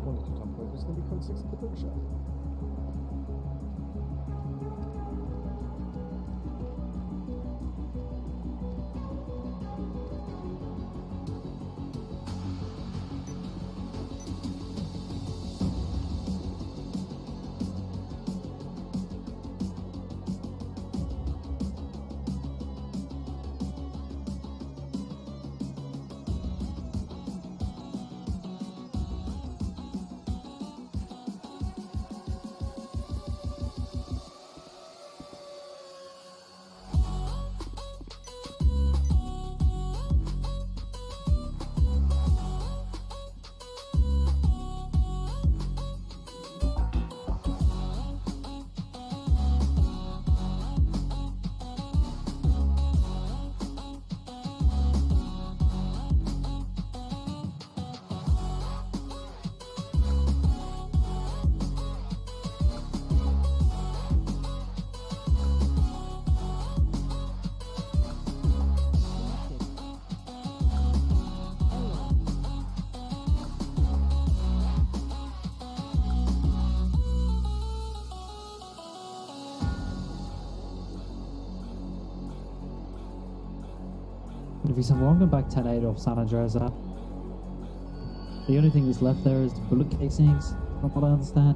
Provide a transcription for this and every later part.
one at some point is going to be 26 at the bookshelf. If he's wrong back 10-8 off San Andreas, the only thing that's left there is the bullet casings, from what I understand.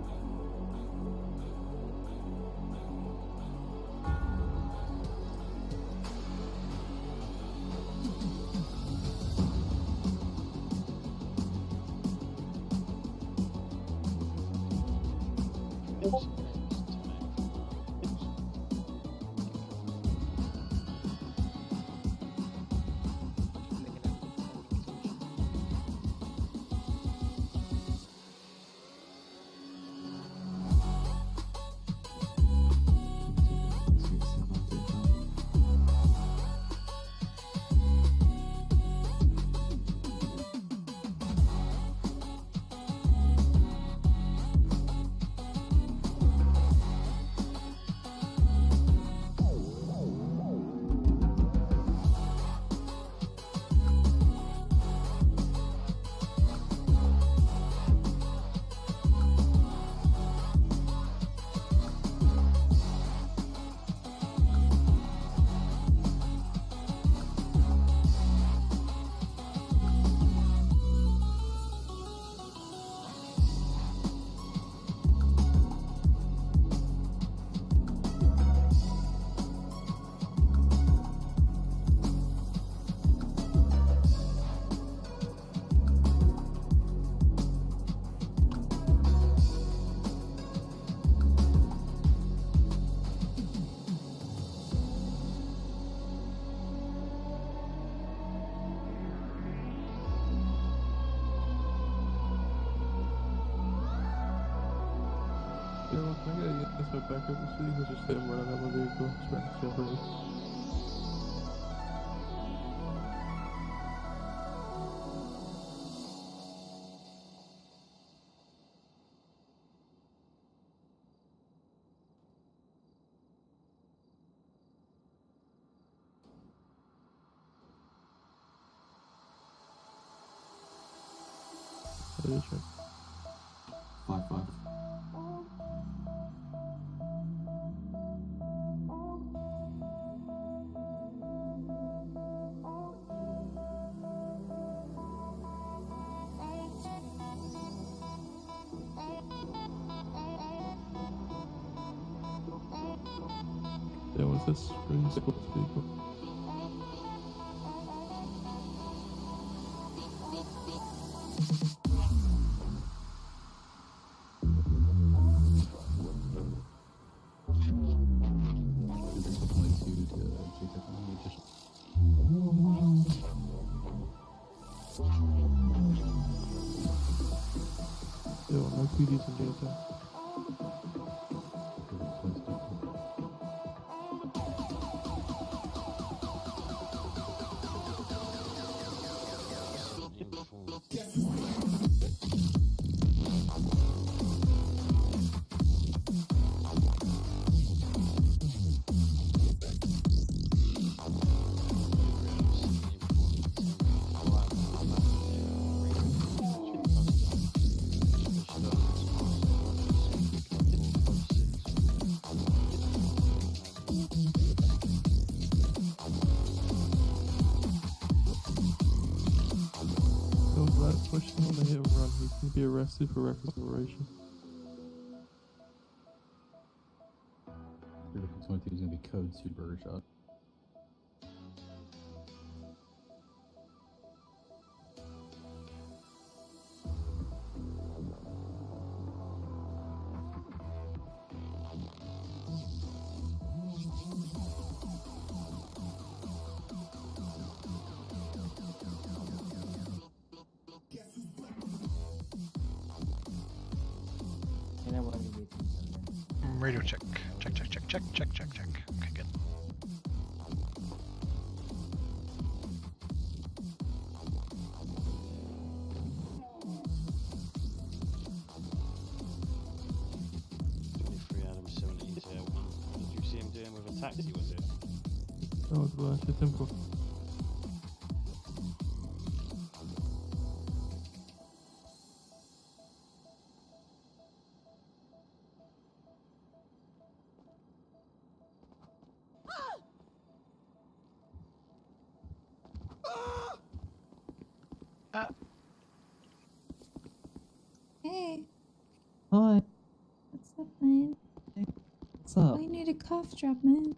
Back up the city, let's just stay and run another vehicle, smack the ready. What is it? 5-5. Yeah, what's this? Really simple vehicle. Yo, no PDs in data. That pushing on the hit and run, he can be arrested for reckless operation. 22 is going to be code super shot. Radio check. Check. Okay, good. What did you see him doing with a taxi, was it? That was the temple. Hey, Hi. what's up, man? What's up? Oh, you need a cough drop, man.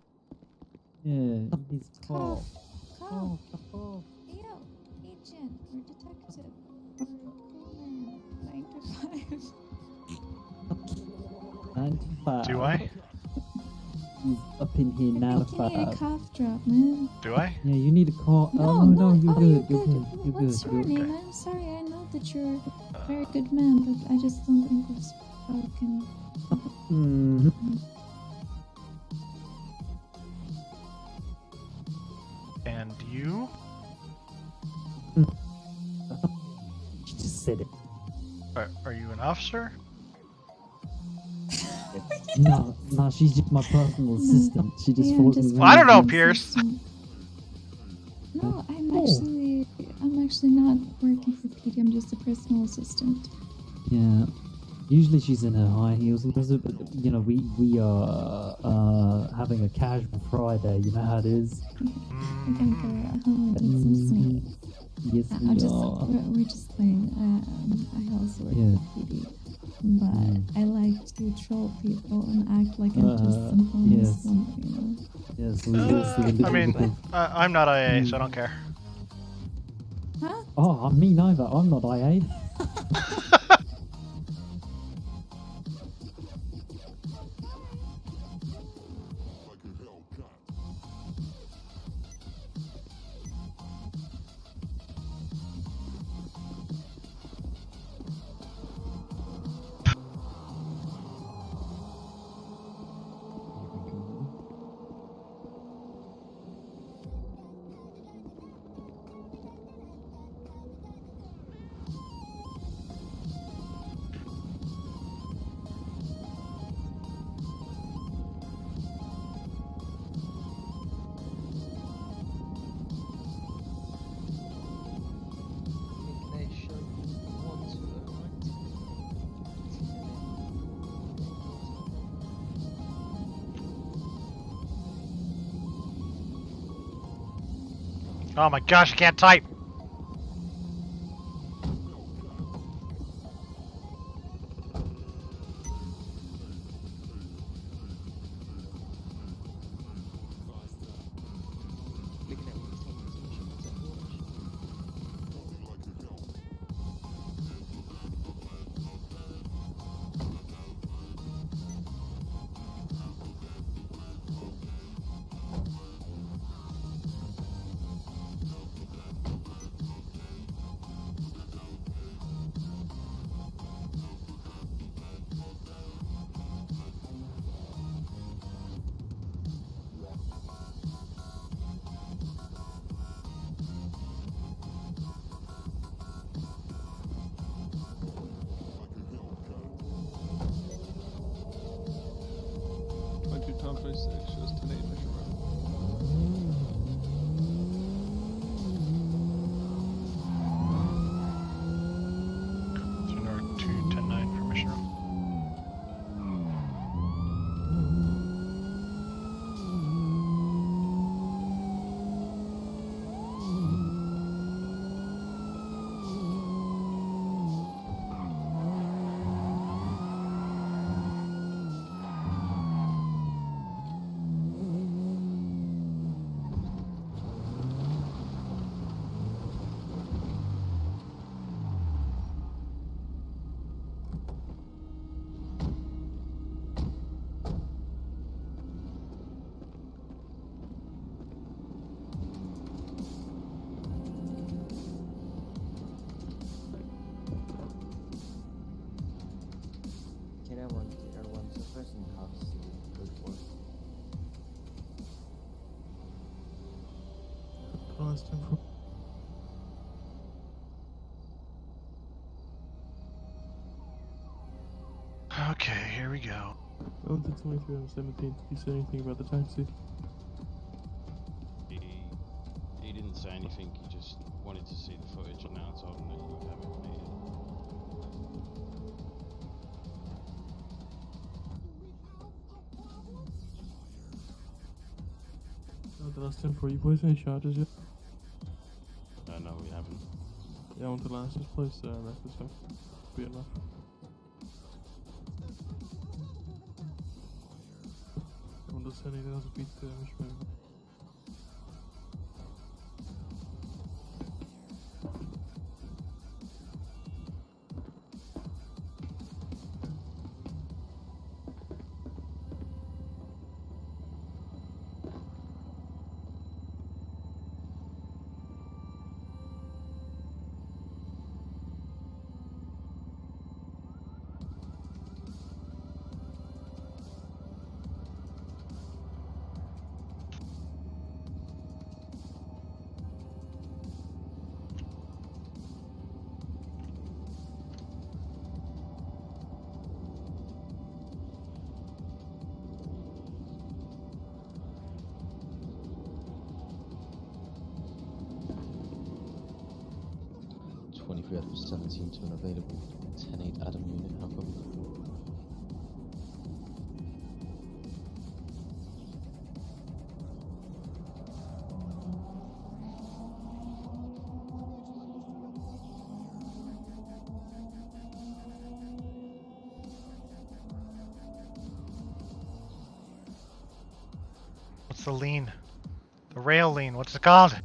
Yeah, he needs to Cough. cough. Cough. Cough. Hey, yo, agent or detective or crewman. 9 to 5. 9 to 5. Do I? He's up in here I now. think you need a cough drop, man. Do I? Yeah, you need a cough. No, oh, no, you're oh, good. you're good. You're What's good. your You're name? I'm sorry, I know that you're a very good man, but I just don't think we've spoken. Mm. And you? She just said it. Are you an officer? No, she's just my personal assistant. She just Yeah, follows just me Well, I don't know, around. Pierce. No, Oh. I'm actually not working for PD. I'm just a personal assistant. Yeah. Usually she's in her high heels, Elizabeth, but you know, we are having a casual Friday, you know how it is. We're gonna go home and get some snacks. Yes, we are. We're just playing. I also work Yeah. for PD, but I like to troll people and act like I'm just some homeless yes. woman, you know. Yes, we will see a I little mean, bit of- I'm not IA, so I don't care. Huh? Oh, me neither. I'm not IA. Oh my gosh, I can't type! last 10-4. Okay, here we go. On to 23M17, did you say anything about the taxi? He didn't say anything, he just wanted to see the footage, and now I told him that you would have it later. The last 10-4, you boys any charges yet? No, we haven't. Yeah, I want to last this place, records have be enough. I want to send anything else to beat the mission. 23 out of 17 to an available 10-8 Adam unit. How copy? What's the lean? The rail lean, what's it called?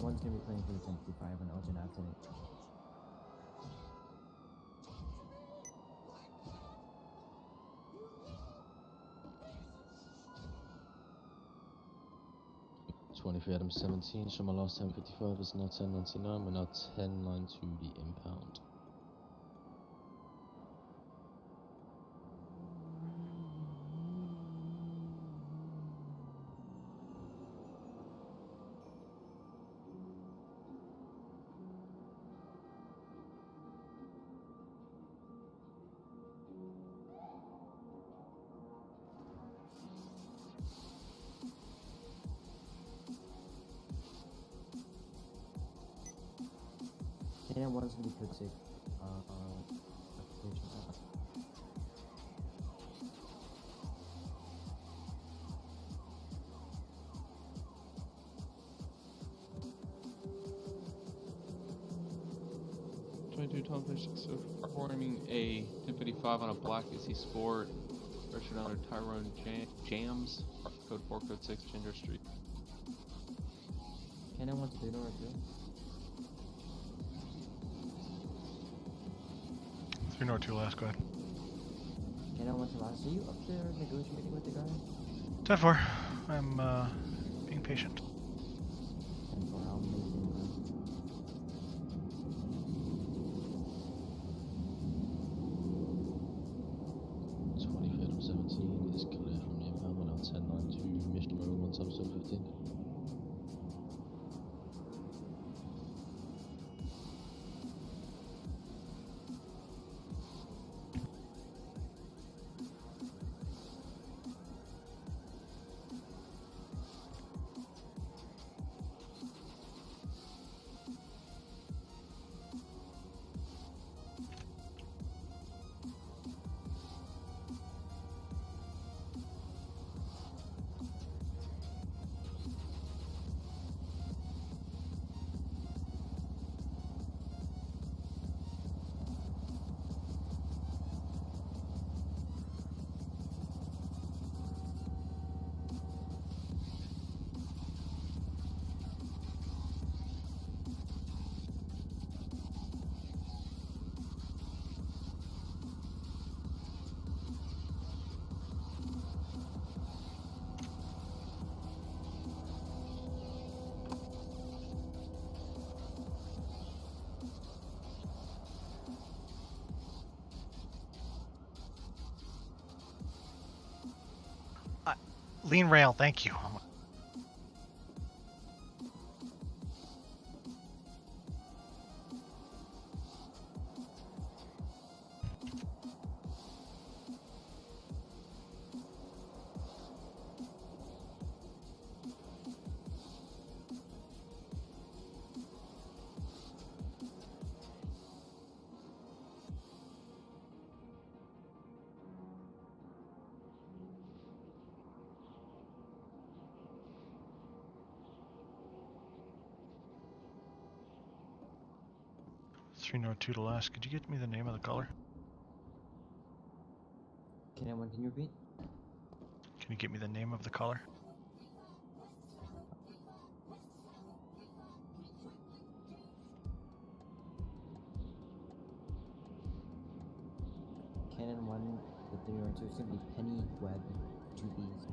One's gonna be playing for the 1055 and unedited. Adam 17, so my last 1055 is now 1099, we're now 10-9 to the impound. And one's gonna be code safe. Application. 22 Tom Fish, so performing a 1055 on a black AC Sport, registered under Tyrone Jams, code 4, code 6, Ginger Street. Cannon wants to do right there. 302 last, go ahead. Cannon wants to last. Are you up there negotiating with the guy? 10-4. I'm being patient. 10-4, I'll make him. 17 is clear from the impound, we're now 10-9 to Mission Road 1 substone 15. Lean rail, thank you. Two to last. Could you get me the name of the color? Can you repeat? Can you get me the name of the color? Canon 1 with 302 is going to be Penny Web 2Bs.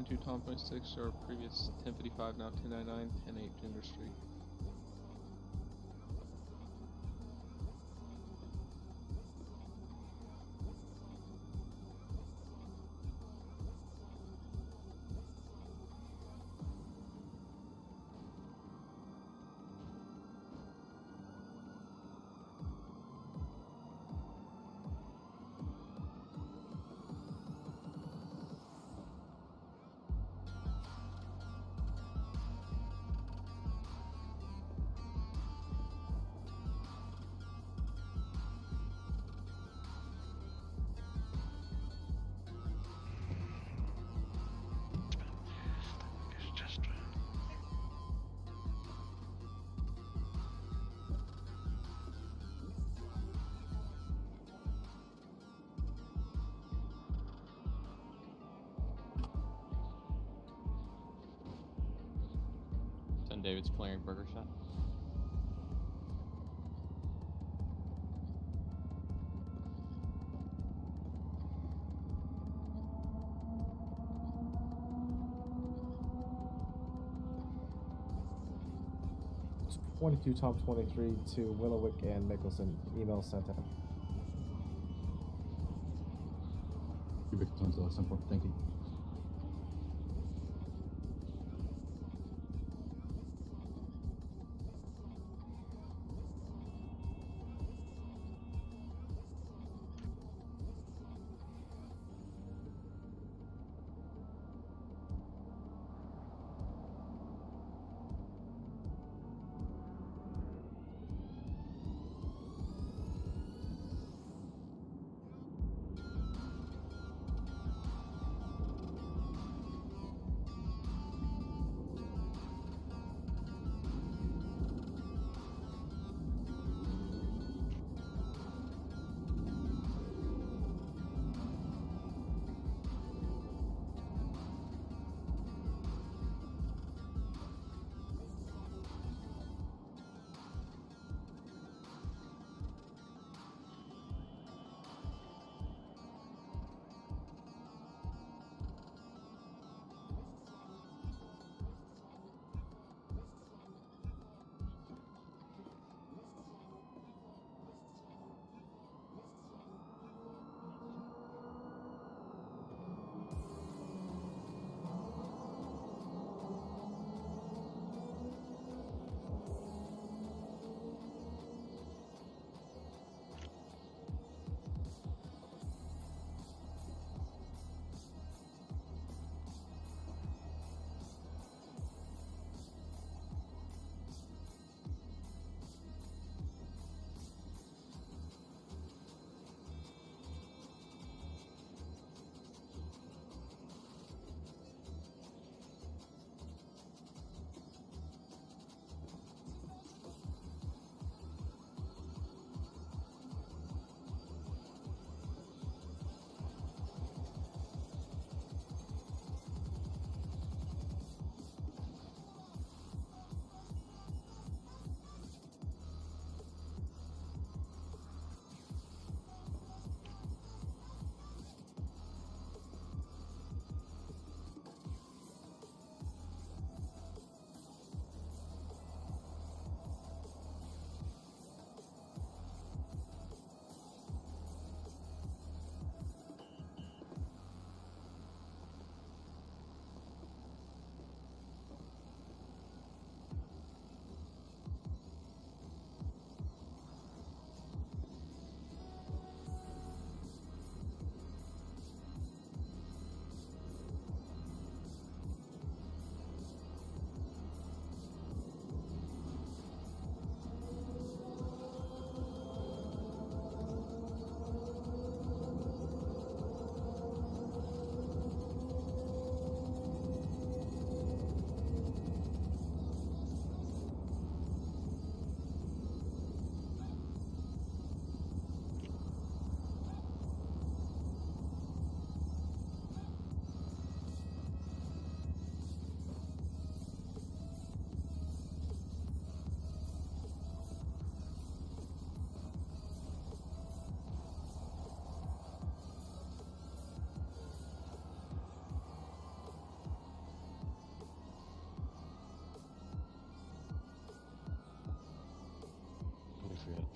Machine. Tom 26 or previous 1055, now 1099, 108 Ginger Street. David's clearing burger shot. It's 22 Tom 23 to Willowick and Nicholson. Email sent out. Thank you.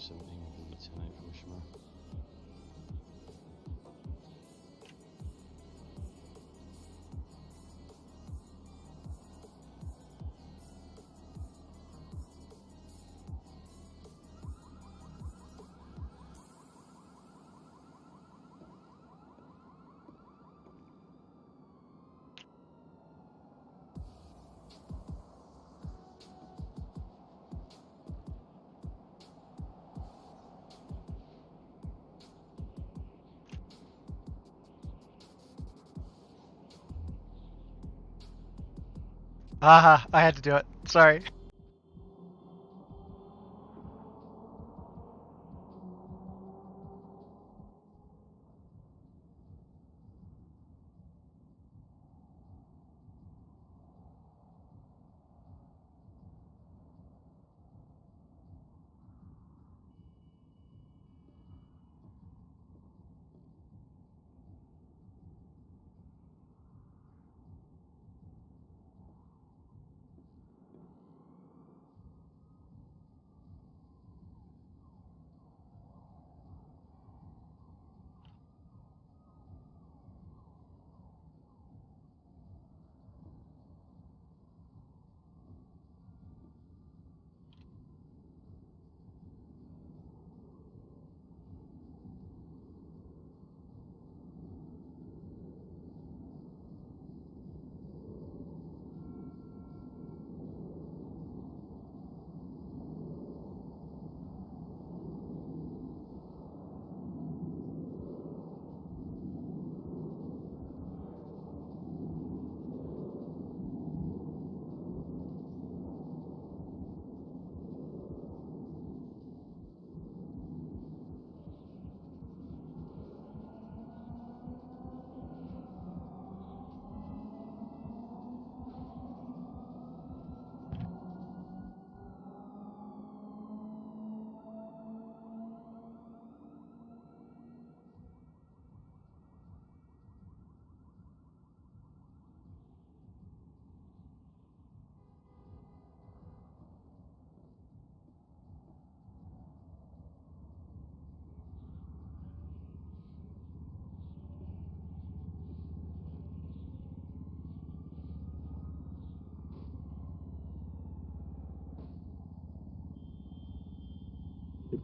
17 will be 10-8 for Shimmer. Haha, I had to do it. Sorry.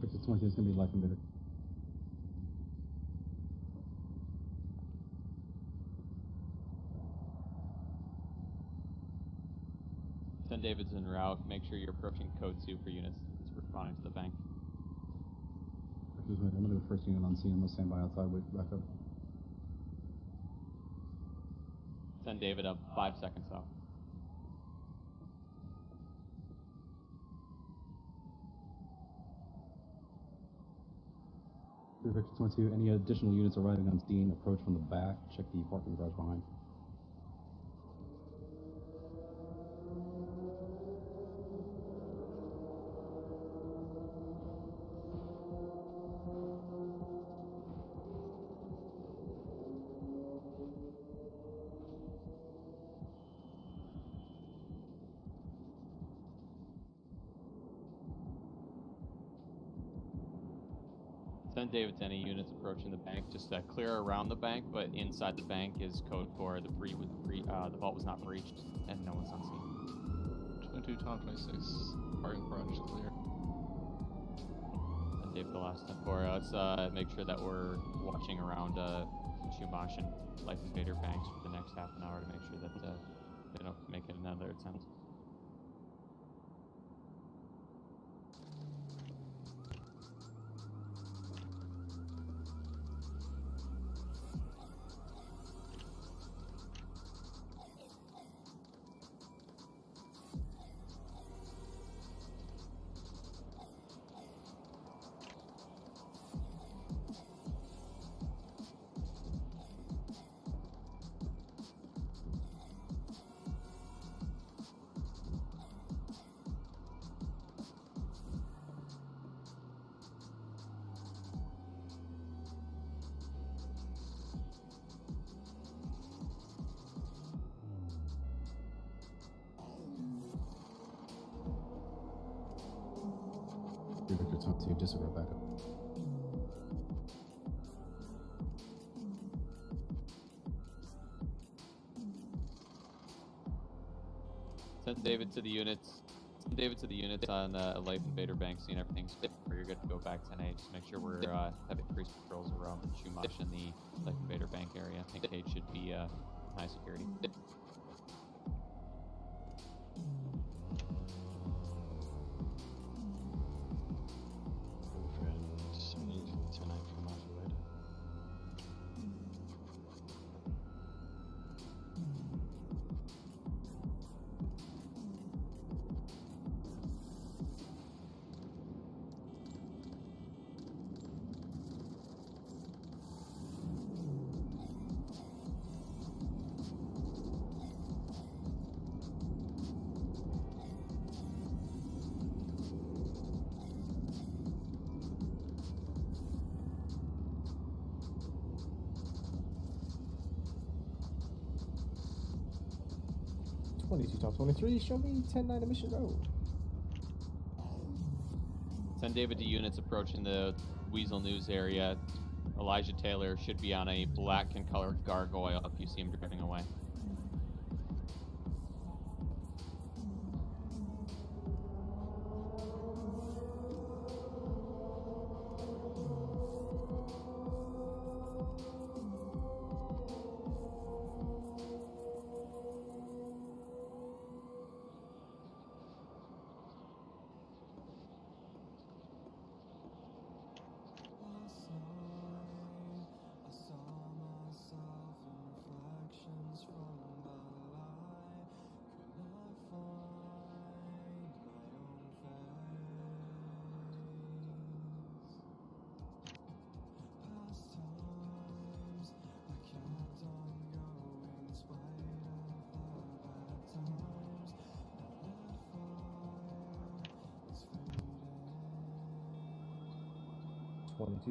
Victor 22 is going to be life and bitter. Send David's en route. Make sure you're approaching code 2 for units responding to the bank. I'm going to do the first unit on scene. I'm going to stand by outside, wait for backup. Send David up 5 seconds out. Victor 22, any additional units arriving on scene, approach from the back, check the parking garage behind. Send David to any units approaching the bank. Just clear around the bank, but inside the bank is code 4. The vault was not breached, and no one's on scene. 22 Tom 26. Parking garage is clear. Send David the last 10-4. Let's make sure that we're watching around Chumash and Life Invader banks for the next half an hour to make sure that they don't make it another attempt. Victor 22, disregard backup. Send David to the units. Send David to the units on Life Invader Bank, seeing everything's fit. You're good to go back 10-8. Just make sure we're have increased patrols around Shumash and the Life Invader Bank area. I think Cage should be high security. Top 23, show me 10-9 Mission Road. Send David to units approaching the Weasel News area. Elijah Taylor should be on a black and colored gargoyle if you see him driving away.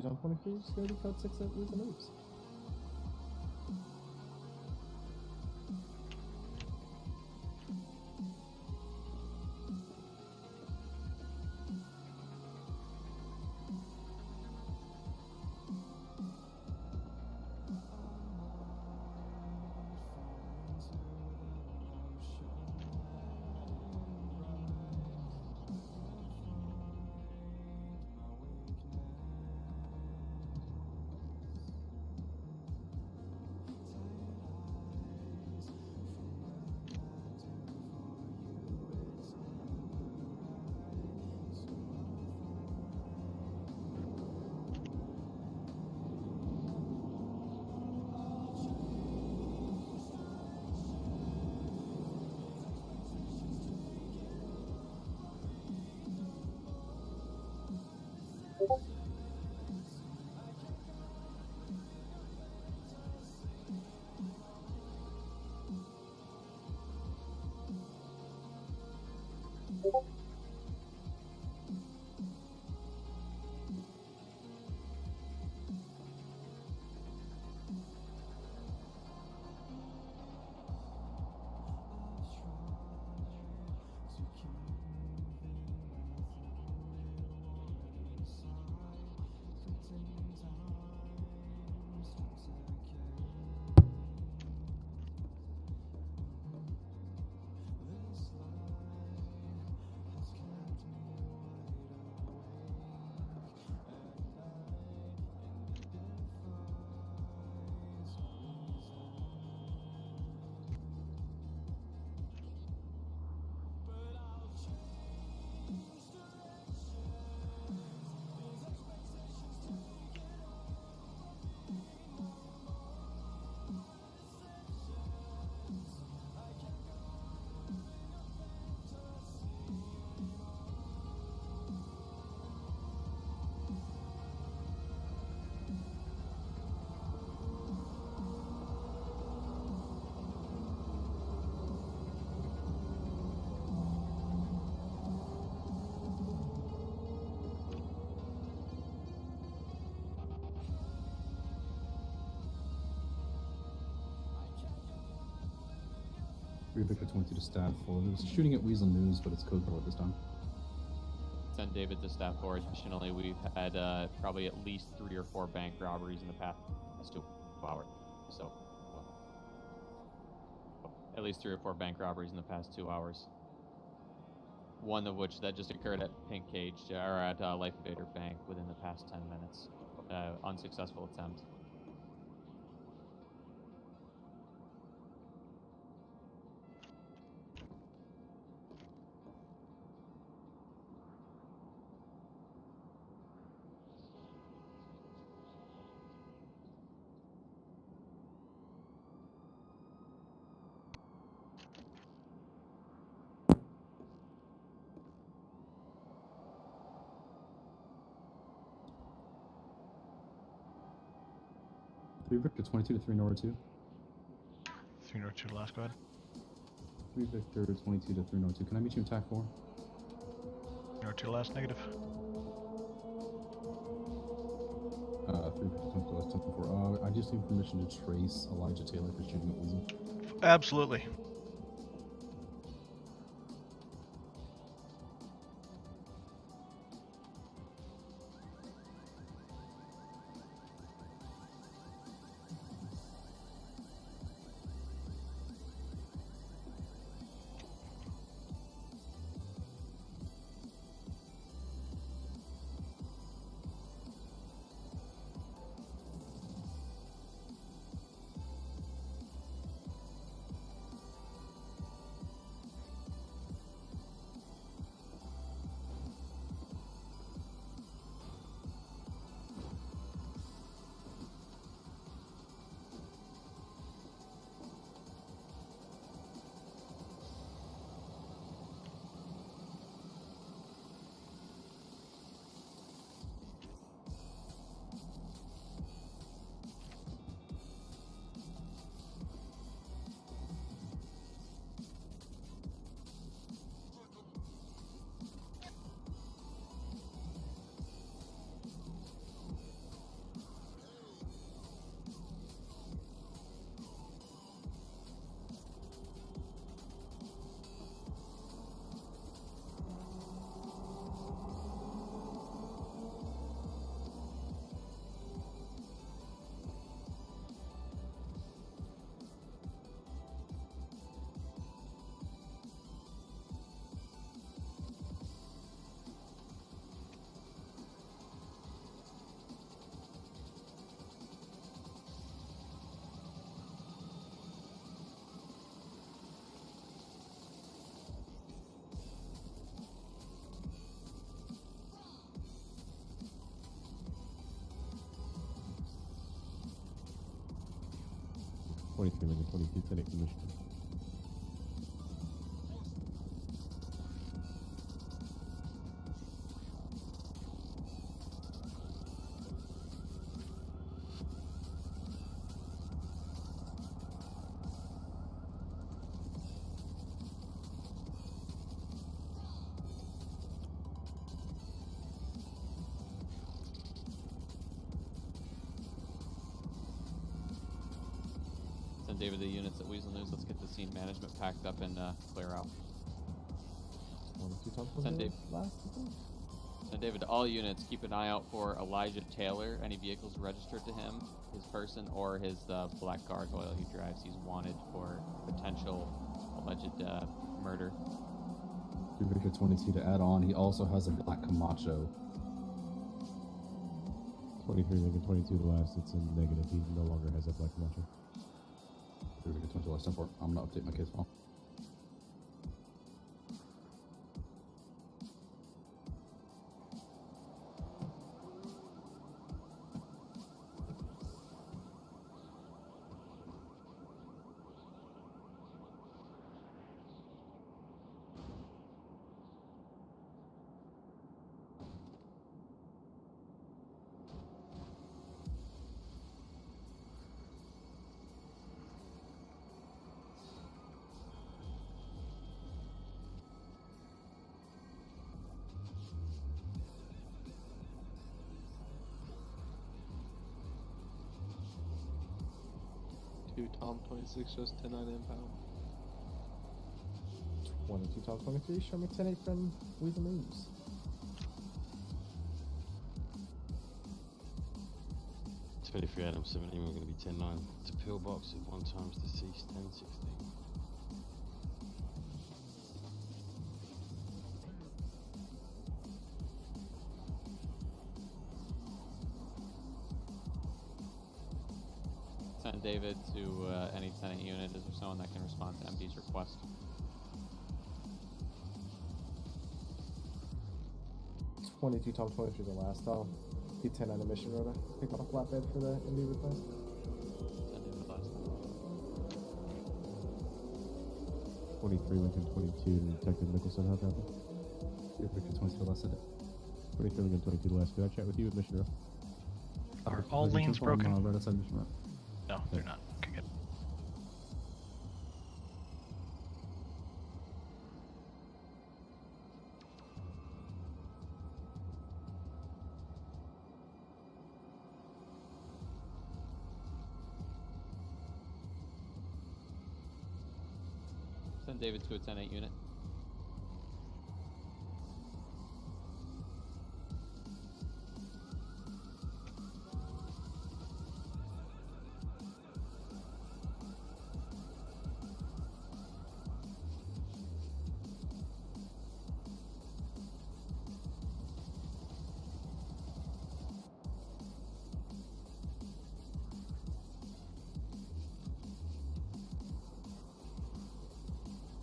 Top 23, security code 6 at Weasel News. Victor 22 to staff full. It was shooting at Weasel News, but it's code 4 this time. Send David to staff 4. Additionally, we've had probably at least 3 or 4 bank robberies in the past 2 hours. So, at least 3 or 4 bank robberies in the past 2 hours. One of which that just occurred at Pink Cage, or at Life Invader Bank within the past 10 minutes. Unsuccessful attempt. Three Victor 22 to 3 Nora 2. 3 Nora 2 last, go ahead. 3 Victor 22 to 3 Nora 2. Can I meet you in TAC 4? Nora 2 last, negative. 3 Victor 22 last, 10 4. I just need permission to trace Elijah Taylor for shooting at Weasel. Absolutely. Take permission. Send David the units at Weasel News. Let's get the scene management packed up and clear out. Send David to all units. Keep an eye out for Elijah Taylor. Any vehicles registered to him, his person, or his black gargoyle he drives. He's wanted for potential alleged murder. 3 Victor 22 to add on. He also has a black Camacho. 23 Lincoln 22 the last. It's a negative. He no longer has that black Camacho. 3 Victor 22 last 10 4. I'm gonna update my case file. Tom 26 shows 10-9 impound. 22 Tom 23, show me 10-8 from Weasel News. 23 Adam 17, we're going to be 10-9 to pillbox if 1 times deceased 10-16. Send David to any tenant unit. Is there someone that can respond to MD's request? It's 22 Tom 23 the last. I'll be 10 on a mission rota. Pick up a flatbed for the MD request. Send David the last. 23 Lincoln 22 to Detective Nicholson. How copy? Three Victor 22 last hit. 23 Lincoln 22 last. Did I chat with you with mission row? Are all lanes broken? Right outside mission row. No, they're not. Okay, good. Send David to a 10-8 unit.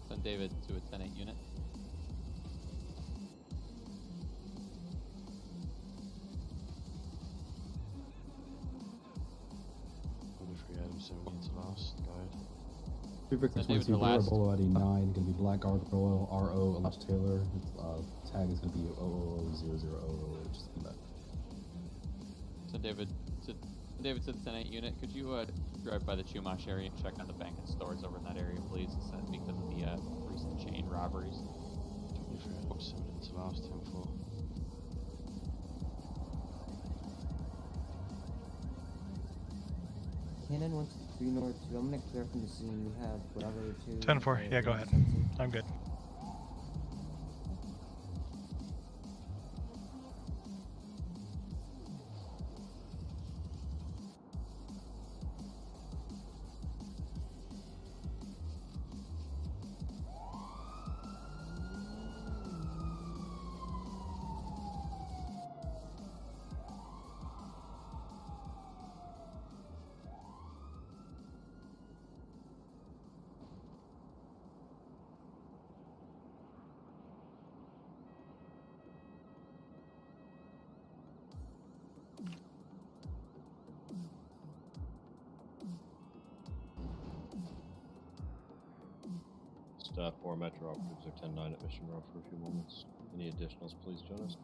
Send David to a 10-8 unit. Adam 17 to last. Go ahead. Three Victor Send David 22 to last. Bolo ID 9. Going to be Black Gargoyle RO Elijah Taylor. Tag is going to be 00000. Just come back. Send David to the 10-8 unit. Could you drive by the Chumash area and check on the bank and stores over in that area, please? Because of the recent chain robberies. 23 Adam 17 to last. 10-4. Cannon 123 North 2. I'm gonna clear from the scene. We have Bravo 2. 10-4. Yeah, go ahead. I'm good. Staff 4 Metro operatives are 10-9 at Mission Row for a few moments. Any additionals, please join us.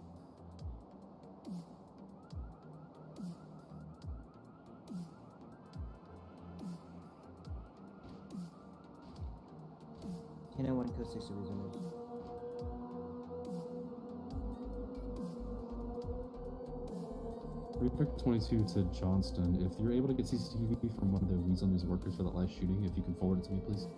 Cannon 1 Code 6 to resume. Three Victor 22 to Johnston. If you're able to get CCTV from one of the Weasel News workers for that last shooting, if you can forward it to me, please.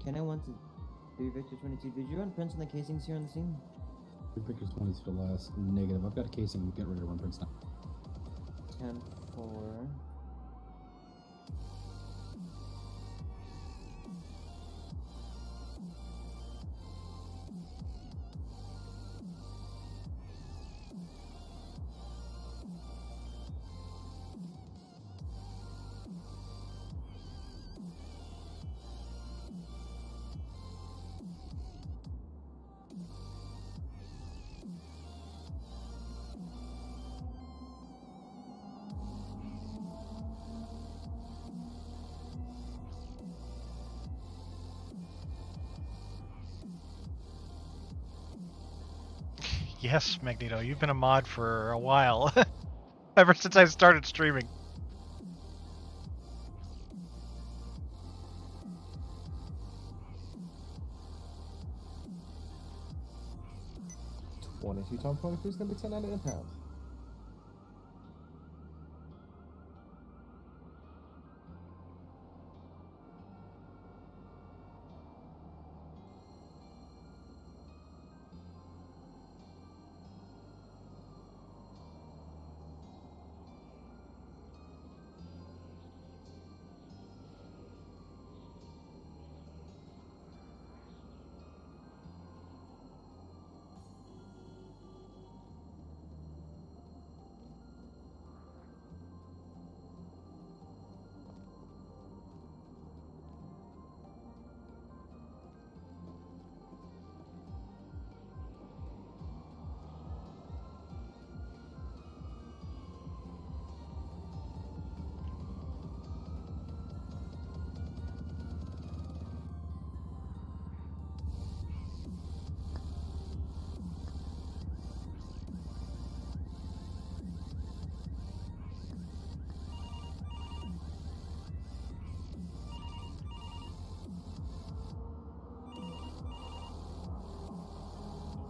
Cannon 1 to 3 Victor 22. Did you run prints on the casings here on the scene? Three Victor 22 to last. Negative. I've got a casing. We'll get ready to run prints now. 10-4. Yes, Magneto, you've been a mod for a while. Ever since I started streaming. $22 times 23 is gonna be 10 impound.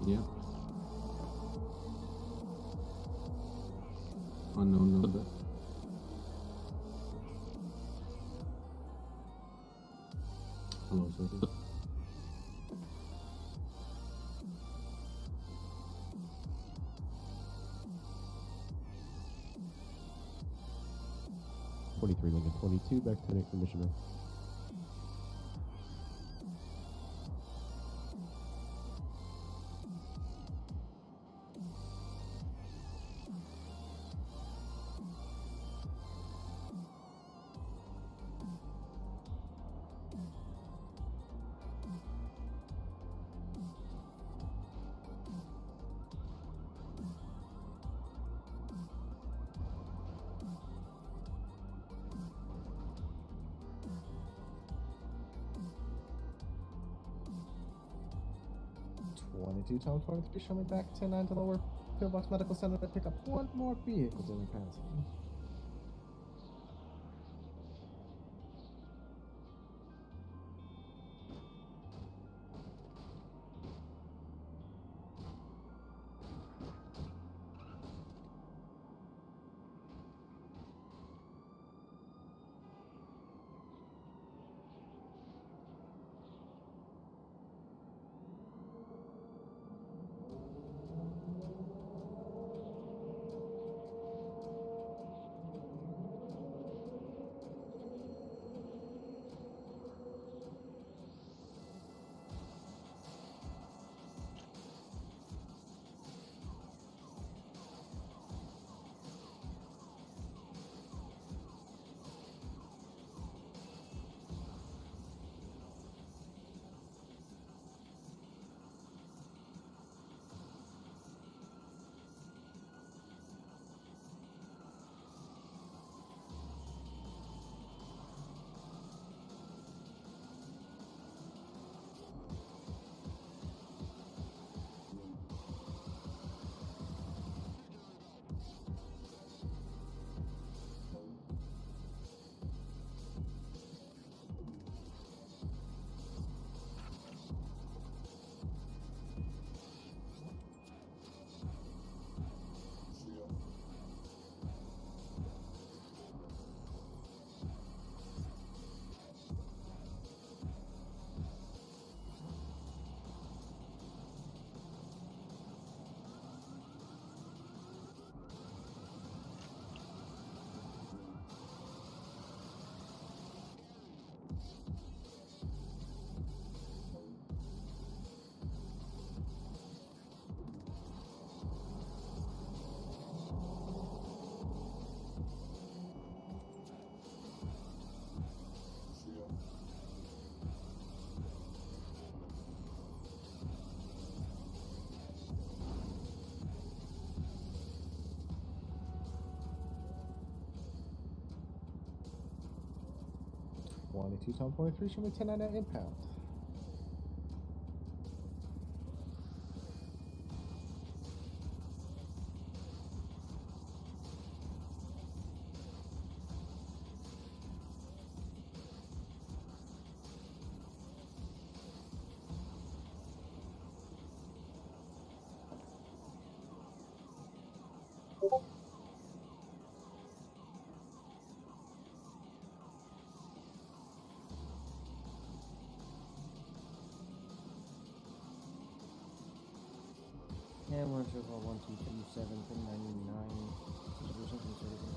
Yeah. Unknown number. Hello, sir. $23,022 back to the commissioner. $22 times 23, show me back 10-9 to lower Pillbox Medical Center to pick up one more vehicle to impound. $22 times 23, show me 10-9 impound. Yeah, 1-2-4-1-2-2-7 1099. Situation conservative.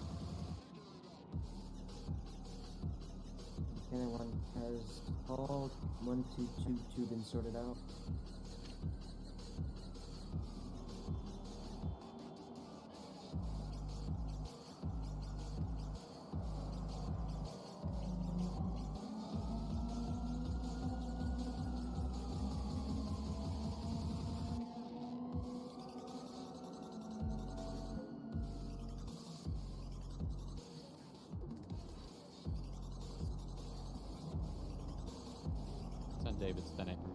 Lieutenant 1 has called 1222 been sorted out. Send David's 10 acre room.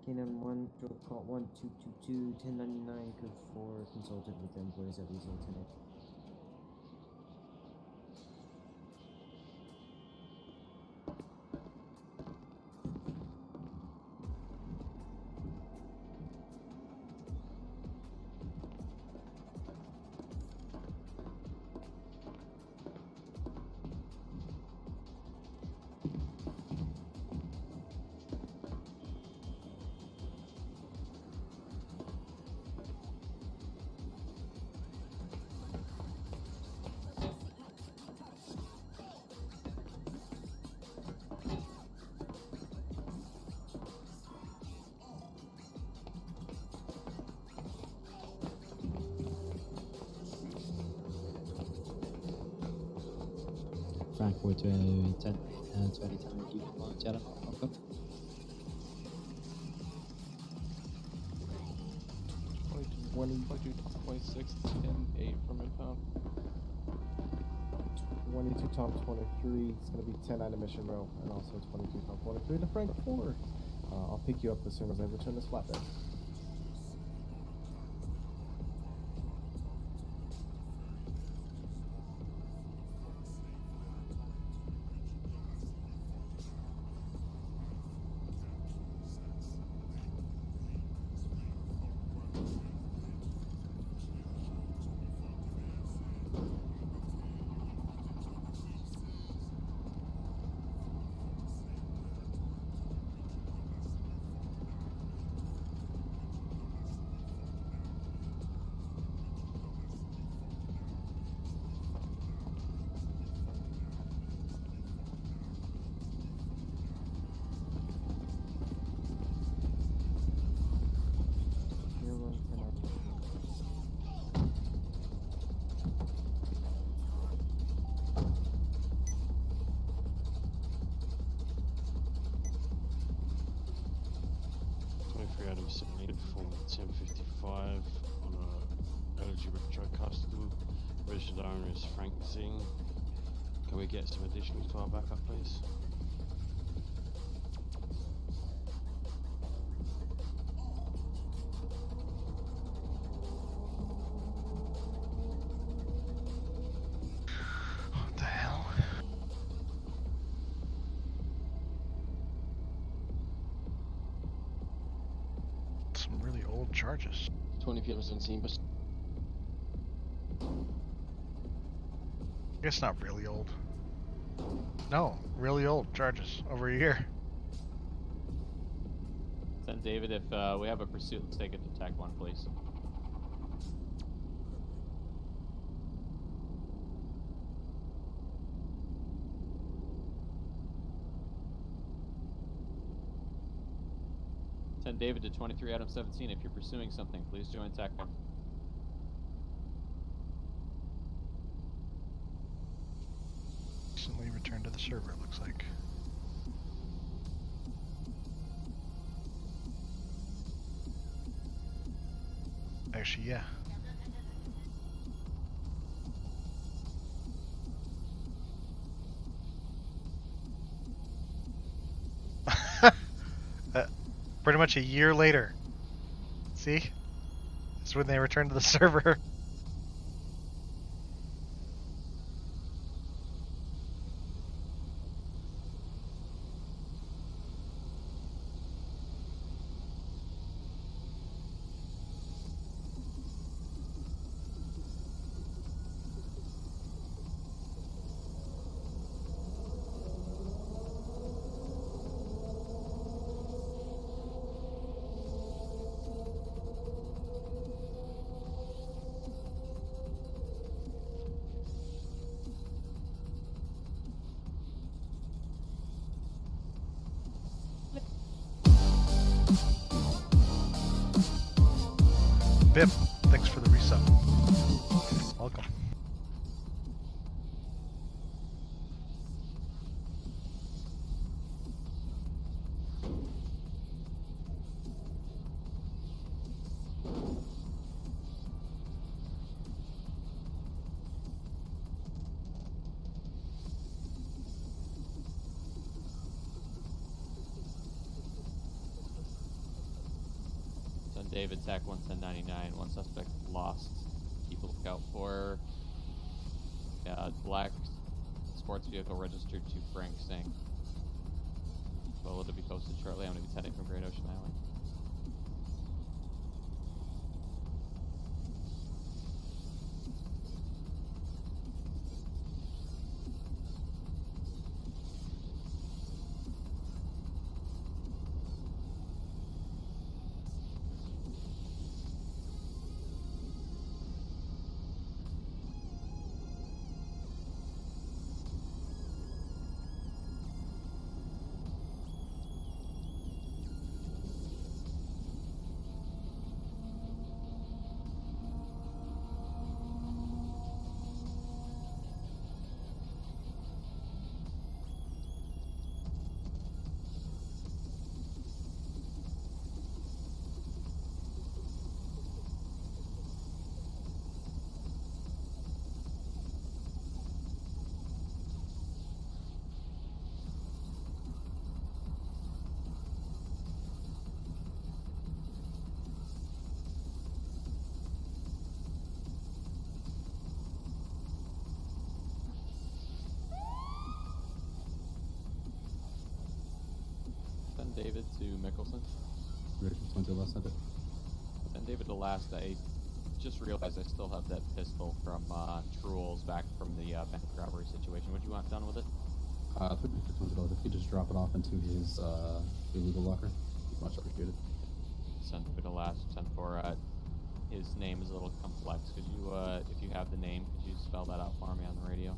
Cannon 1, stroke call 1222 1099 code 4 consulted with employees at these alternate. Frank, we're to 10, 20 time, you can launch out of welcome. 22, 26, 10, 8 from impound. 22 Tom 23. It's going to be 10-9 emission row, and also 22 Tom 23 to Frank 4. I'll pick you up as soon as I return this flatbed. Adam submitted for 1055 on a LG Retro Custom. Registered owner is Frank Zing. Can we get some additionals to our backup, please? What the hell? Some really old charges. 20 PM 17%. I guess not really old. No, really old charges. Over a year. Send David if we have a pursuit. Let's take it to TAC 1, please. Send David to 23 Adam 17 if you're pursuing something. Please join TAC 1. Recently returned to the server, it looks like. Actually, yeah. Pretty much a year later. See? That's when they returned to the server. Bip, thanks for the resub. Welcome. David, TAC 11099, one suspect lost. Keep a lookout for black sports vehicle registered to Frank Singh. Well, it'll be posted shortly. I'm going to be heading from Great Ocean Island. David to Mickelson. Went to last Sunday. And David to last. I just realized I still have that pistol from Truel's back from the bank robbery situation. What do you want done with it? $50 if you just drop it off into his illegal locker. Much appreciated. Send it to last. Send for his name is a little complex. Could you, if you have the name, could you spell that out for me on the radio?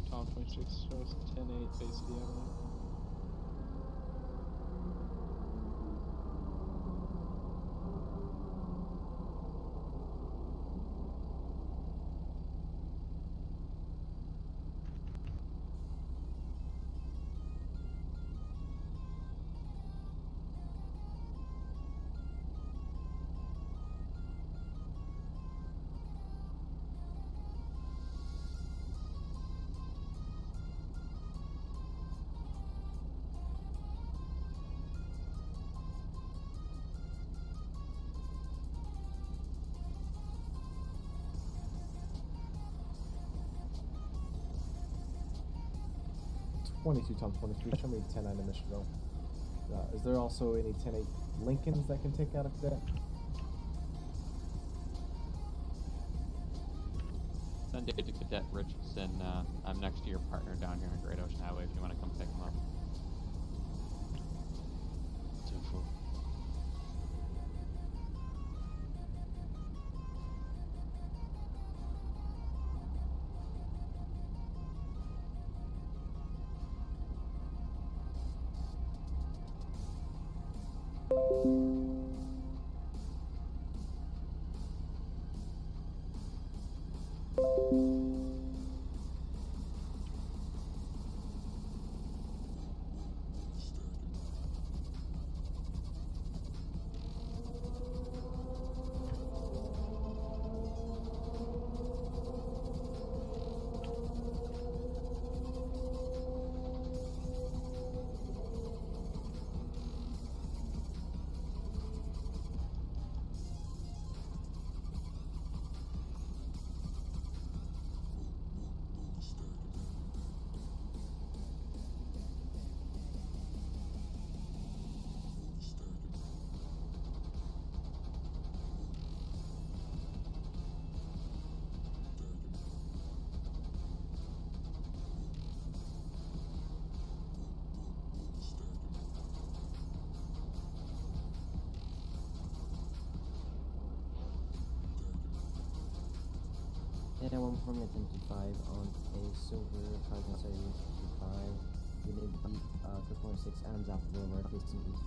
Tom 26 shows 10-8 Bay City Avenue. Tom 23, show me 10-9 Mission Row. Is there also any 10-8 Lincolns that can take out of that? Send David to Cadet Richardson. I'm next to your partner down here on Great Ocean Highway if you want to come pick him up. 10-4. And one more minute 25 on a silver charging series 55. Unit beat 3.6 atoms out the door, facing east.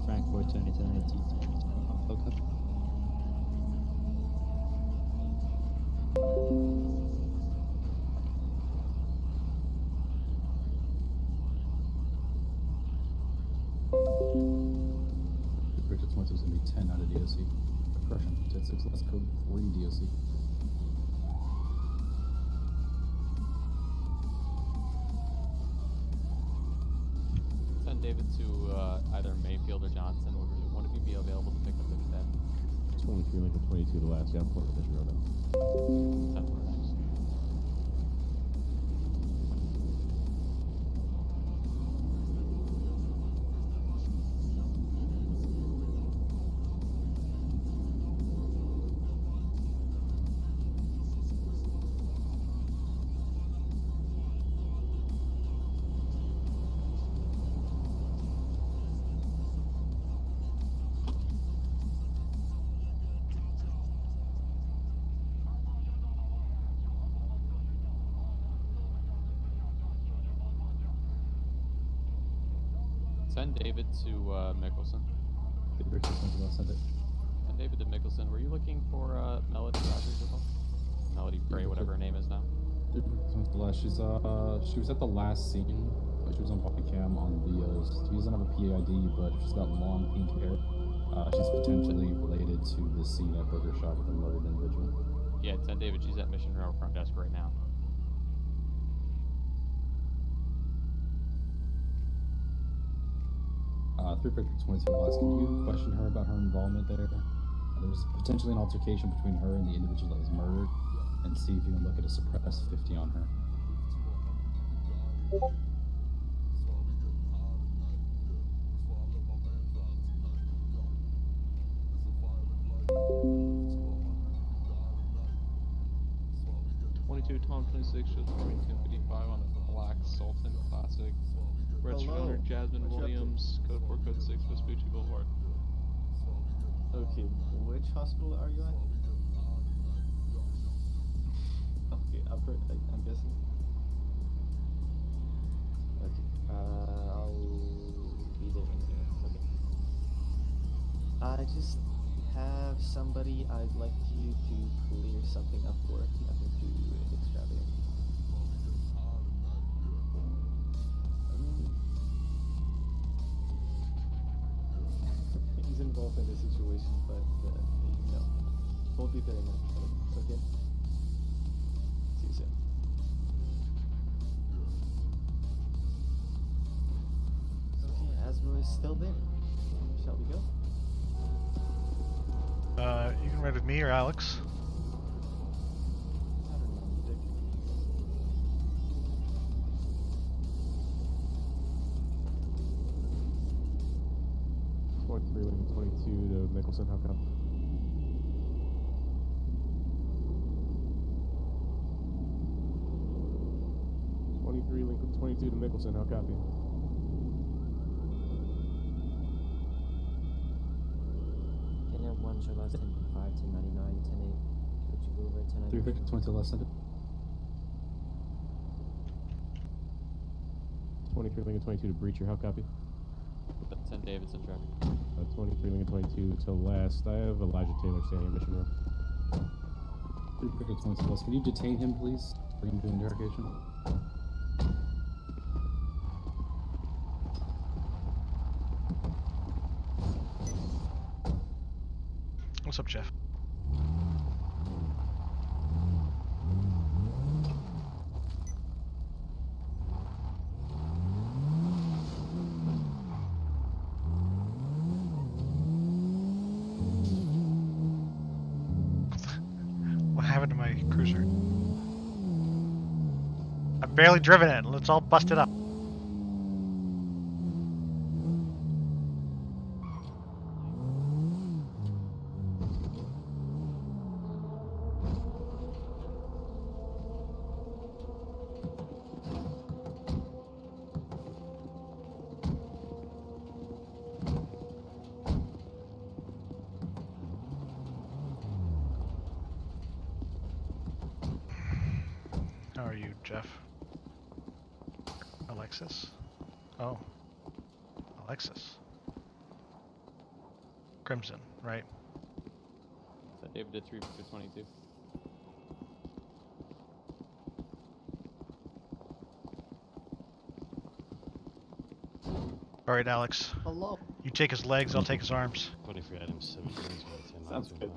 Frank 420 okay. Victor 22 is going to be 10 out of DOC. Correction, 10-6 less code 3 DOC. Send David to either Mayfield or Johnson. Would one of you be available to pick up the cadet? 23 Lincoln 22, the last guy, Port Division Road. 10 for next. Send David to Mickelson. Victor 22, I'll send it. And David to Mickelson. Were you looking for Melody Rogers at all? Melody Frey, whatever her name is now. She was at the last scene. She was on body cam on the. She doesn't have a PID, but she's got long pink hair. She's potentially related to the scene at Burger Shop with a murdered individual. Yeah, send David. She's at Mission Row front desk right now. 3 Victor 22 West, can you question her about her involvement there? There's potentially an altercation between her and the individual that was murdered, and see if you can look at a suppress 50 on her. Tom 26 shows 4255 on a black Sultan Classic. Registered owner Jasmine Williams, code 4, code 6, Vespucci Boulevard. Okay, which hospital are you at? Okay, I'm guessing. Okay, I'll be there in a minute. Okay. I just have somebody I'd like you to clear something up for. Nothing too extravagant. He's involved in this situation, but no. Won't be 30 minutes. It's okay. See you soon. Okay, Asmo is still there. Shall we go? You can ride with me or Alex. I don't know, Dick. 23 Lincoln 22 to Nicholson, how come? Lincoln 22 to Mickelson, how copy? Can I have one show last 10 5 to 99, 10 8. Could you go over 10 3 Victor 22 last send it. 23 Lincoln 22 to Breacher, how copy? Send Davidson traffic. 23 Lincoln 22 to last. I have Elijah Taylor standing mission room. 3 Victor 22 last. Can you detain him, please? Bring him to interrogation. What's up, Jeff? What happened to my cruiser? I've barely driven it. Let's all bust it up. How are you, Jeff? Alexis? Oh. Alexis. Crimson, right? So David did 3 for 22. Alright, Alex. Hello. You take his legs, I'll take his arms. 23 items, 17 is Sounds good.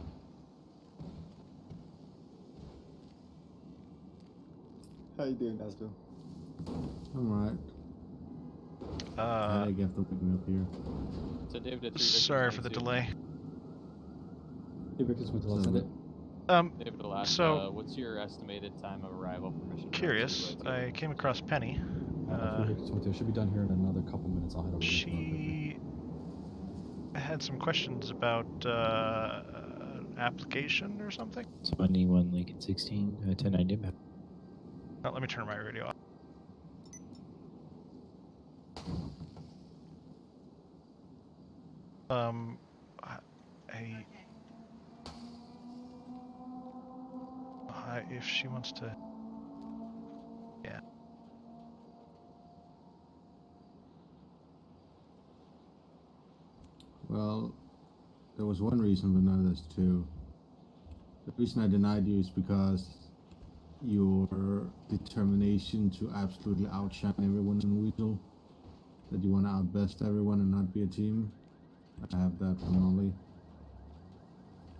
How you doing, Asmo? I'm alright. I have to pick me up here. So David did 3 Sorry for the delay. 3 Victor 22 last send it. David will ask, so what's your estimated time of arrival for mission? Curious, I came across Penny. 3 Victor 22 should be done here in another couple minutes. I'll head over. She had some questions about application or something. 21 Lincoln 16, 1090 map. Oh, let me turn my radio off. If she wants to, yeah. Well, there was one reason, but now there's two. The reason I denied you is because your determination to absolutely outshine everyone in Weasel, that you want to outbest everyone and not be a team. I have that from Molly.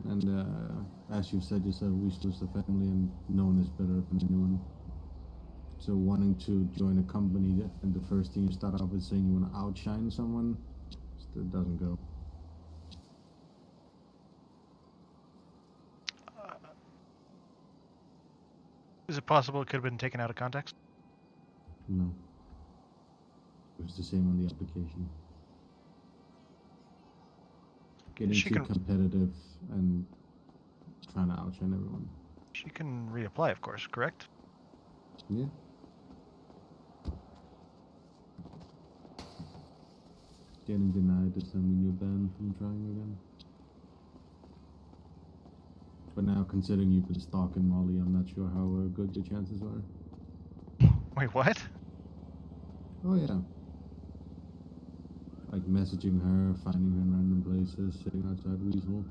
And as you said yourself, Weasel is the family and no one is better than anyone. So wanting to join a company and the first thing you start off with saying you want to outshine someone, that doesn't go. Is it possible it could have been taken out of context? No. It was the same on the application. Getting too competitive and trying to outshine everyone. She can reapply, of course, correct? Yeah. Getting denied doesn't mean you're banned from trying again. But now, considering you've been stalking Molly, I'm not sure how good your chances are. Wait, what? Oh yeah. Like messaging her, finding her in random places, sitting outside Weasel.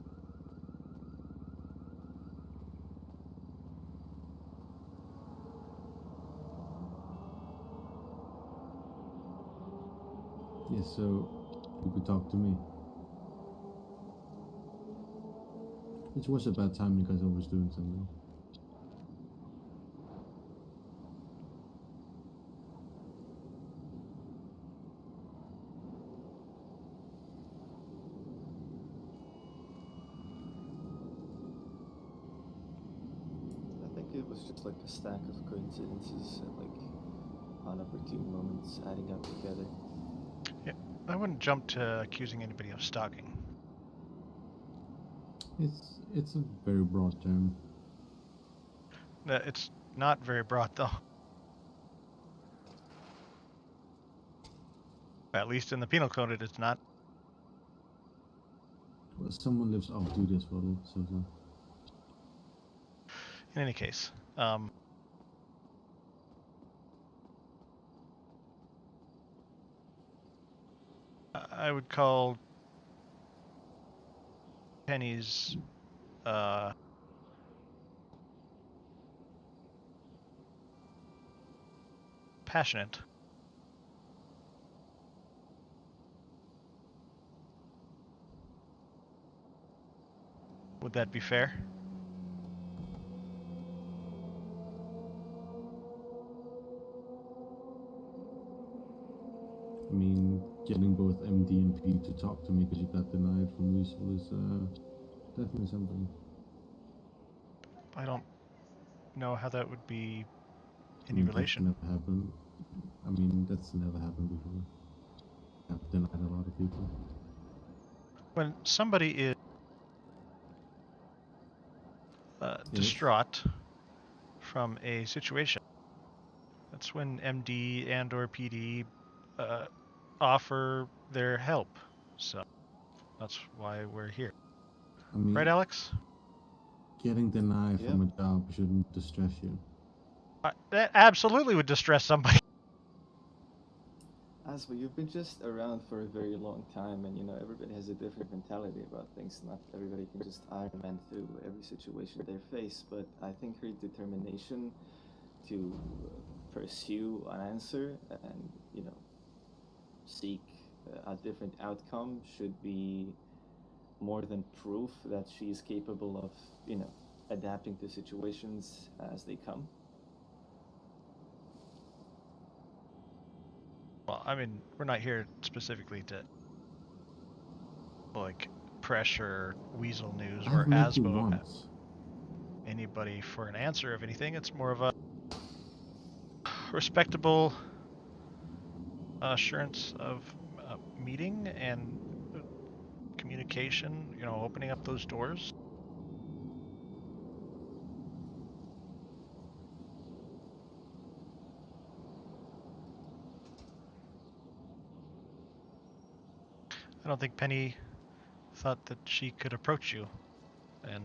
Yes, so you could talk to me. It was a bad time because I was doing something. I think it was just like a stack of coincidences and like unopportune moments adding up together. Yeah, I wouldn't jump to accusing anybody of stalking. It's a very broad term. It's not very broad, though. At least in the penal code, it's not. Well, someone lives off duty as well, so. In any case, I would call Penny's passionate. Would that be fair? I mean, getting both MD and P to talk to me because you got denied from Weasel is definitely something. I don't know how that would be any relation. That's never happened. I mean, that's never happened before. I've denied a lot of people. When somebody is distraught from a situation, that's when MD and or PD offer their help. So that's why we're here. I mean, right, Alex? Getting denied from a job shouldn't distress you. That absolutely would distress somebody. Asma, you've been just around for a very long time, and you know everybody has a different mentality about things. Not everybody can just Iron Man through every situation they face, but I think her determination to pursue an answer and seek a different outcome should be more than proof that she is capable of adapting to situations as they come. Well, I mean, we're not here specifically to like pressure Weasel News or Asbo anybody for an answer of anything. It's more of a respectable assurance of meeting and communication, opening up those doors. I don't think Penny thought that she could approach you, and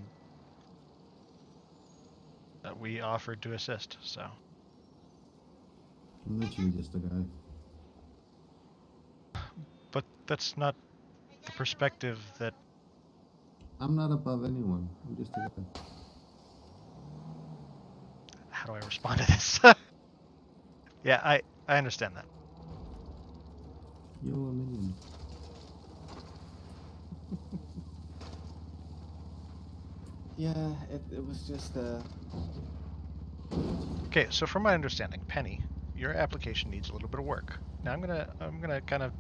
that we offered to assist, so. I'm literally just a guy. But that's not the perspective that... I'm not above anyone. I'm just a guy. How do I respond to this? Yeah, I understand that. You're a minion. Yeah, it was just Okay, so from my understanding, Penny, your application needs a little bit of work. Now I'm gonna kind of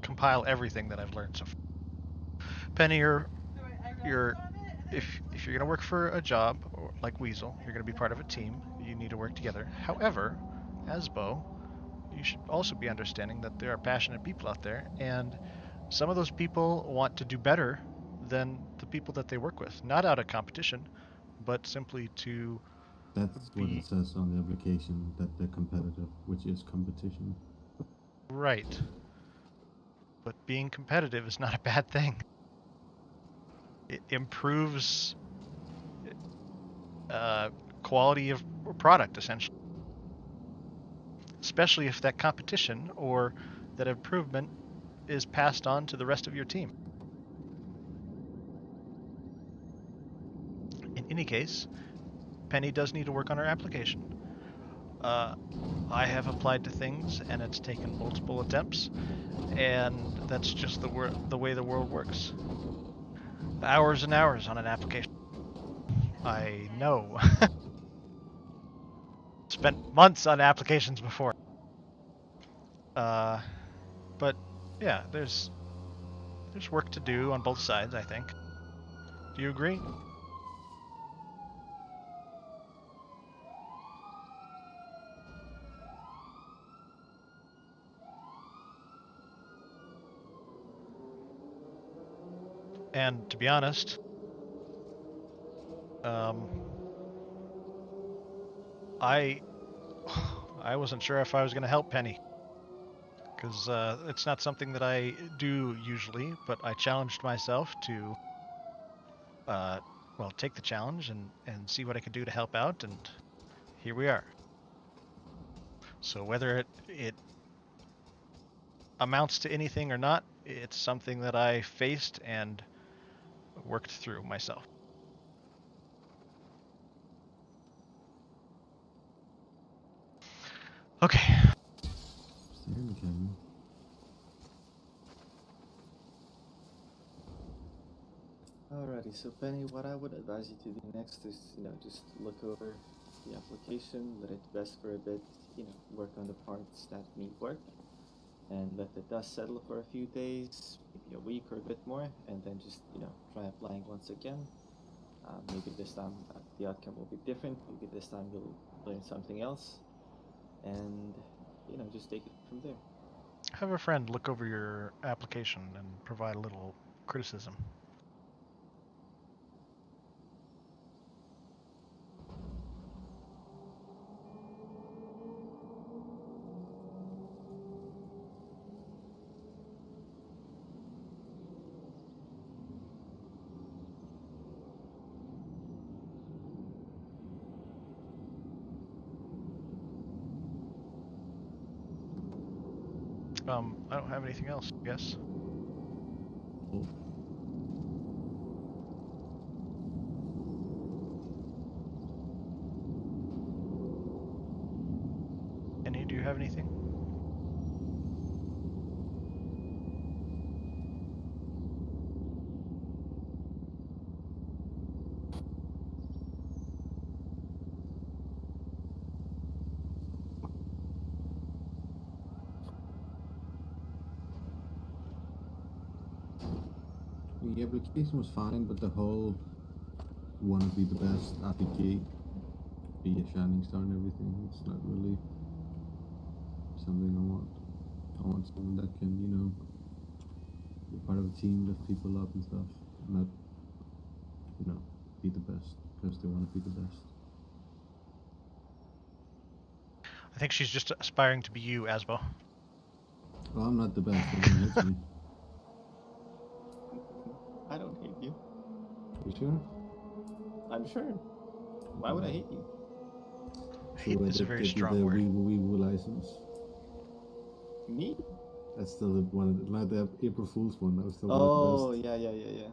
compile everything that I've learned so far. Penny, if you're gonna work for a job or like Weasel, you're gonna be part of a team. You need to work together. However, Asbo, you should also be understanding that there are passionate people out there, and some of those people want to do better than the people that they work with. Not out of competition, but simply to That's what it says on the application, that they're competitive, which is competition. Right. But being competitive is not a bad thing. It improves quality of product, essentially. Especially if that competition or that improvement is passed on to the rest of your team. In any case, Penny does need to work on her application. I have applied to things and it's taken multiple attempts, and that's just the way the world works. Hours and hours on an application. I know. Spent months on applications before. But yeah, there's work to do on both sides, I think. Do you agree? And to be honest, I wasn't sure if I was going to help Penny, because it's not something that I do usually, but I challenged myself to, well, take the challenge and see what I could do to help out, and here we are. So whether it amounts to anything or not, it's something that I faced and worked through myself. Okay. Alrighty, so Penny, what I would advise you to do next is, just look over the application, let it rest for a bit, work on the parts that need work, and let the dust settle for a few days, maybe a week or a bit more, and then just, try applying once again. Maybe this time the outcome will be different, maybe this time you'll learn something else, and, just take it from there. Have a friend look over your application and provide a little criticism. I don't have anything else, I guess. Penny, do you have anything? The application was fine, but the whole want to be the best at the gate, be a shining star and everything, it's not really something I want. I want someone that can, be part of a team, lift people up and stuff, not, be the best because they want to be the best. I think she's just aspiring to be you, Asbo. Well, I'm not the best, everyone hates me. I don't hate you. You sure? I'm sure. Why would I hate you? Hate is a very strong word. Weeble license. Me? That's still the one, not the April Fool's one. That was still one of the best. Yeah.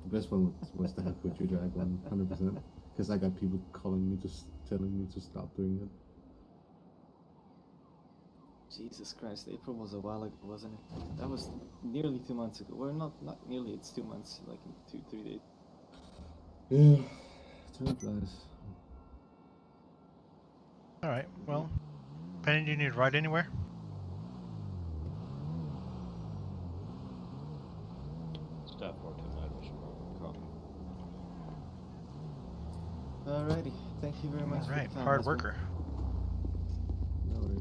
The best one was the Have Put Your Drag one, 100%. Because I got people calling me, just telling me to stop doing it. Jesus Christ, April was a while ago, wasn't it? That was nearly 2 months ago. Well, not nearly, it's 2 months, like in 2-3 days. Yeah, time flies. Alright, well, Penny, do you need to ride anywhere? Staff work tonight, Mr. Copy. Alrighty, thank you very much. Alright, hard worker. No worries.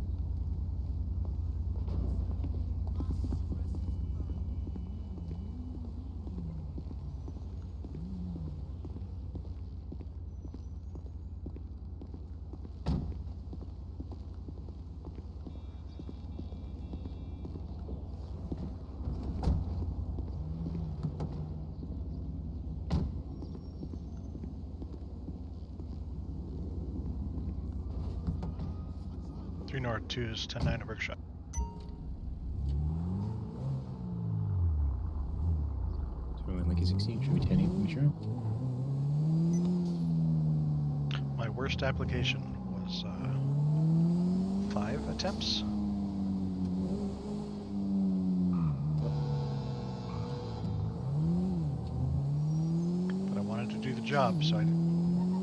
North 2 is 10-9 workshop. So we went like a 16, should we 10 8 sure? My worst application was 5 attempts. But I wanted to do the job, so I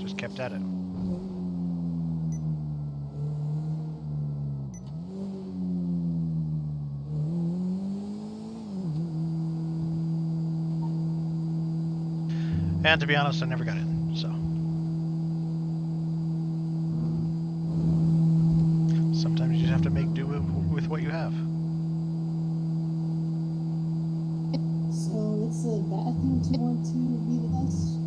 just kept at it. And to be honest, I never got in, so. Sometimes you just have to make do with what you have. So it's a bad thing to want to be the best?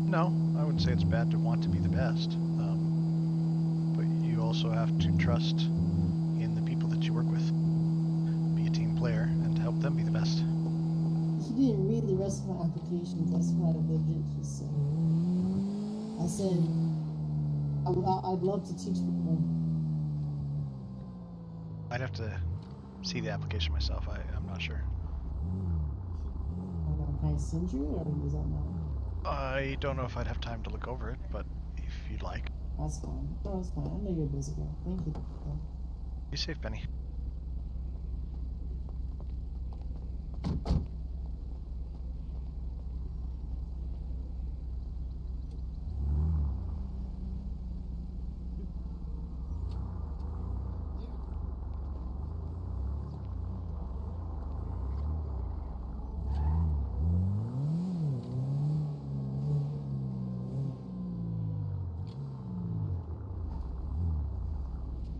No, I wouldn't say it's bad to want to be the best. But you also have to trust in the people that you work with. Be a team player and help them be the best. He didn't read the rest of my application. That's what I legit just said. I said, I'd love to teach people. I'd have to see the application myself. I'm not sure. Can I send you it, or is that not? I don't know if I'd have time to look over it, but if you'd like. That's fine. No, that's fine. I know you're a busy guy. Thank you. Be safe, Benny.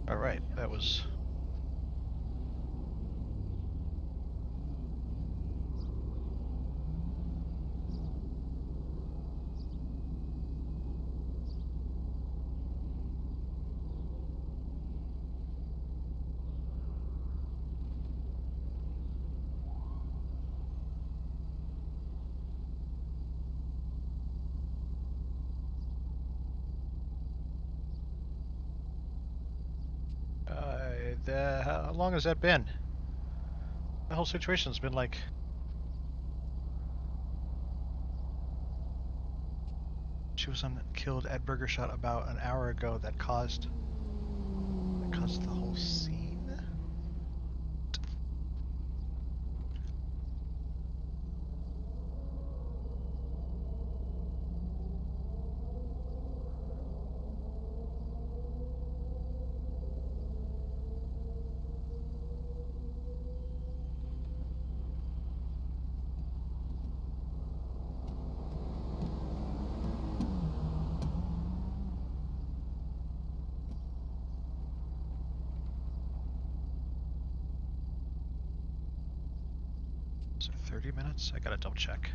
All right, that was. How long has that been? The whole situation's been like. She was killed at Burger Shot about an hour ago. That caused the whole scene. Is it 30 minutes? I gotta double check.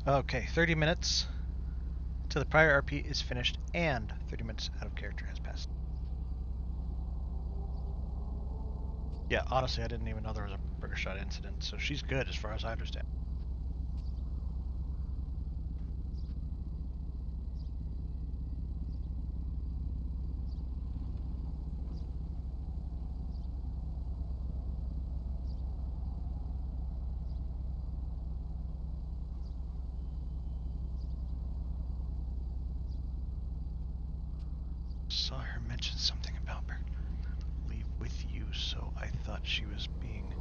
Okay, 30 minutes till the prior RP is finished and 30 minutes out of character has passed. Yeah, honestly, I didn't even know there was a Burger Shot incident, so she's good as far as I understand. saw her mention something about leave with you, so I thought she was being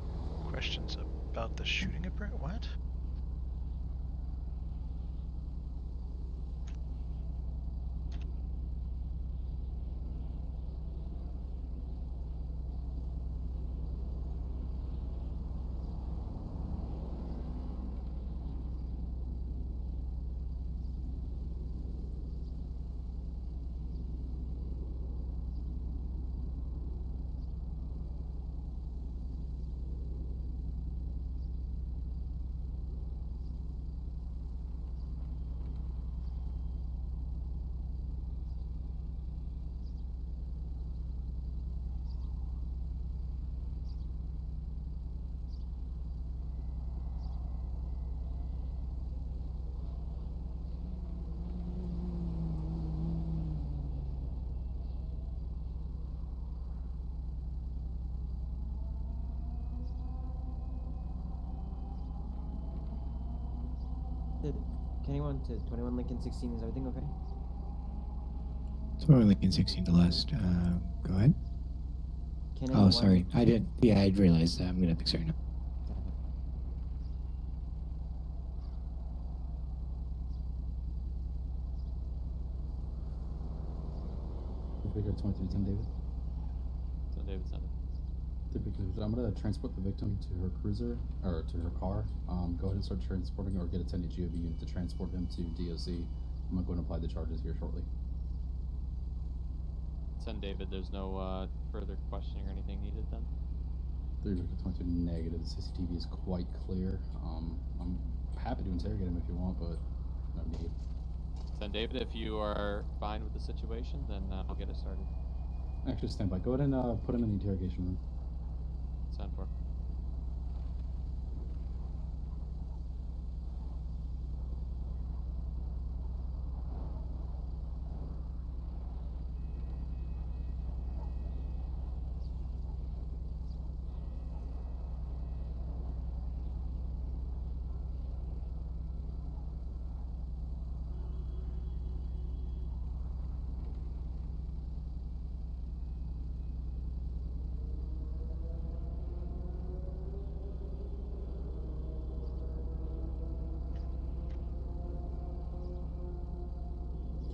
questions about the shooting at Brett. What? Can anyone to 21 Lincoln 16, is everything okay? 21 Lincoln 16 to last. Go ahead. Can Oh, anyone- sorry. I did. Yeah, I realized that. I'm gonna fix it right now. Victor 2310 David. So David sent it. I'm gonna transport the victim to her cruiser or to her car. Go ahead and start transporting, or get a 10 GOV unit to transport him to DOC. I'm going to apply the charges here shortly. Send David. There's no further questioning or anything needed then. 3 Victor 22 negative. The CCTV is quite clear. I'm happy to interrogate him if you want, but no need. Send David. If you are fine with the situation, then I'll get it started. Actually, stand by. Go ahead and put him in the interrogation room. Send for.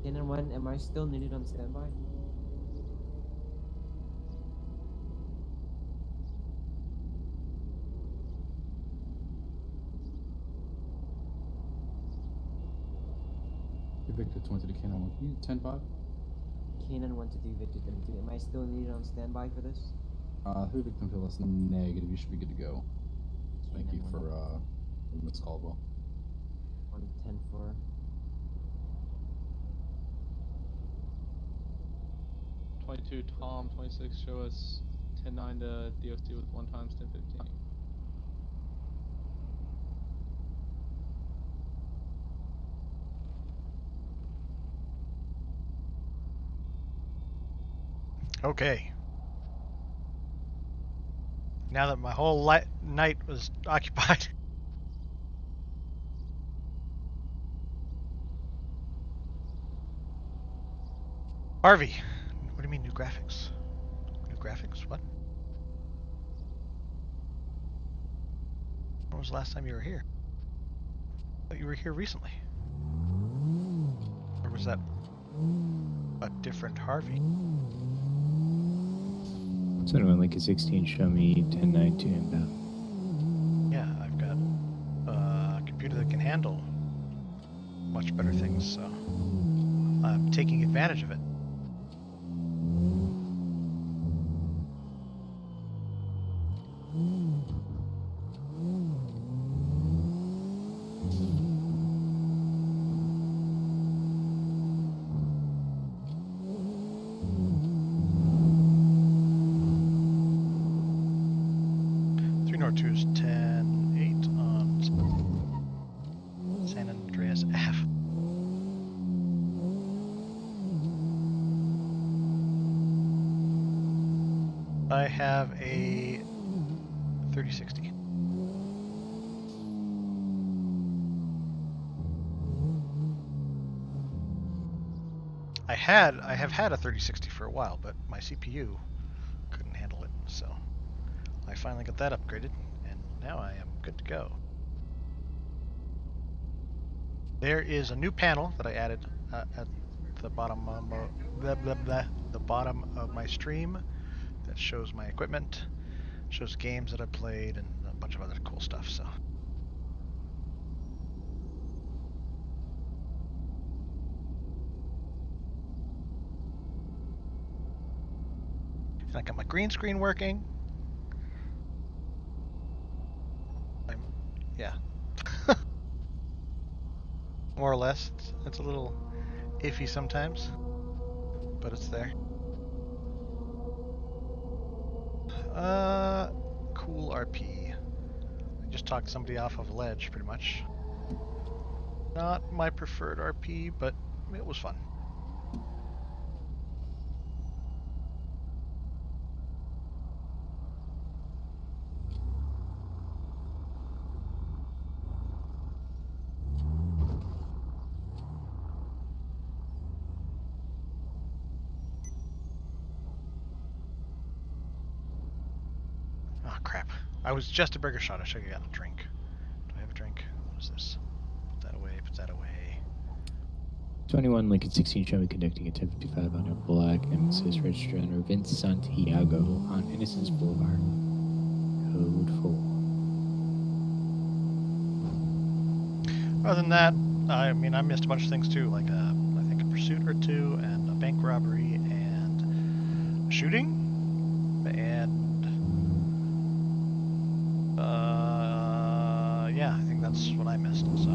Can and when am I still needed on standby? Victor 22 to Canon 1. Can you 10-5? Kanan went to do Victor 32. Am I still needed on standby for this? 3 victim to less negative. You should be good to go. Thank you for Miss Caldwell. 110 for. Tom, 26, show us 10-9 to DOC with 1 times 10-15. Okay. Now that my whole night was occupied. Harvey, what do you mean new graphics? New graphics? What? When was the last time you were here? I thought you were here recently. Or was that a different Harvey? 21 Lincoln 16, show me 10-9 to inbound. Yeah, I've got a computer that can handle much better things, so I'm taking advantage of it. Nortu's 10-8 on San Andreas Ave. I have a 3060. I have had a 3060 for a while, but my CPU couldn't handle it, so I finally got that upgraded, and now I am good to go. There is a new panel that I added at the bottom the bottom of my stream that shows my equipment, shows games that I played, and a bunch of other cool stuff. So. And I got my green screen working. Yeah. More or less. It's a little iffy sometimes, but it's there. Cool RP. I just talked somebody off of a ledge, pretty much. Not my preferred RP, but it was fun. Oh crap. I was just a burger shot. I should have gotten a drink. Do I have a drink? What is this? Put that away, put that away. 21 Lincoln 16 show me connecting at 10:55 on a black Nemesis register under Vince Santiago on Innocence Boulevard. Code 4. Other than that, I mean, I missed a bunch of things too, like I think a pursuit or two, and a bank robbery, and a shooting, and yeah, I think that's what I missed. So,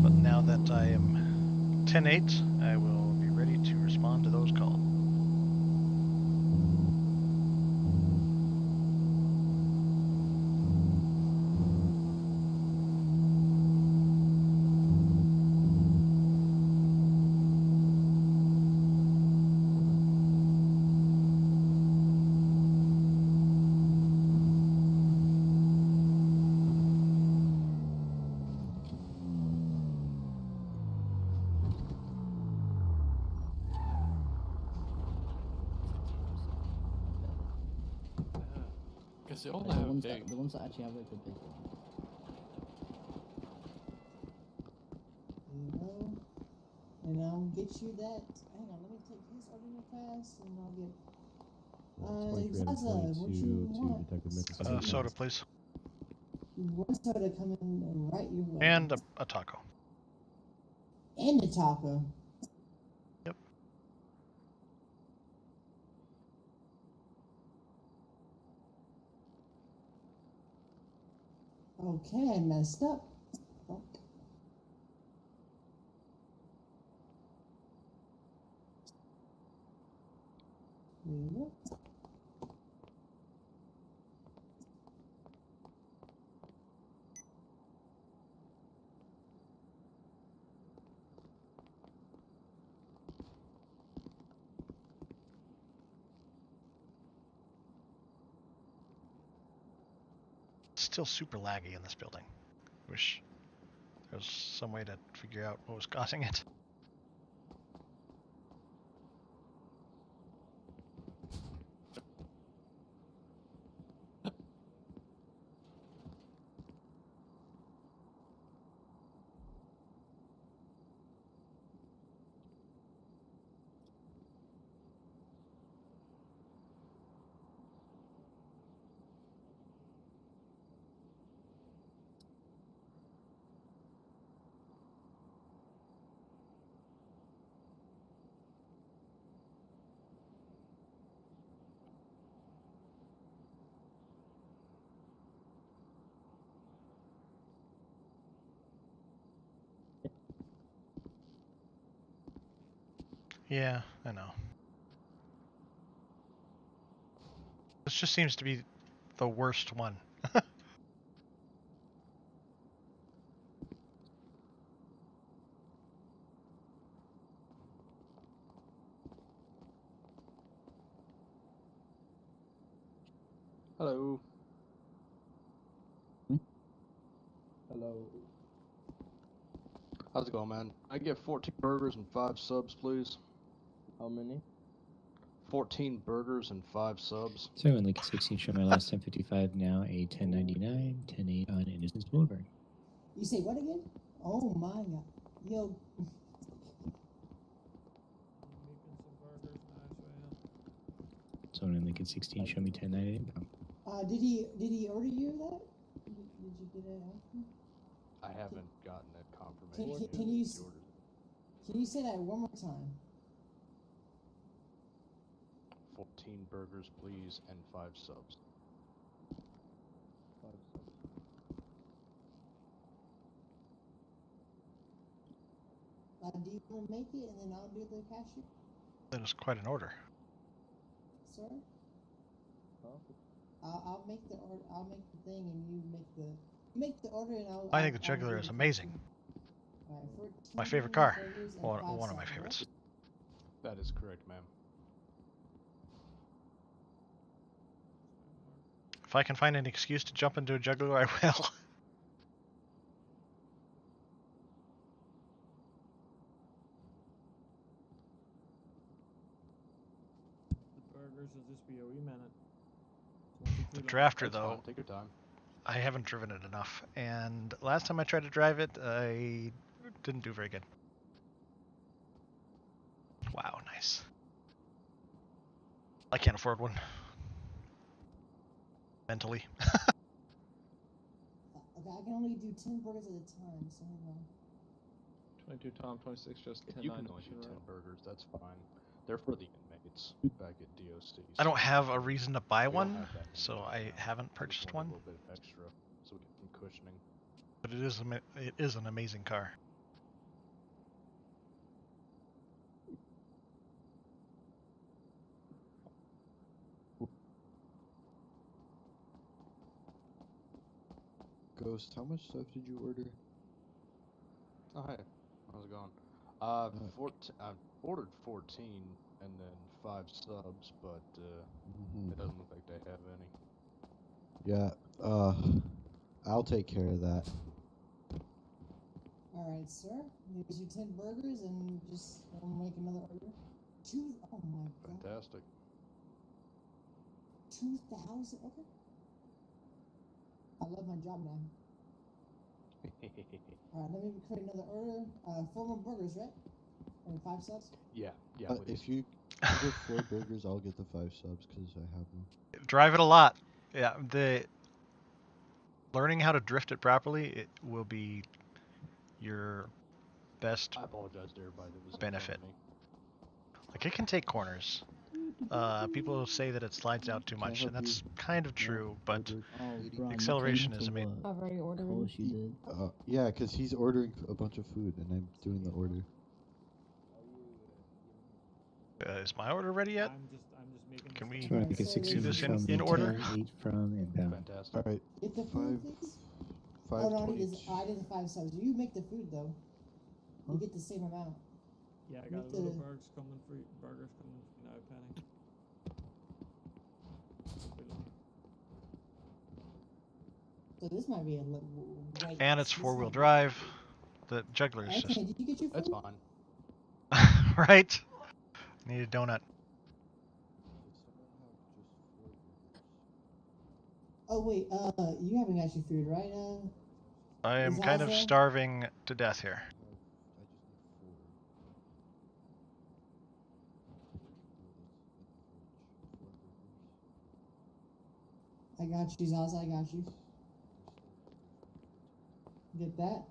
but now that I am 10-8, I will be ready to respond to those calls. Because they all The have ones big. that actually have like the big one. And I'll get you that. Hang on, let me take his order real fast, and I'll get. Xoza, what you want? Soda, please. One soda coming right your way. And a taco. And a taco. Yep. Okay, I messed up. Fuck. There you go. Still super laggy in this building. Wish there was some way to figure out what was causing it. Yeah, I know. This just seems to be the worst one. Hello. Hello. How's it going, man? I get 14 burgers and 5 subs, please. How many? 14 burgers and 5 subs. So in Lincoln 16, show my last 1055 now, a 1099, 108 on Innocence Boulevard. You say what again? Oh my god. Yo. So in Lincoln 16, show me 1098. Did he order you that? Did you get it after? I haven't gotten that confirmation. Can you say that one more time? 14 burgers, please, and 5 subs. 5 subs. Do you want to make it and then I'll do the cashier? That is quite an order. Sir? I'll make the order. I'll make the thing and you make the order and I'll. I think the jugular is amazing. Alright, My favorite car. Well, one of my favorites. That is correct, ma'am. If I can find an excuse to jump into a jugular, I will. Burgers will just be a wee minute. The drafter, That's though, fine. Take your time. I haven't driven it enough, and last time I tried to drive it, I didn't do very good. Wow, nice. I can't afford one. Mentally. Okay, I can only do 10 burgers at a time, so hang on. 22 Tom, 26 just 10 You can only do 10 burgers, that's fine. They're for the inmates back at DOC. I don't have a reason to buy We don't one, have that so I haven't purchased one. A little bit of extra, so we get some cushioning. But it is an amazing car. Ghost, how much stuff did you order? Oh, hey. How's it going? I ordered 14 and then 5 subs, but it doesn't look like they have any. Yeah, I'll take care of that. Alright, sir. Here's your 10 burgers and just make another order. Oh my god. Fantastic. 2,000? Okay. I love my job now. Alright, let me create another order. 4 more burgers, right? And 5 subs? Yeah, if you get 4 burgers, I'll get the 5 subs because I have them. Drive it a lot. Yeah, learning how to drift it properly, it will be your best I apologize to everybody that was benefit. me. Like, it can take corners. People say that it slides out too much, and that's kind of true, but acceleration is amazing. I've already ordered. Of course you did. Yeah, because he's ordering a bunch of food and I'm doing the order. Is my order ready yet? I'm just making. Can we So I think it's do 16 this from in order? 8 from inbound. Fantastic. Alright, Get the food, please? 5 Oh, no, I 20 did the 5 subs. You make the food, though. You get the same amount. Yeah, I got a little burgers coming for you. Burgers coming for you now, Penny. So this might be a little. And it's 4-wheel drive. The jugular is Okay, just did you get your food? That's fine. right. Need a donut. Oh wait, you haven't got your food, right? I am kind of Xoza? starving to death here. I got you, Xoza, I got you. Get that.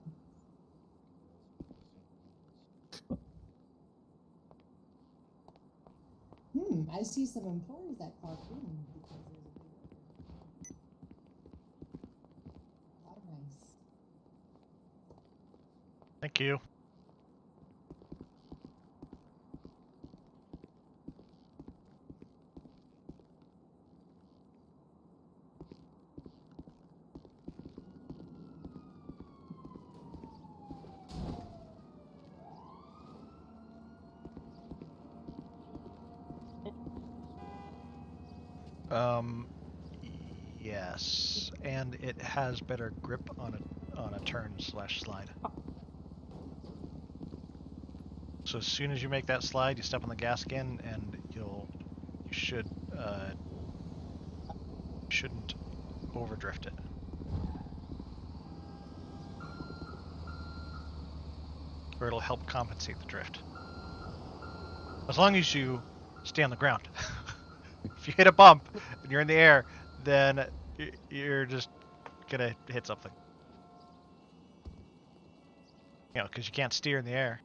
I see some employees that clock in because there's a big order. How nice. Thank you. Yes, and it has better grip on a turn/slide. So as soon as you make that slide, you step on the gas again, and you shouldn't overdrift it. Or it'll help compensate the drift. As long as you stay on the ground. If you hit a bump and you're in the air, then you're just gonna hit something. You know, because you can't steer in the air.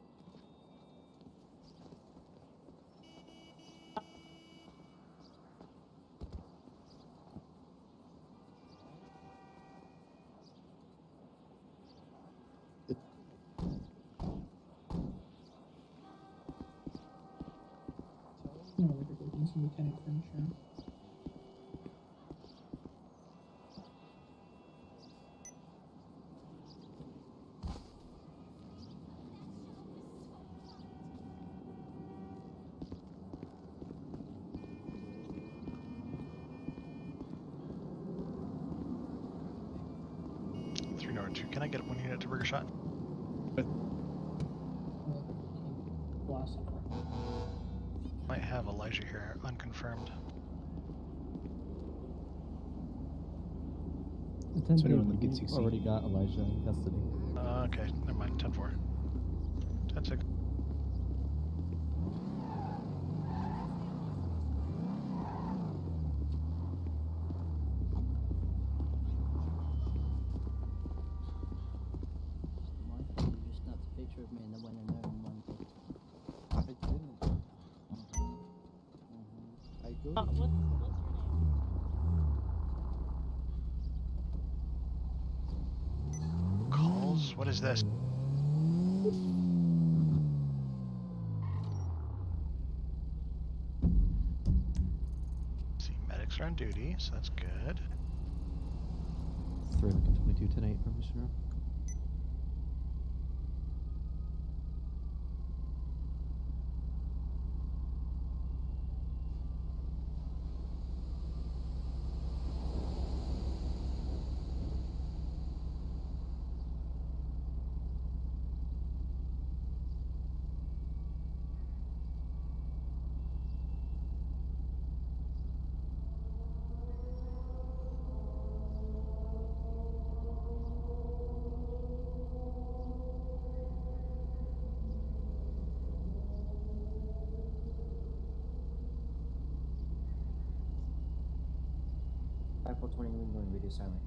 Mechanic furniture. Can I get 1 unit to Burger Shot? Might have Elijah here, unconfirmed. Already got Elijah in custody. Okay, never mind. 10-4. 10-6. Picture of me and then went in there and went. I didn't. I go. What's your name? Calls? What is this? See, medics are on duty, so that's good. 322 10-8 from Missionary. Apple 20 going radio silent.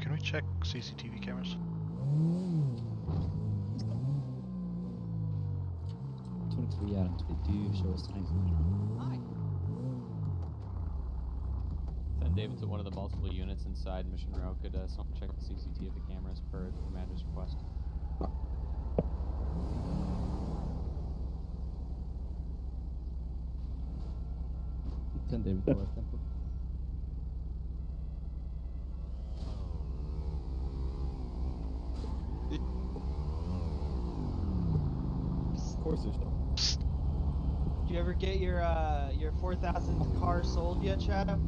Can we check CCTV cameras? 23 items, they do show us times. Hi. Send David to one of the multiple units inside Mission Row. Could someone check the CCTV cameras per the commander's request? Send David to West Temple. Of course there's no. Did you ever get your 4,000th car sold yet, Shadow?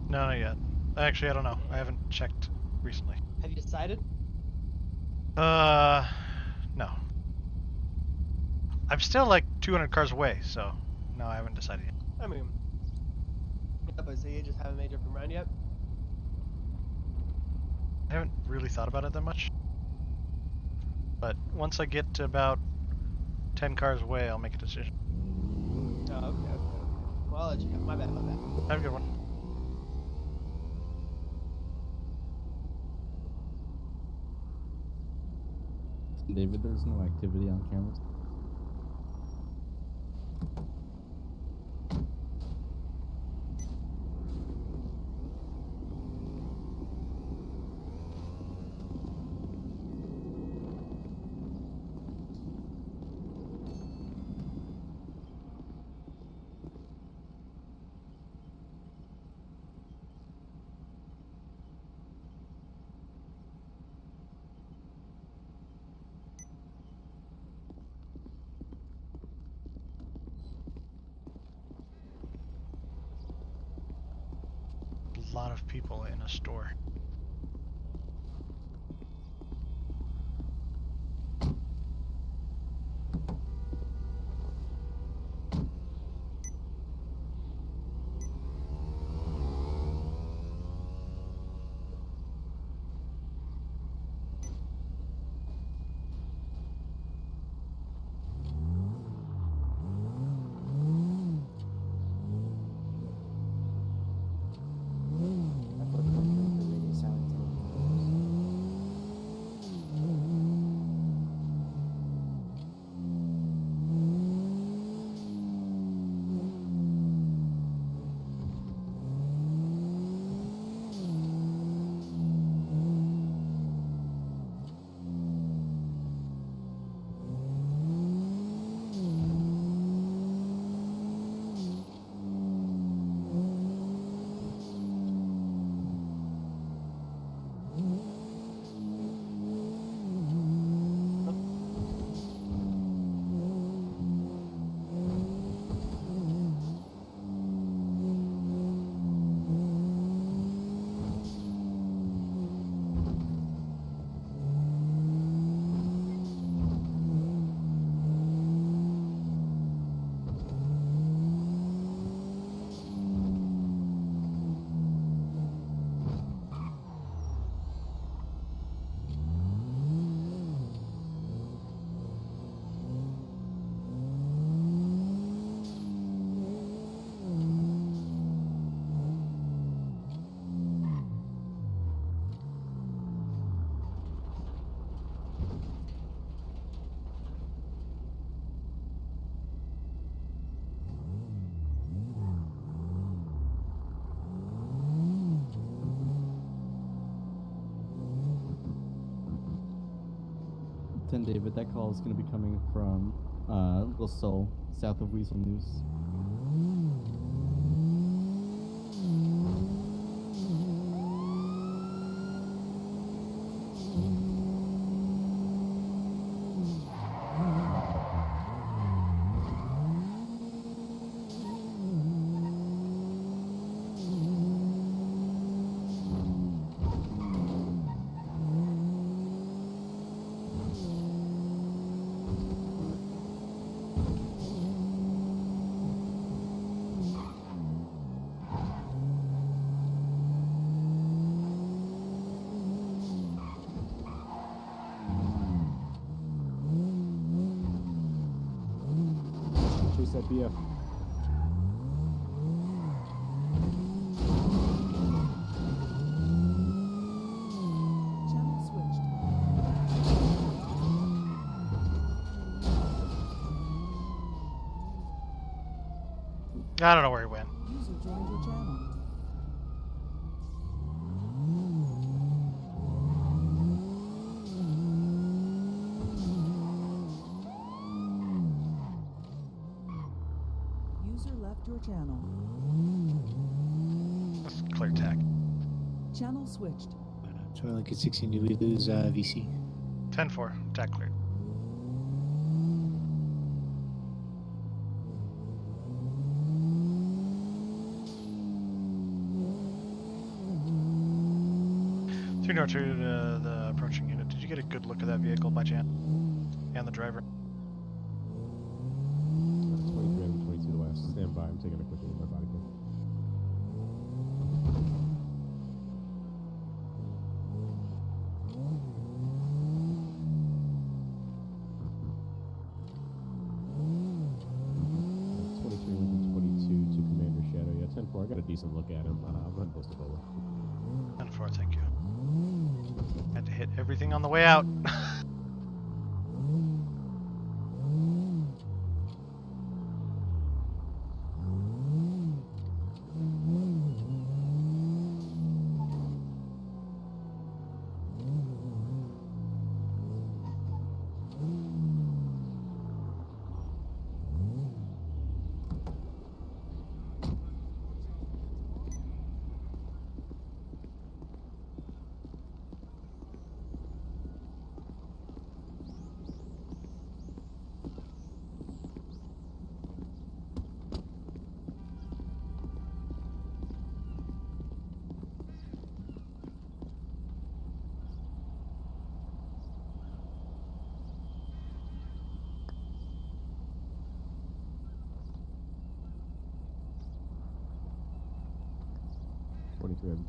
No, not yet. Actually, I don't know. I haven't checked recently. Have you decided? No. I'm still like 200 cars away, so no, I haven't decided yet. I mean, but so you just haven't made your round yet? I haven't really thought about it that much. But once I get to about 10 cars away, I'll make a decision. Oh, okay. Well, I'll let you go. My bad. Have a good one. David, there's no activity on cameras. A lot of people in a store. David, that call is going to be coming from Little Seoul, south of Weasel News. Chase that BF. Channel switched. I don't know where he went. User joined your channel. User left your channel. Let's clear tack. Channel switched. So like at 16, do we lose VC? 10-4, tack cleared. To the approaching unit. Did you get a good look at that vehicle by chance? And the driver? 23 and 22 to the west. Stand by. I'm taking a quick look at my body cam. look at him. I'll go ahead and post a photo. 10-4, thank you. Had to hit everything on the way out.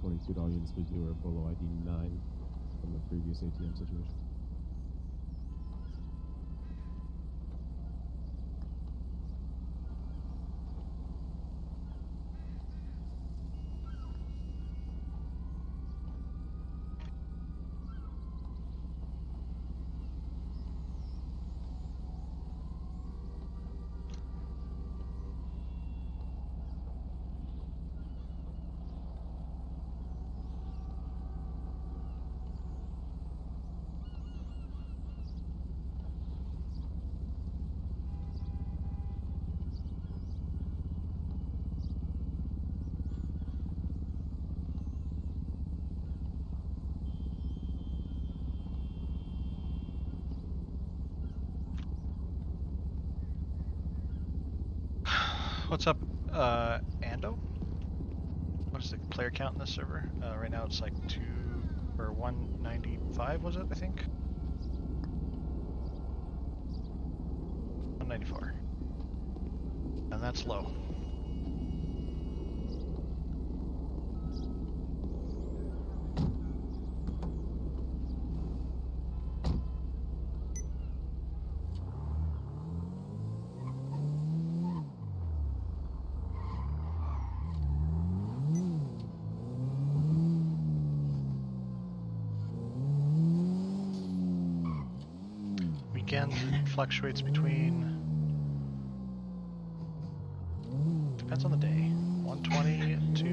$23 units please do are below ID 9 from the previous ATM situation. What's up, Ando? What is the player count in this server? Right now it's like 195, was it, I think? 194. And that's low. Weekend fluctuates between, depends on the day, 120 to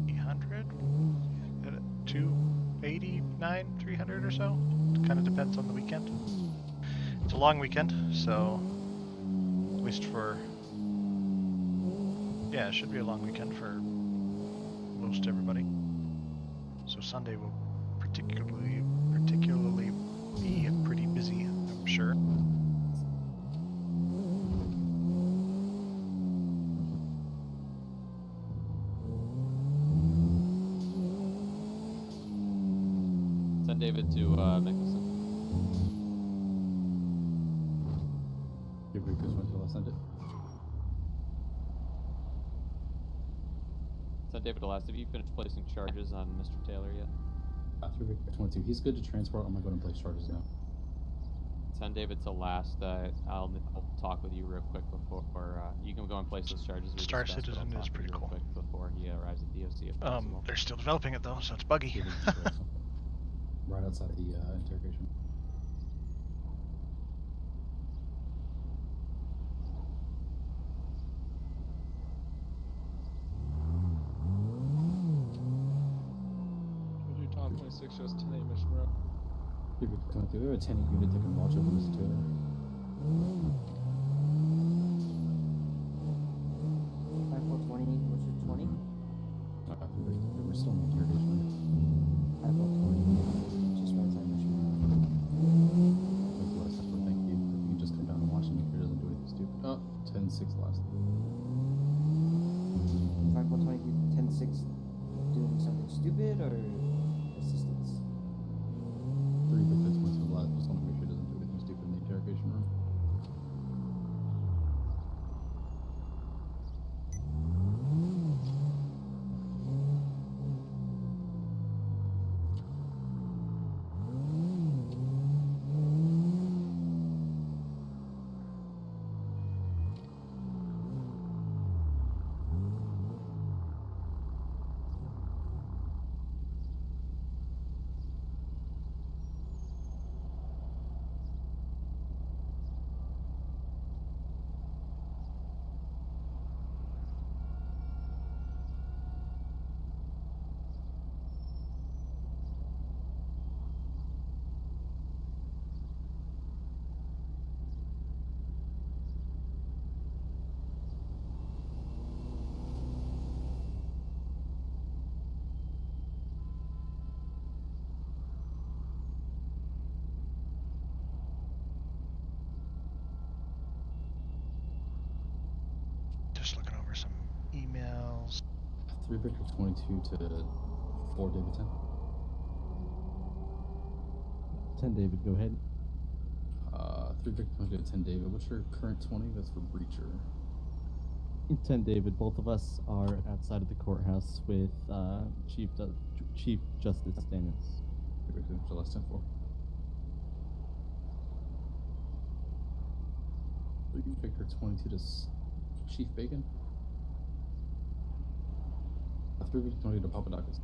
300, 289, 300 or so. It kind of depends on the weekend. It's a long weekend, so at least for, yeah, it should be a long weekend for most everybody. So Sunday will particularly be pretty busy, I'm sure. Send David to Nicholson. Give me this one till I send it. Send David to last. Have you finished placing charges on Mr. Taylor yet? 22. He's good to transport. I'm gonna go ahead and place charges now. Send David to last. I'll talk with you real quick before you can go and place those charges. Star Citizen is pretty cool. Quick before he arrives at DOC if possible. They're still developing it though, so it's buggy. Right outside the interrogation. Would you Tom 26 just today, Mission Row? We have a 10 unit that can watch over Mr. Taylor. 5420, what's your 20? We're still in the interrogation. 5420, just right outside Mission Row. Thank you. If you can just come down and watch and make sure he doesn't do anything stupid. Oh, 10-6 last. 5420, 10-6 doing something stupid or assistance? 3 victims went to the last. Just want to make sure he doesn't do anything stupid in the interrogation room. emails. 3 Victor 22 to 4 David 10. 10 David, go ahead. 3 Victor 22 to 10 David. What's your current 20? That's for breacher. 10 David, both of us are outside of the courthouse with Chief Justice Daniels. 3 Victor, July 10 4. 3 Victor 22 to Chief Bacon. 3 Victor 22 to Papadakis.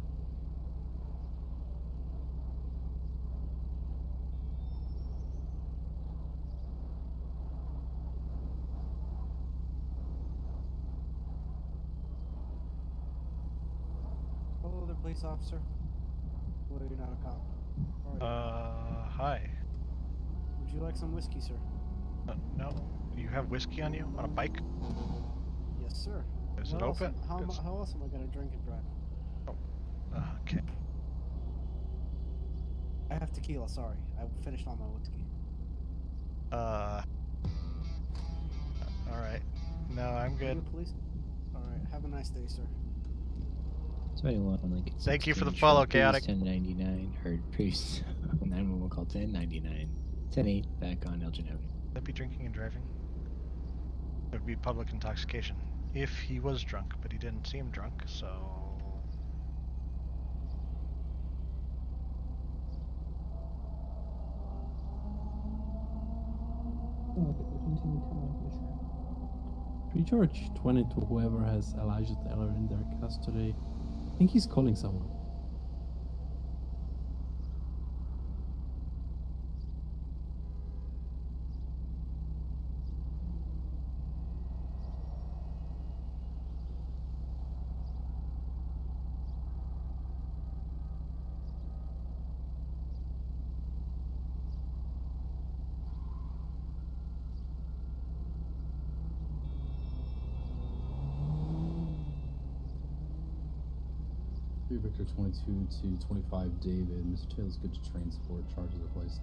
Hello there, police officer. Well, you're not a cop. Hi. Would you like some whiskey, sir? No. You have whiskey on you? On a bike? Yes, sir. Is What it else open? How else am I gonna drink and drive? Okay. I have tequila, sorry. I finished all my whiskey. Alright. No, I'm good. You police? Alright, have a nice day, sir. 21 Lincoln. Thank you for the 16, follow, short cruise, Chaotic. 1099. Heard priest. 911 call 1099. 10-8 back on Elgin Avenue. Would that be drinking and driving? It would be public intoxication. If he was drunk, but he didn't seem drunk, so... Pre-charge 20 to whoever has Elijah Taylor in their custody. I think he's calling someone. Victor 22 to 25 David. Mr. Taylor's good to transport. Charges are placed.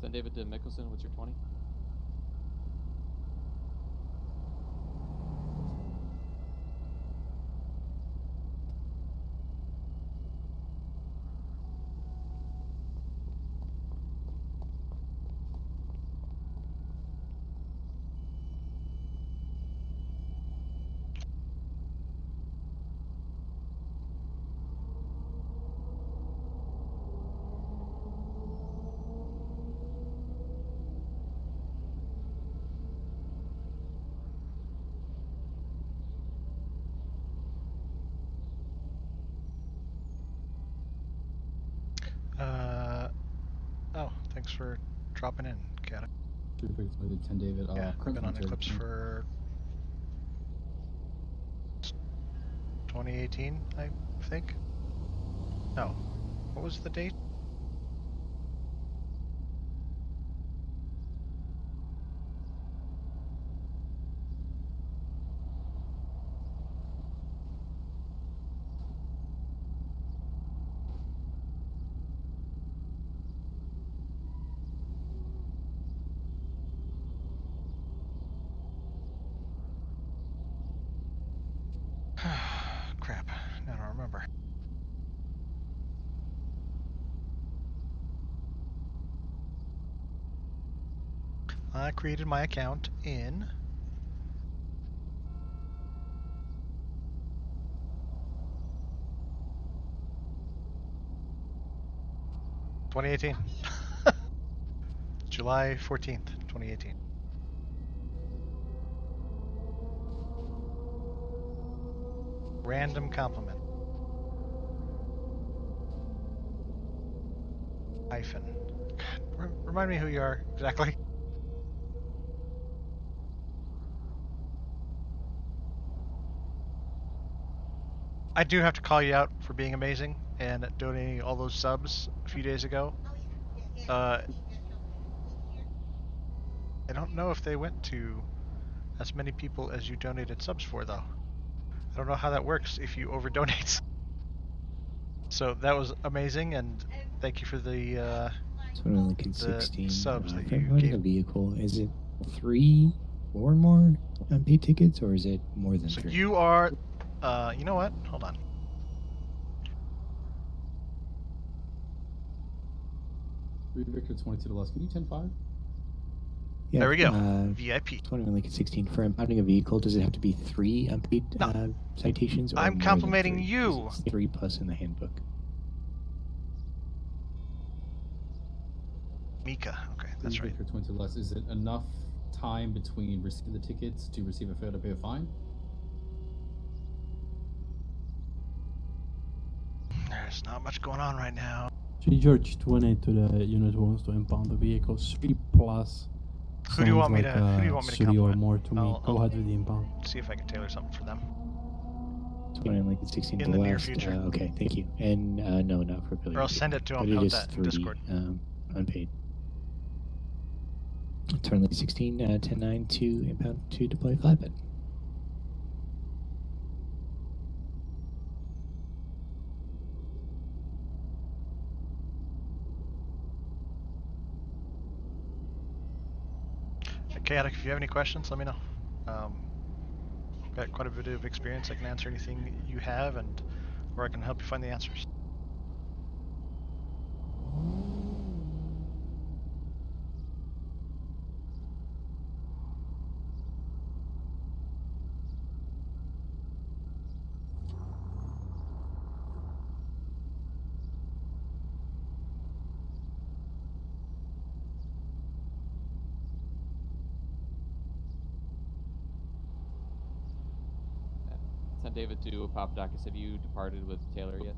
Send David to Mickelson. What's your 20? Oh, thanks for dropping in, Cat. 3 Victor 10 David. Yeah, I've been on Eclipse for 2018, I think. No. What was the date? Crap. I don't remember. I created my account in 2018. July 14th, 2018. Random compliment. Hyphen. Remind me who you are exactly. I do have to call you out for being amazing and donating all those subs a few days ago. I don't know if they went to as many people as you donated subs for, though. I don't know how that works if you over-donate. So that was amazing, and thank you for the So we're looking 16. subs that For you owning gave. a vehicle, is it 3 or more unpaid tickets, or is it more than So 3? you are, you know what? Hold on. Victor 22 to less. Can you 10-5? Yeah, There we go. VIP. 21 Lincoln 16. For impounding a vehicle, does it have to be 3 unpaid citations? Or I'm more complimenting than 3? you. It's 3 plus in the handbook. Mika. Okay, that's right. Victor 22 to less. Is it enough time between receiving the tickets to receive a fail to pay a fine? There's not much going on right now. George 20 to the unit wants to impound the vehicle. 3 plus. Who do you want me sounds to? like, Who do you want me to 3 or compliment? more to me. Go I'll ahead with the impound. see if I can tailor something for them. 21 Lincoln 16 In to the near last. future. Okay, thank you. And no, not for Billy. Or I'll send it to but him. it How's is that in 3 Discord? unpaid. 21 Lincoln 16, 10-9 to impound to deploy flatbed. Chaotic, if you have any questions, let me know. Got quite a bit of experience. I can answer anything you have, and or I can help you find the answers. Send David to Papadakis. Have you departed with Taylor yet?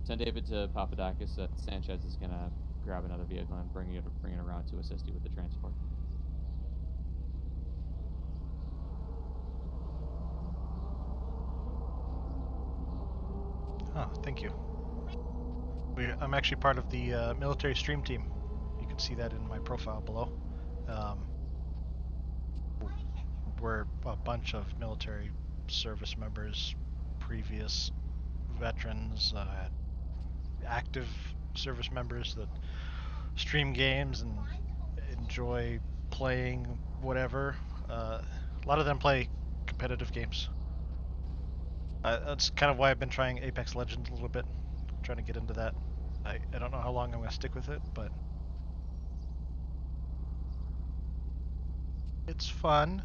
Send David to Papadakis. Sanchez is gonna grab another vehicle and bring it around to assist you with the transport. Oh, thank you. I'm actually part of the military stream team. You can see that in my profile below. We're a bunch of military service members, previous veterans, active service members that stream games and enjoy playing whatever. A lot of them play competitive games. That's kind of why I've been trying Apex Legends a little bit, trying to get into that. I don't know how long I'm going to stick with it, but it's fun.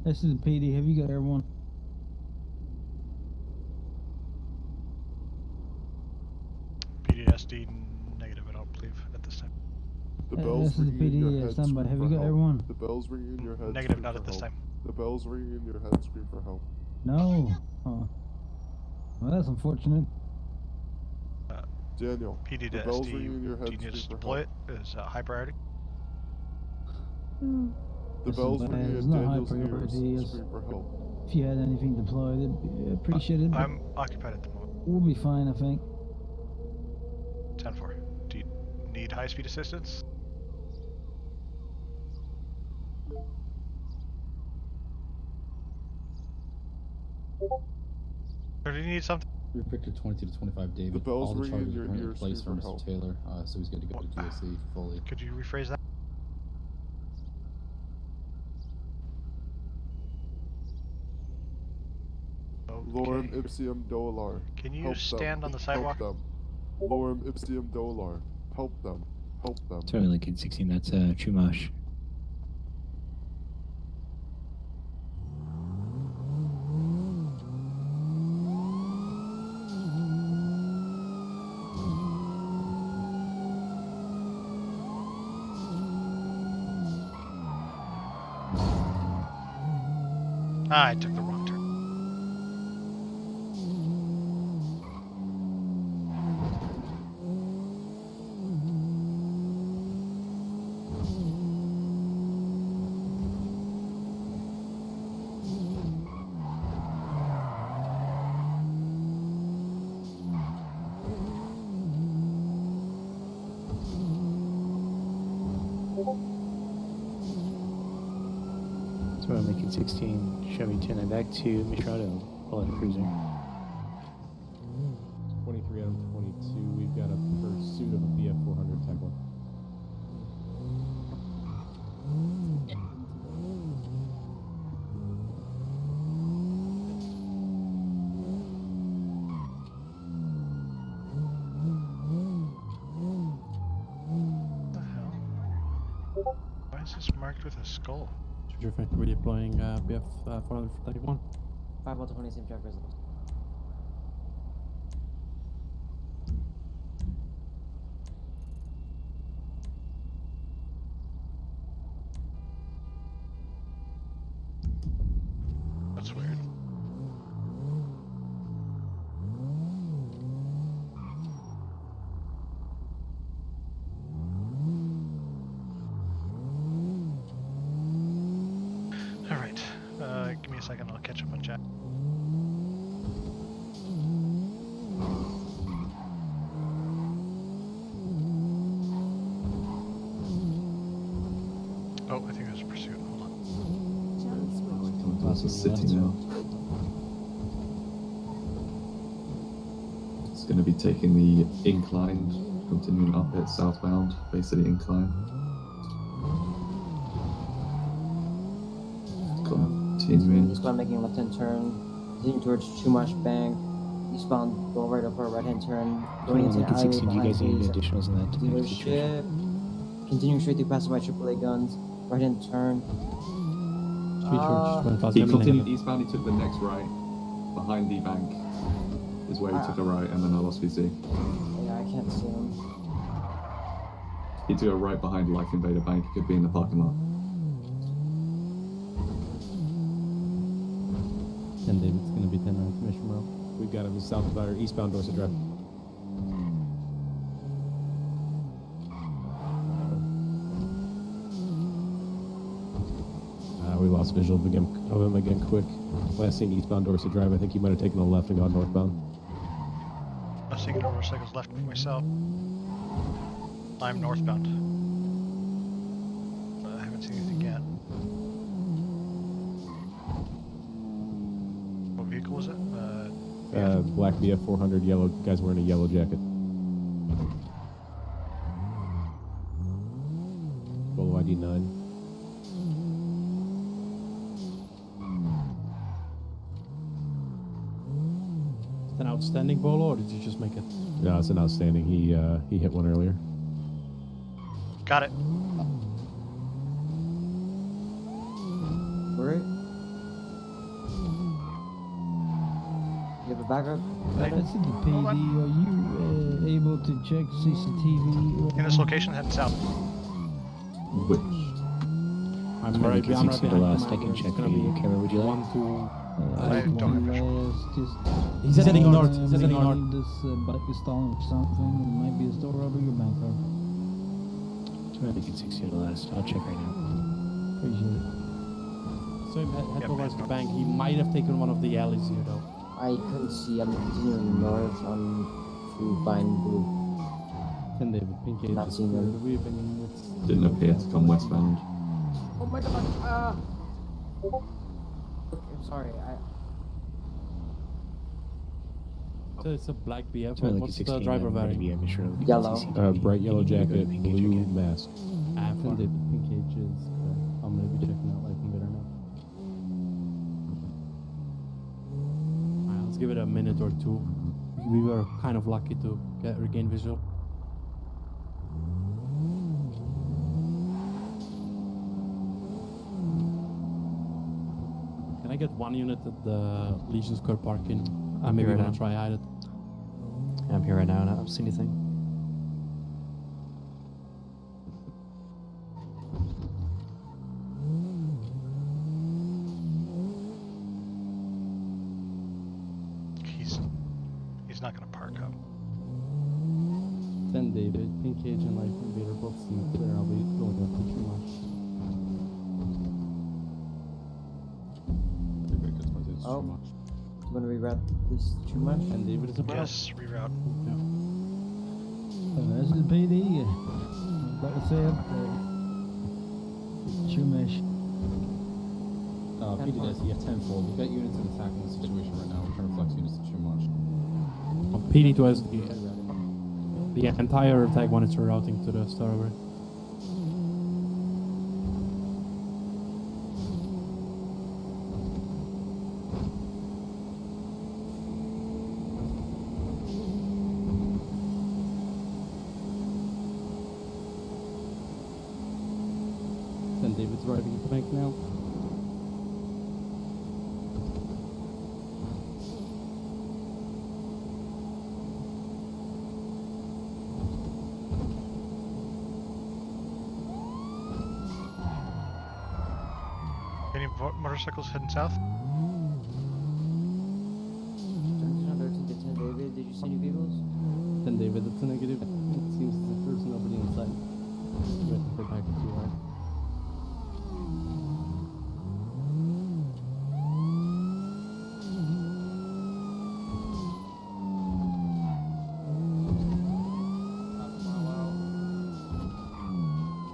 This is the PD. Have you got everyone? PTSD negative, I don't believe, at this time. The bell's this is the ringing in your PD. head. Standby. Scream Have for you got help. everyone? The bell's ringing in your head. Negative, Scream not for at this help. time. The bell's ringing in your head. Scream for help. No. Oh. Well, that's unfortunate. Daniel, PD the to bell's SD, ringing in your head. do you need us to Scream for deploy help. it? Is high priority? The bell's ringing It's in not high Daniel's ears. priority. Scream for help. If you had anything deployed, it'd be appreciated. but I'm occupied at the moment. We'll be fine, I think. 10-4. Do you need high-speed assistance? Or do you need something? Victor 22 to 25, David. The bell's All the ringing in charges your are currently in ears. place for Scream for Mr. help. Taylor, so he's good to go to GSC fully. Could you rephrase that? Lorem ipsium dolar. Can you Help stand them. on the sidewalk? Help them. Lorem ipsium dolar. Help them. Help them. Sorry, Lincoln 16, that's Chumash. I took the wrong turn. Sorry, Lincoln 16, Chevy 10, I'm back to Michelado, Bullet Cruiser. 23 out of 22, we've got a pursuit of a BF-400 Tech 1. What the hell? Why is this marked with a skull? Roger, Victor, redeploying BF 431. 5-1-20, same track result. That's weird. Alright, give me a second, I'll catch up on chat. Oh, I think there's a pursuit. Hold on. Coming past the city now. It's going to be taking the incline, continuing up it southbound, Bay City incline. Continuing. Eastbound making a left-hand turn, continuing towards Chumash Bank. Eastbound, go right up our right-hand turn, going into Lincoln alleyway 16, do you guys behind need any his additionals in that dealership. Continuing straight through past my AAA guns, right-hand turn. He continued eastbound, he took the next right. Behind the bank is where he took a right, and then I lost VC. Yeah, I can't see him. He took a right behind Life Invader Bank, he could be in the parking lot. 10 David, it's going to be 10 Commission Row. We've got him south of our eastbound Dorset Drive. We lost visual of him again quick. Last seen eastbound Dorset Drive, I think he might have taken a left and gone northbound. I was thinking motorcycles left for myself. I'm northbound. I haven't seen anything yet. What vehicle was it? Black BF-400, yellow, guy's wearing a yellow jacket. Polo ID 9. An outstanding bolo, or did you just make it? No, it's an outstanding. He hit one earlier. Got it. Where? backup. This is the PD. Are you able to check CCTV? In this location, heading south. Which? I'm right behind the last. I can check for you. Camera, would you like? I don't have visual. He's heading north. He's heading north. This bike is stolen or something. It might be a store robbery or bank robbery. I think it's 60 to the last. I'll check right now. Appreciate it. So head towards the bank. He might have taken one of the alleys here, though. I couldn't see. I'm continuing north on through Fine Blue. 10 David, pink agent. Not seeing them. Didn't appear to come westbound. Oh my god! I'm sorry. So it's a black BF. It's only like What's a the driver variant? Yellow. Bright yellow jacket, Pink blue jacket. mask. 10 David, pink age is correct. I'm gonna be checking out Life Invader now. Alright, let's give it a minute or two. We were kind of lucky to regain visual. Can I get one unit at the Legion Square parking? I'm Maybe here right wanna now. try hide it. Yeah, I'm here right now and I don't see anything. He's not gonna park up. 10 David, pink age and Life Invader both seem clear. I'll be going up too much. Oh, I'm gonna reroute this too much. And David is a Yes, reroute. This is the PD. Like I said, Chumash. PD does, yeah, tenfold. We've got units in attacking the situation right now. We're trying to flex units to too much. PD to us, the entire attack one is rerouting to the Star Over. And David's arriving at the bank now. Any motorcycles heading south? 13 to 10 David, did you see any vehicles? 10 David, that's a negative. It seems as if there's nobody inside. Waiting for back to right.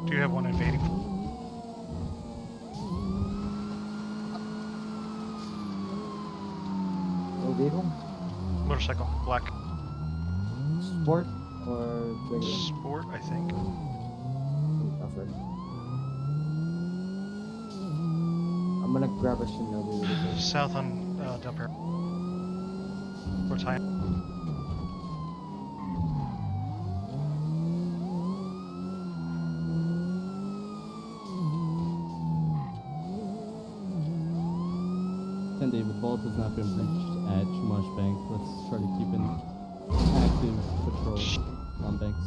Do you have one invading? No vehicle? Motorcycle, black. Sport or regular? Sport, I think. Off-road. I'm gonna grab a Shinobi really quick. South on Dumper. Or time. David, vault has not been breached at Chumash Bank. Let's try to keep an active patrol on banks.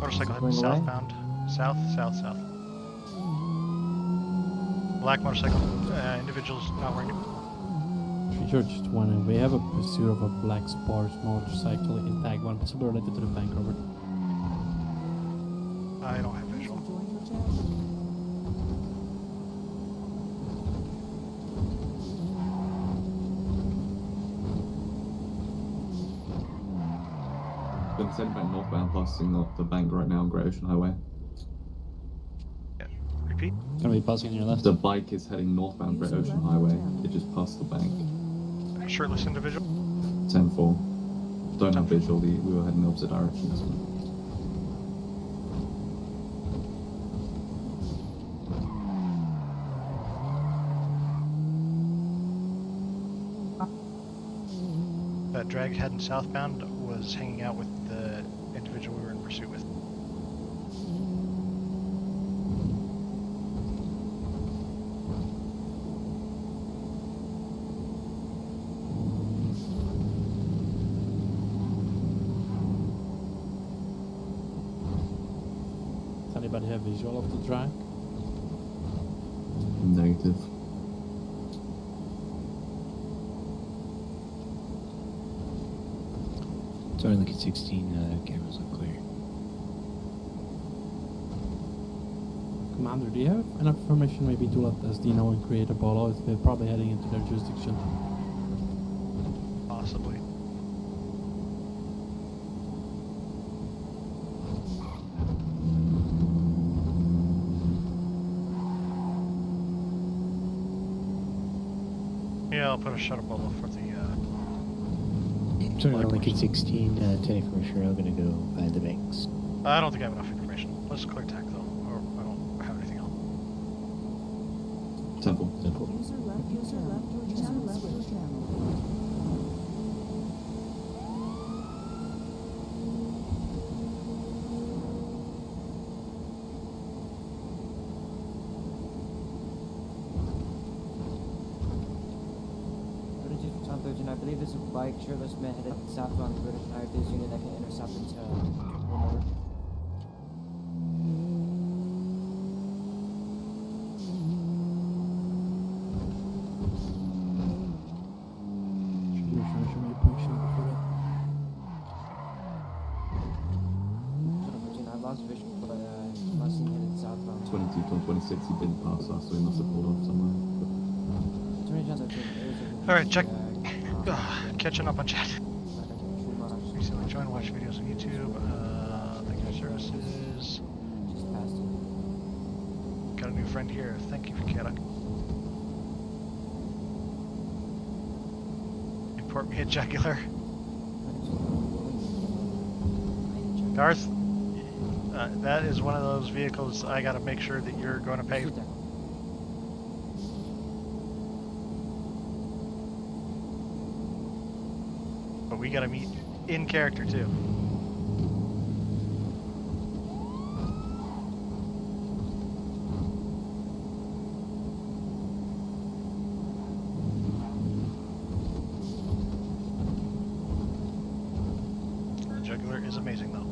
Motorcycle heading Going away? southbound. South. Black motorcycle. Individuals not wearing it. Church 20, we have a pursuit of a black sports motorcycle in tag 1, possibly related to the bank robbery. I don't have visual. Been sent back northbound, passing the bank right now on Great Ocean Highway. Repeat. Gonna be passing on your left. The bike is heading northbound Great Ocean Highway. It just passed the bank. Shirtless individual. 10-4. Don't have visual. We were heading the opposite directions. That drag heading southbound was hanging out with the individual we were in pursuit with. Anybody have visual of the track? Negative. Sorry, look at 16 cameras look clear. Commander, do you have enough information maybe to let SD know and create a bolo if they're probably heading into their jurisdiction? Possibly. Yeah, I'll put a shuttle bubble for the. Sorry, Lincoln 16, 10 for sure. I'm gonna go by the banks. I don't think I have enough information. Let's clear tech though, or I don't have anything else. Temple. User left your channel. I believe there's a bike shirtless man headed southbound the British United unit that can intercept into over. I've lost vision, but must have headed southbound. 22 to 26, he didn't pass us, so he must have pulled off somewhere. Alright, check. Catching up on chat. Recently join, watch videos on YouTube. Thank you for services. Got a new friend here. Thank you for Kadak. Import me a jugular. Darth, that is one of those vehicles I gotta make sure that you're going to pay. But we gotta meet in character too. The jugular is amazing though.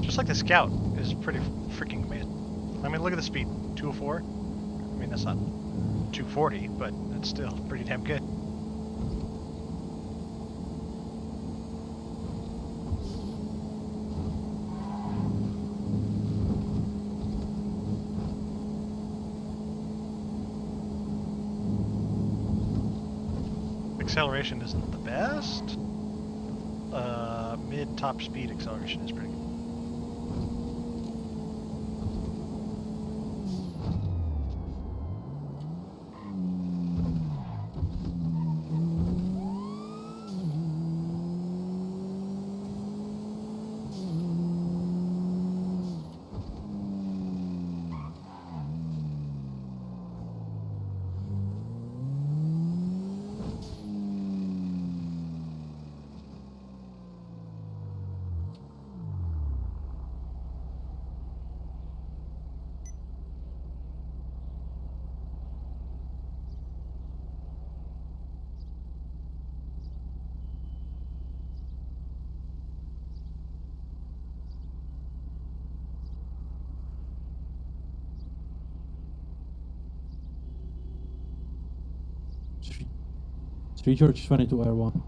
Just like the Scout is pretty freaking amazing. I mean, look at the speed, 204. I mean, that's not 240, but it's still pretty damn good. Acceleration isn't the best. Mid top speed acceleration is pretty good. Street Church 22 Air 1.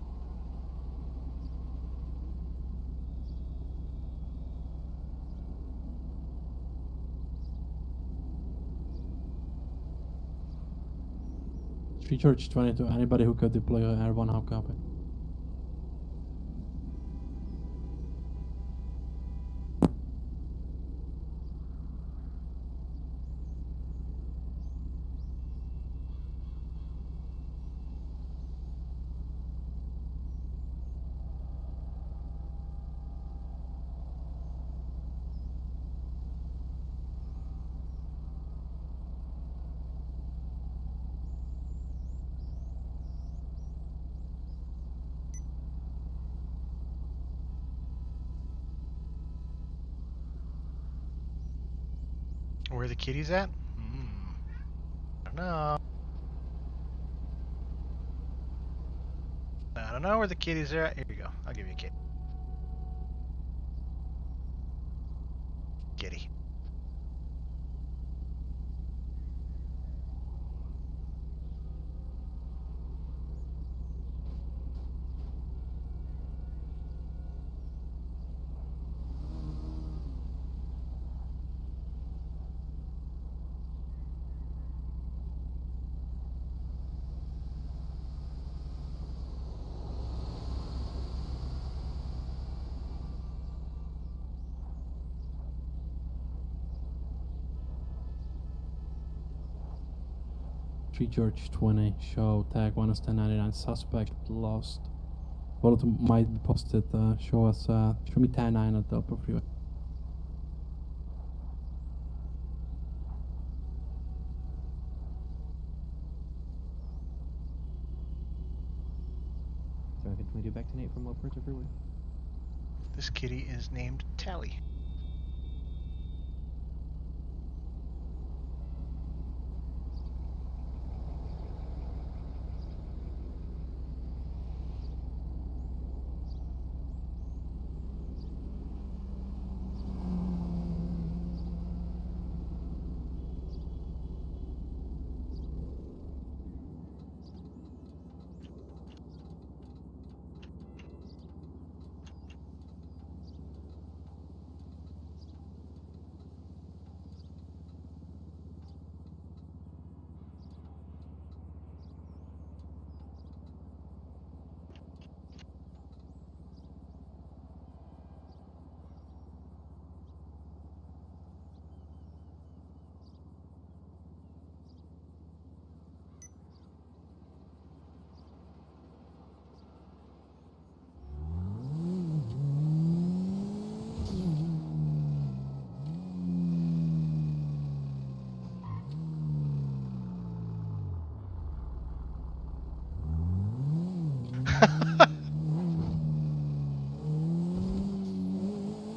Street Church 22, anybody who could deploy Air 1, how copy? Where the kitty's at? I don't know. I don't know where the kitties are at. Here you go. I'll give you a kitty. Kitty. George 20, show tag 1 as 1099, suspect lost. Bullet might be posted, show us, show me 10-9 at the upper freeway. Sorry, can we do back to Nate from what parts of freeway? This kitty is named Tally.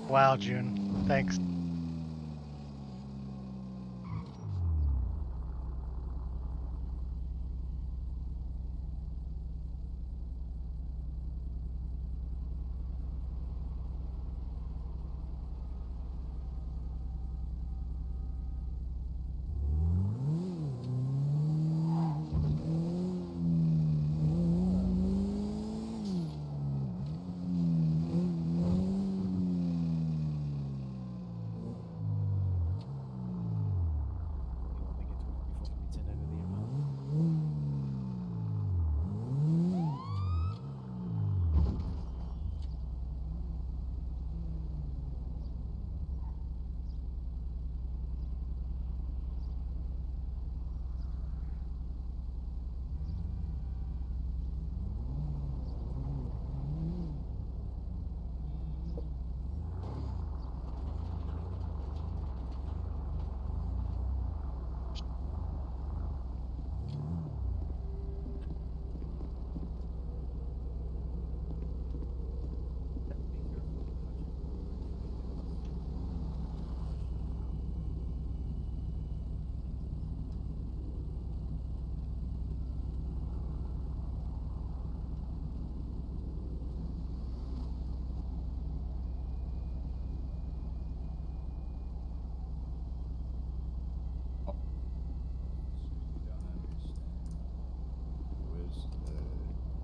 Wow, June. Thanks.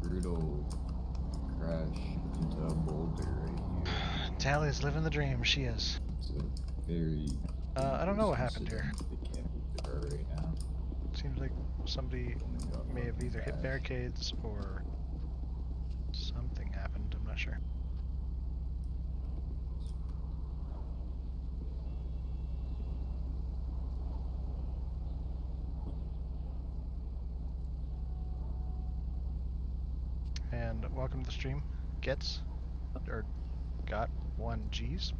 Brutal crash into a boulder right here. Tally's living the dream. She is. It's a very. I don't know what happened here. They can't move her right now. Seems like somebody may have either hit barricades or something happened. I'm not sure. And welcome to the stream. Got 1 G's.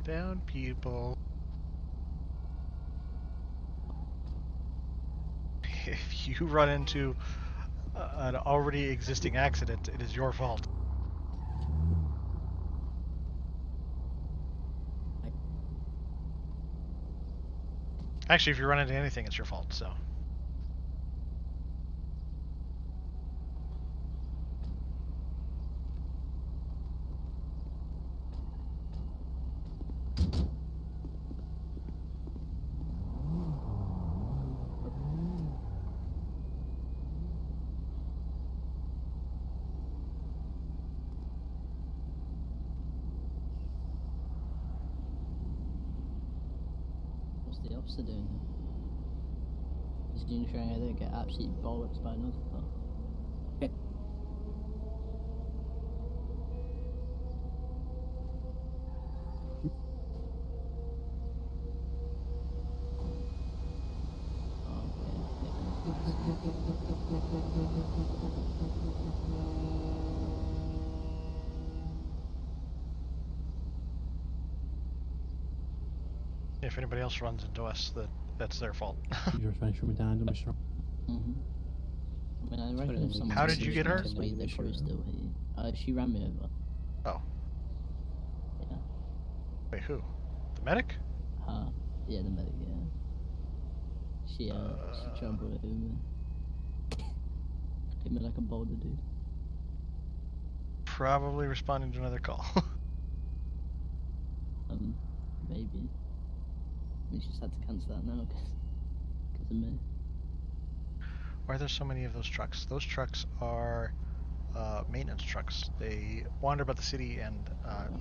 down, people. If you run into an already existing accident, it is your fault. Actually, if you run into anything, it's your fault, so. What's the officer doing here? He's doing showing how they get absolutely bollocks by another car. If anybody else runs into us, that's their fault. You're trying to show me down to Mr. I mean, I reckon if someone How did you get her? They're probably still here. She ran me over. Oh. Yeah. Wait, who? The medic? Yeah, the medic, yeah. She jumped over me. Hit me like a boulder, dude. Probably responding to another call. Maybe. We just had to cancel that now because of me. Why are there so many of those trucks? Those trucks are maintenance trucks. They wander about the city and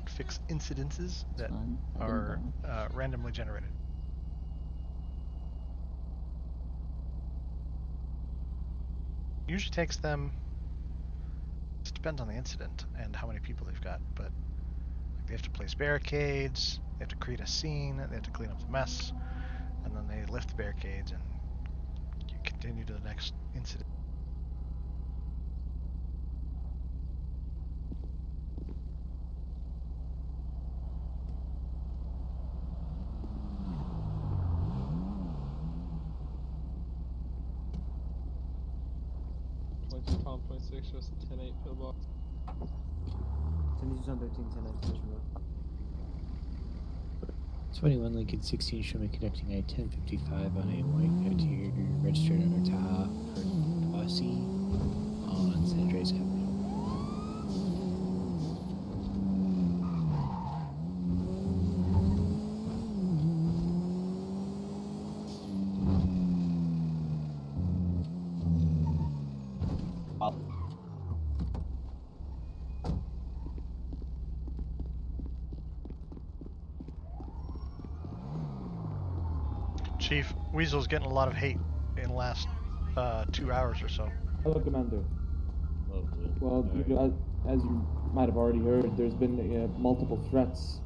fix incidences that are randomly generated. Usually takes them. It depends on the incident and how many people they've got, but they have to place barricades. They have to create a scene. They have to clean up the mess, and then they lift the barricades and you continue to the next incident. Tom 26, just a 10-8 pillbox. 10 on 13, 10 mission row. 21 Lincoln 16, show me connecting a 1055 on a white interior registered under Taha Posse on San Andreas Avenue. Chief, Weasel's getting a lot of hate in the last 2 hours or so. Hello, Commander. Well, as you might have already heard, there's been multiple threats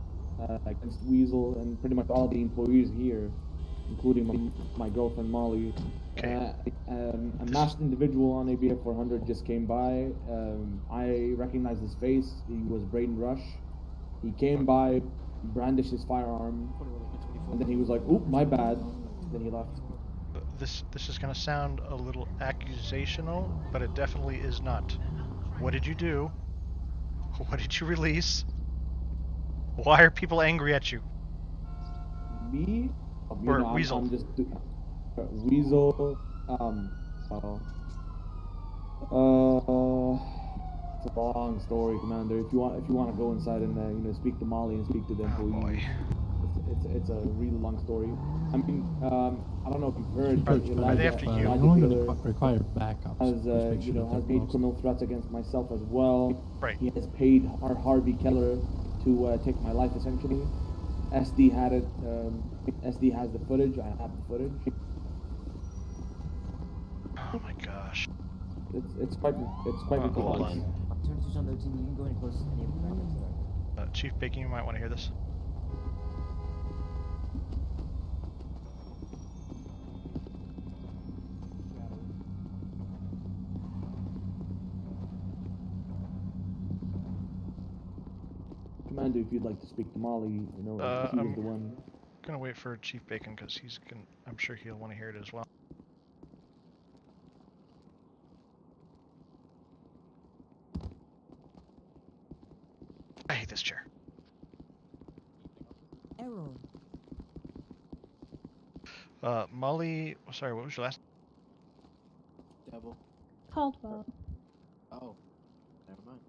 against Weasel and pretty much all the employees here, including my girlfriend Molly. Okay. A masked individual on ABF 400 just came by. I recognized his face. He was Braden Rush. He came by, brandished his firearm, and then he was like, "Oop, my bad." Then he left. This is going to sound a little accusational, but it definitely is not. What did you do? What did you release? Why are people angry at you? Me? Or Weasel? I'm just Weasel. It's a long story, Commander. If you want to go inside and speak to Molly and speak to the employees. It's a really long story. I mean, I don't know if you've heard. Are they after you? I'm going to require backups. Has made criminal threats against myself as well. Right. He has paid Harvey Keller to take my life, essentially. SD had it. SD has the footage. I have the footage. Oh my gosh. It's quite ridiculous. Hold on. Turn to on 13, you can go in close to any of the fragments. Chief Bacon, you might want to hear this. Commander, if you'd like to speak to Molly, you know, she was the one. Gonna wait for Chief Bacon because I'm sure he'll want to hear it as well. I hate this chair. Error. Molly, sorry, what was your last? Devil. Caldwell. Oh, never mind.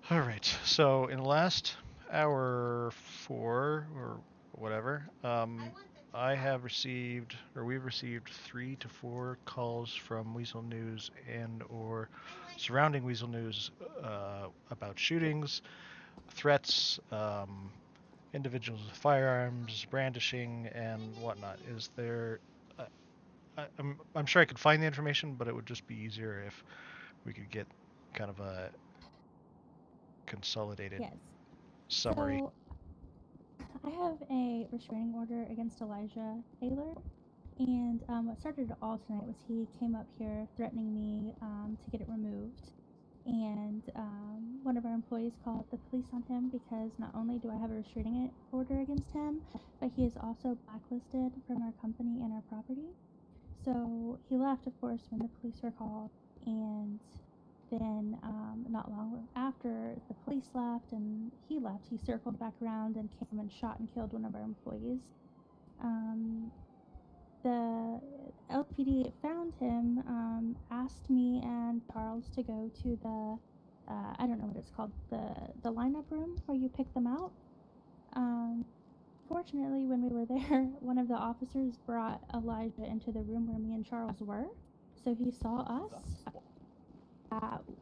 All right. So in the last hour 4 or whatever, we've received 3 to 4 calls from Weasel News and or surrounding Weasel News about shootings, threats, individuals with firearms, brandishing, and whatnot. Is there? I'm sure I could find the information, but it would just be easier if we could get kind of a consolidated summary. So, I have a restraining order against Elijah Taylor, and what started it all tonight was he came up here threatening me to get it removed, and one of our employees called the police on him because not only do I have a restraining order against him, but he is also blacklisted from our company and our property. So he left, of course, when the police were called, and then not long after the police left and he left, he circled back around and came and shot and killed one of our employees. The LPD found him, asked me and Charles to go to the, I don't know what it's called, the lineup room where you pick them out. Fortunately, when we were there, one of the officers brought Elijah into the room where me and Charles were, so he saw us.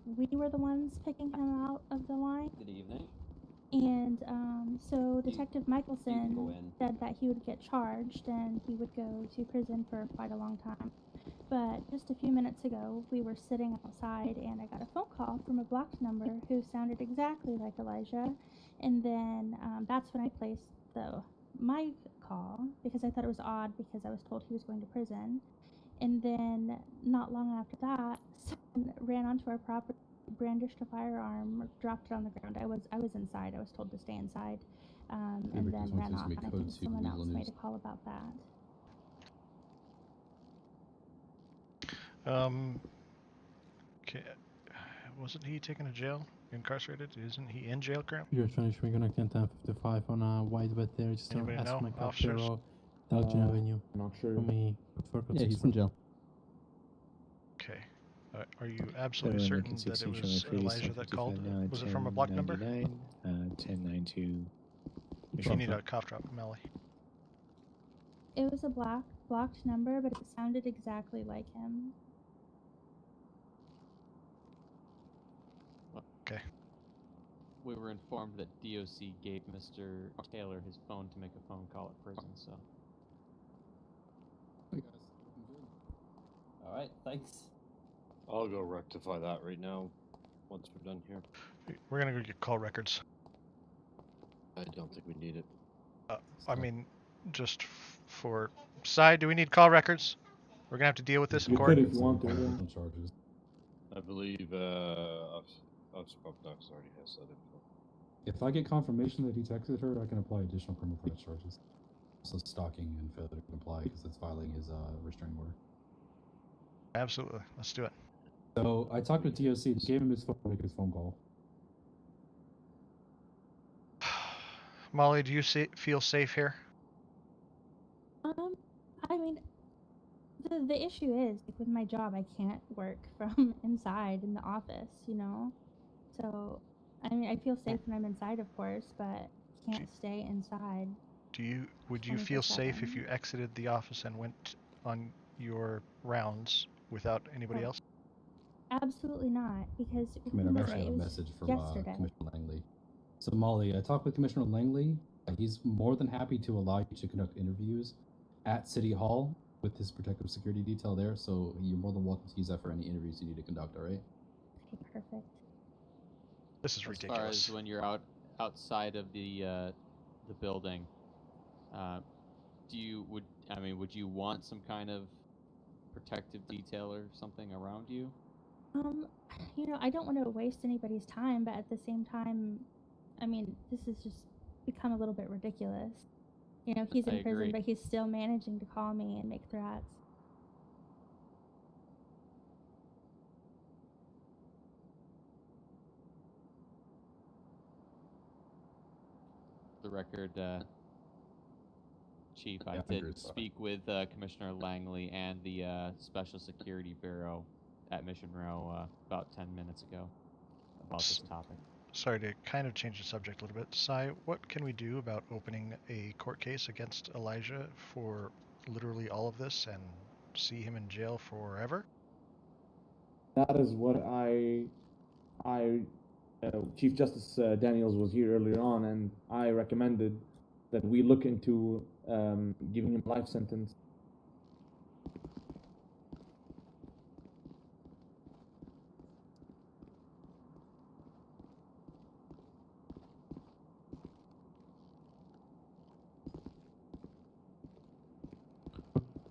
We were the ones picking him out of the line. Good evening. And so Detective Michelson said that he would get charged and he would go to prison for quite a long time. But just a few minutes ago, we were sitting outside and I got a phone call from a blocked number who sounded exactly like Elijah. And then that's when I placed my call because I thought it was odd because I was told he was going to prison. And then not long after that, someone ran onto our property, brandished a firearm, dropped it on the ground. I was inside. I was told to stay inside, and then ran off. And I think someone else made a call about that. Okay. Wasn't he taken to jail, incarcerated? Isn't he in jail currently? You're trying to connect 1055 on a wide bed there. Just Anybody ask know? my Officers? capture or Elgin Avenue. Not sure. Yeah, he's in jail. Okay. Are you absolutely certain that it was Elijah that called? Was it from a block number? 1092. You need a cough drop, Melly. It was a blocked number, but it sounded exactly like him. Okay. We were informed that DOC gave Mr. Taylor his phone to make a phone call at prison, so. Hey guys, looking good. Alright, thanks. I'll go rectify that right now, once we're done here. We're gonna go get call records. I don't think we need it. I mean, just for side, do we need call records? We're gonna have to deal with this in court. If you want to. Charges. I believe Officer Popnox already has that info. If I get confirmation that he texted her, I can apply additional criminal offense charges. Also stalking and failure to comply because it's violating his restraining order. Absolutely, let's do it. So I talked with DOC, gave him his phone to make his phone call. Molly, do you feel safe here? I mean, the issue is like, with my job, I can't work from inside in the office, you know. So, I mean, I feel safe when I'm inside, of course, but can't stay inside. Would you feel safe if you exited the office and went on your rounds without anybody else? Absolutely not, because Commander, I actually have a message from yesterday. Commissioner Langley. So Molly, I talked with Commissioner Langley. He's more than happy to allow you to conduct interviews at City Hall with his protective security detail there. So you're more than welcome to use that for any interviews you need to conduct. All right? Okay, perfect. This is ridiculous. As far as when you're outside of the building, would you want some kind of protective detail or something around you? You know, I don't want to waste anybody's time, but at the same time, I mean, this has just become a little bit ridiculous. You know, he's I in prison, agree. but he's still managing to call me and make threats. The record, Chief, I Yeah, did fingers. speak with Commissioner Langley and the Special Security Bureau at Mission Row about 10 minutes ago about this topic. Sorry to kind of change the subject a little bit. Sai, what can we do about opening a court case against Elijah for literally all of this and see him in jail forever? That is what Chief Justice Daniels was here earlier on, and I recommended that we look into giving him a life sentence.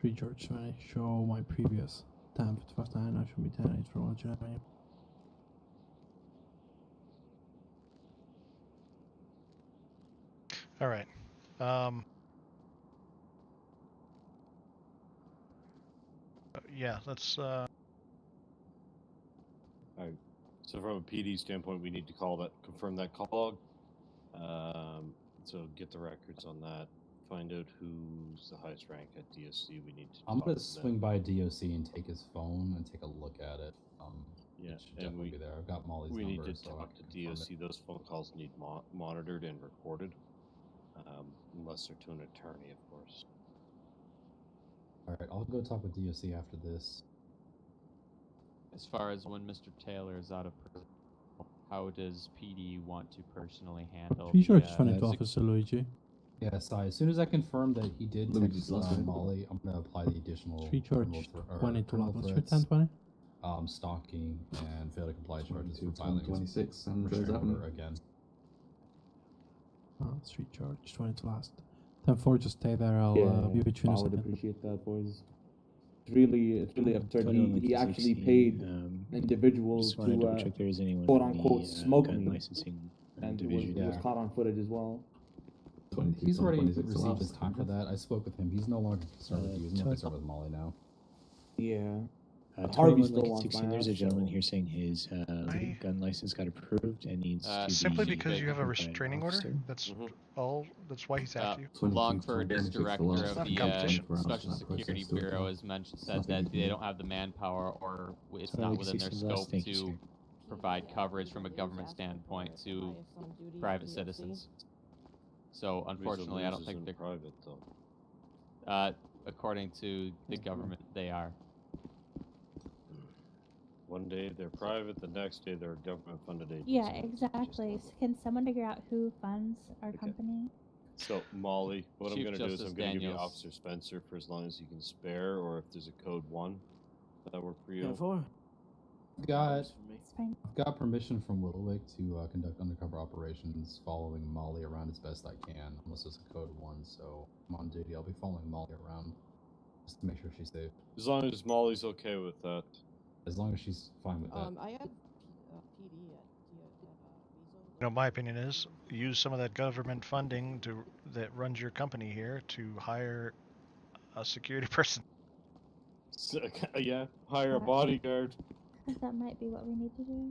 Three George, when I show my previous 10:59, I should be 10:08 for one Germany. All right. Yeah, let's. Alright. So from a PD standpoint, we need to confirm that call log. So get the records on that. Find out who's the highest rank at DSC. We need to. I'm gonna swing by DOC and take his phone and take a look at it. Yeah, it should definitely be there. I've got Molly's we number. need to so talk to DOC. Those phone calls need monitored and recorded, unless they're to an attorney, of course. All right, I'll go talk with DOC after this. As far as when Mr. Taylor is out of prison, how does PD want to personally handle Three George, the, 22 Officer Luigi. Yeah, so as soon as I confirm that he did Luigi's text last name. Molly, I'm gonna apply the additional 3 George, criminal 22 Officer threats, 1020. stalking and failure to comply charges for 22, filing 26, San restraining Andreas order again. Oh, 3 George, 22 last. 10-4, just stay there. I'll be with you in I a would second. appreciate that, boys. It's really absurd. 21 He actually 16, paid individuals just wanted to to check there is anyone quote in the, unquote smoke gun me, licensing and division. was caught on footage as well. He's already received his time for that. I spoke with him. He's no longer concerned with you. He's more concerned with Molly now. Yeah. 21 Harvey still Lincoln wants 16, my there's a ass, gentleman so- here saying his gun license got approved and needs to Simply be because you have a approved by an restraining order. officer. That's all. That's why he's after you. Longford, as director of the competition. Special Security Bureau, has said that they don't have the manpower or it's not within their scope to provide coverage from a government standpoint to private citizens. So unfortunately, I don't think they're private though. According to the government, they are. One day they're private, the next day they're a government-funded agency. Yeah, exactly. Can someone figure out who funds our company? So, Molly, what Chief I'm going to do is Justice I'm going to give you Daniels. Officer Spencer for as long as you can spare, or if there's a code 1. Does that work for you? I've got permission from Whittlewick to conduct undercover operations following Molly around as best I can, unless there's a code 1, so I'm on duty. I'll be following Molly around just to make sure she's safe. As long as Molly's okay with that. As long as she's fine with that. I had PD You know, my opinion is use some of that government funding that runs your company here to hire a security person. So, yeah, hire a bodyguard. That might be what we need to do.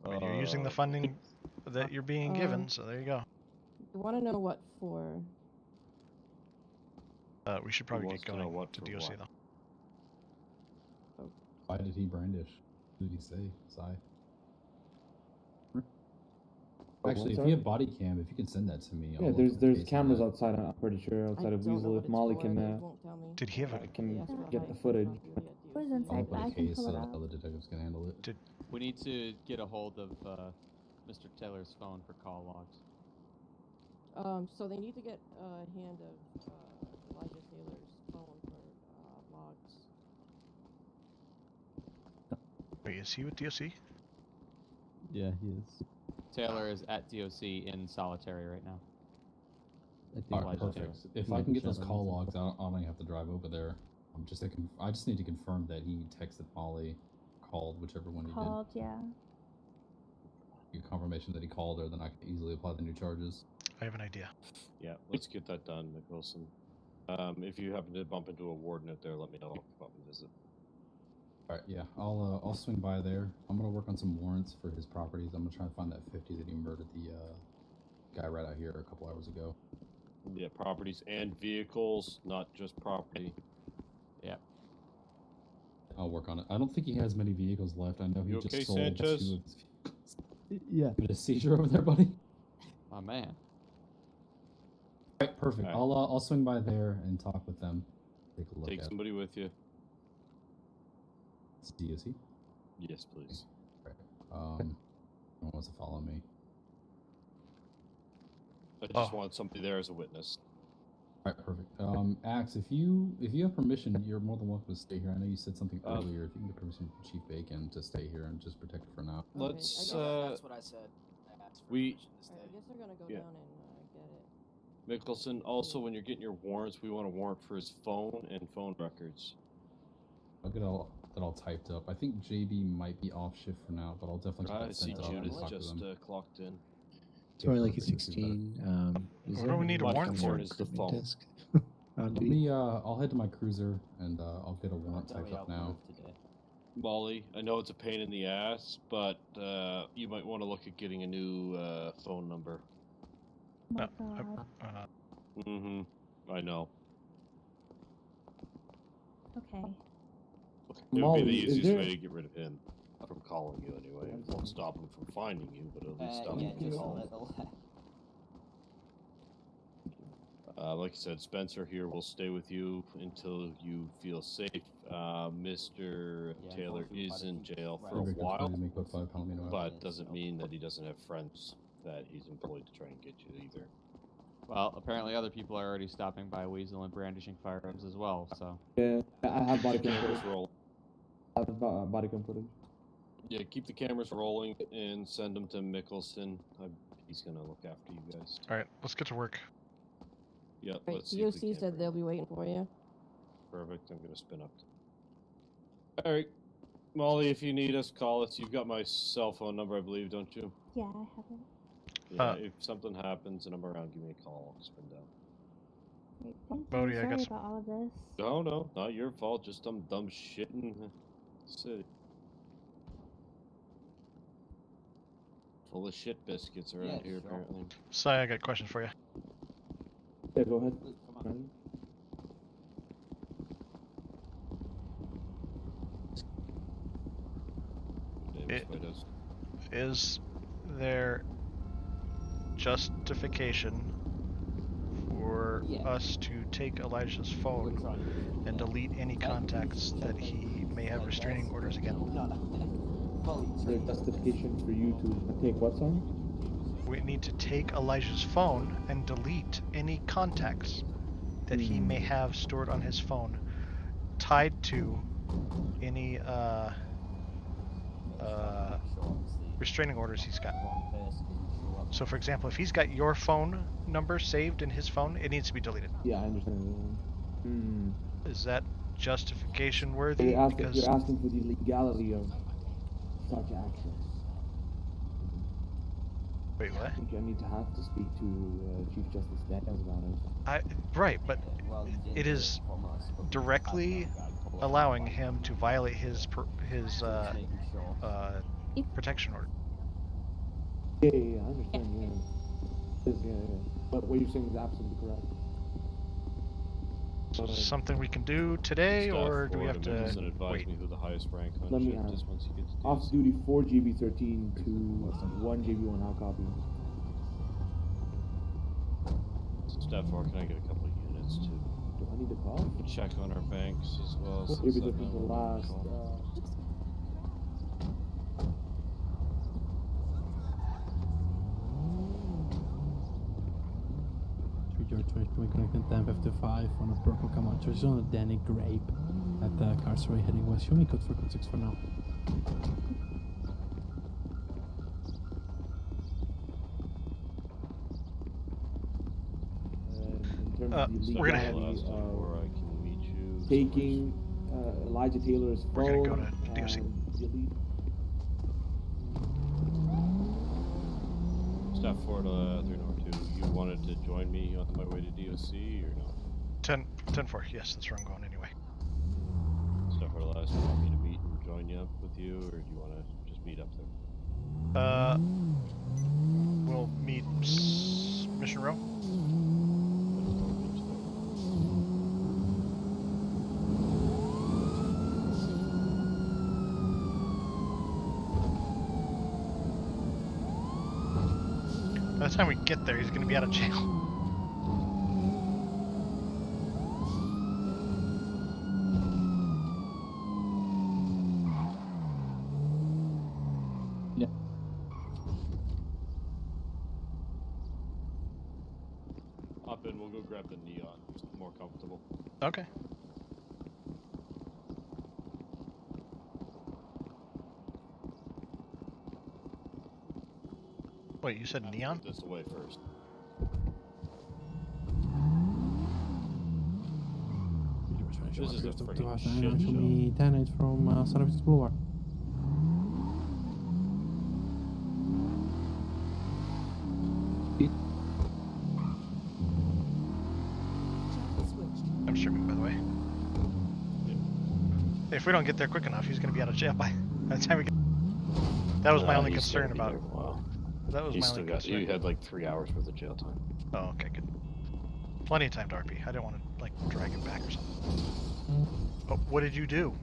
I mean, you're using the funding that you're being given, so there you go. You want to know what for? We should probably wants get to know going what to for DOC what? though. Why did he brandish? What did he say, Sai? Actually, if you have body cam, if you can send that to me. Yeah, there's cameras outside. I'm pretty sure outside of Weasel. If Molly can Did he have a can get the footage. It was inside, but I can case pull it so out. other detectives can handle it. We need to get a hold of Mr. Taylor's phone for call logs. So they need to get a hand of Elijah Taylor's phone for logs. Wait, is he with DOC? Yeah, he is. Taylor is at DOC in solitary right now. Alright, perfect. If I can get those call logs, I don't have to drive over there. I just need to confirm that he texted Molly, called, whichever one you Called, yeah. did. Your confirmation that he called her, then I can easily apply the new charges. I have an idea. Yeah, let's get that done, Nicholson. If you happen to bump into a warden out there, let me know. I'll come up and visit. Alright, yeah, I'll swing by there. I'm gonna work on some warrants for his properties. I'm gonna try to find that 50 that he murdered the guy right out here a couple hours ago. Yeah, properties and vehicles, not just property. Yeah. I'll work on it. I don't think he has many vehicles left. I know he You just okay, sold Sanchez? 2 of his vehicles. Yeah. Bit of seizure over there, buddy. My man. Alright, perfect. Right. I'll swing by there and talk with them. Take a look Take at somebody with you. It's DOC. Yes, please. Right. Who wants to follow me? I just want somebody there as a witness. Alright, perfect. Axe, if you have permission, you're more than welcome to stay here. I know you said something earlier. If you can get permission from Chief Bacon to stay here and just protect it for now. Let's That's what I said. I asked for permission to stay. I guess they're gonna go down and get it. Mickelson, also when you're getting your warrants, we want a warrant for his phone and phone records. I'll get that all typed up. I think JB might be off shift for now, but I'll definitely get I that see sent up and Judith talk to just them. clocked in. Sorry, like it's 16. What do we need a warrant for? Is the phone. Let me, I'll head to my cruiser and I'll get a warrant typed up now. Molly, I know it's a pain in the ass, but you might want to look at getting a new phone number. Oh my god. Mm-hmm. I know. Okay. It would Molly, be the is easiest there- way to get rid of him from calling you anyway. It won't stop him from finding you, but at least stop Yeah, him from just calling. Like I said, Spencer here will stay with you until you feel safe. Mr. Taylor is in jail for a while, but doesn't mean that he doesn't have friends that he's employed to try and get you either. Well, apparently other people are already stopping by Weasel and brandishing firearms as well, so... Yeah, I have body cam Cameras footage. roll. I have body cam footage. Yeah, keep the cameras rolling and send them to Mickelson. He's gonna look after you guys. Alright, let's get to work. Yeah, Right, let's see if we DOC said they'll be waiting for you. Perfect. I'm gonna spin up. All right, Molly, if you need us, call us. You've got my cell phone number, I believe, don't you? Yeah, I have it. Yeah. If something happens and I'm around, give me a call. I'll spin down. Great, thank you. Bodhi, I Sorry got about all of this. No, not your fault. Just some dumb shit in the city. Full of shit biscuits around here, apparently. Sai, I got questions for you. Yeah, go ahead. Is there justification for us to take Elijah's phone and delete any contacts that he may have restraining orders against? Is there justification for you to take what, son? We need to take Elijah's phone and delete any contacts that he may have stored on his phone tied to any restraining orders he's got. So for example, if he's got your phone number saved in his phone, it needs to be deleted. Yeah, I understand. Is that justification worthy? You're asking for the legality of such actions. Wait, what? I think I need to speak to Chief Justice Daniels about it. Right, but it is directly allowing him to violate his protection order. Yeah, I understand. Yeah. But what you're saying is absolutely correct. So something we can do today, or do we have to wait? Me who the highest rank on Let me shift is once you get to off duty 4 GB13 to 1 GB1. How copy? Steph, or can I get a couple of units too? Do I need to call? Check on our banks as well. Maybe this is the last. George connecting 1055 on a purple Camacho. It's on a Danny Grape at the Carceray heading west. Show me code 4.6 for now. In terms of the legality of taking Elijah Taylor's We're phone. gonna go to DOC. Delete. Staff Ford 302, you wanted to join me on my way to DOC or no? 10-4, yes, that's where I'm going anyway. Staff Ford Elias, do you want me to meet and join you up with you, or do you want to just meet up there? We'll meet Mission Row. By the time we get there, he's going to be out of jail. Yeah. Hop in, we'll go grab the neon. It's more comfortable. Okay. Wait, you said neon? Put this away first. This is a freaking shit Show show. me 10-8 from San Francisco Boulevard. I'm streaming, by the way. Yeah. If we don't get there quick enough, he's going to be out of jail by the time we get. That was my only concern about it. Wow. That was my only concern. You had like 3 hours worth of jail time. Oh, okay, good. Plenty of time to RP. I didn't want to like drag him back or something. Oh, what did you do?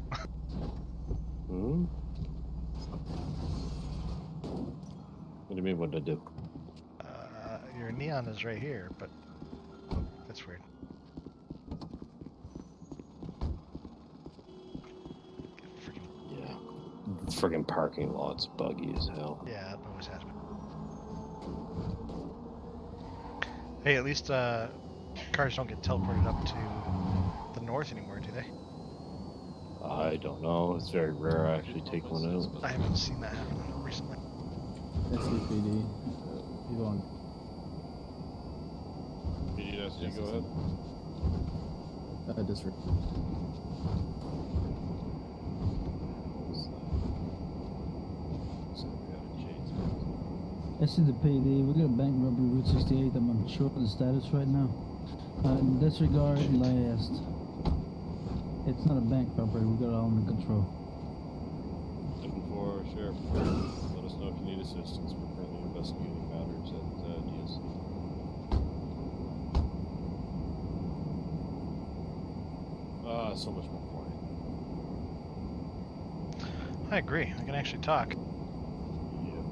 Hmm? What do you mean, what did I do? Your neon is right here, but that's weird. Yeah. The friggin' parking lot's buggy as hell. Yeah, it always has been. Hey, at least cars don't get teleported up to the north anymore, do they? I don't know. It's very rare I actually take one out. I haven't seen that happen recently. SCPD. You on? PDSD, go ahead. District. This is the PD. We got a bank robbery Route 68. I'm unsure of the status right now. In this regard, last. It's not a bank robbery. We got it all under control. 7-4, Sheriff. Let us know if you need assistance. We're currently investigating matters at DSC. So much more quiet. I agree. I can actually talk. Yeah.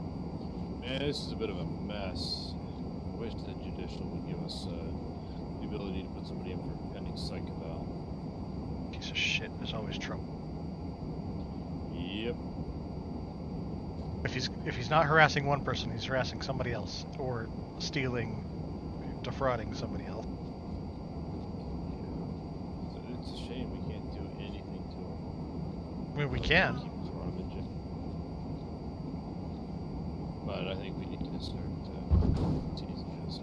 Man, this is a bit of a mess. I wish the judicial would give us the ability to put somebody in for pending psych eval. Piece of shit. There's always trouble. Yep. If he's not harassing one person, he's harassing somebody else, or stealing, defrauding somebody else. It's a shame we can't do anything to him. I mean, we can. Throw him in jail. But I think we need to start teasing this.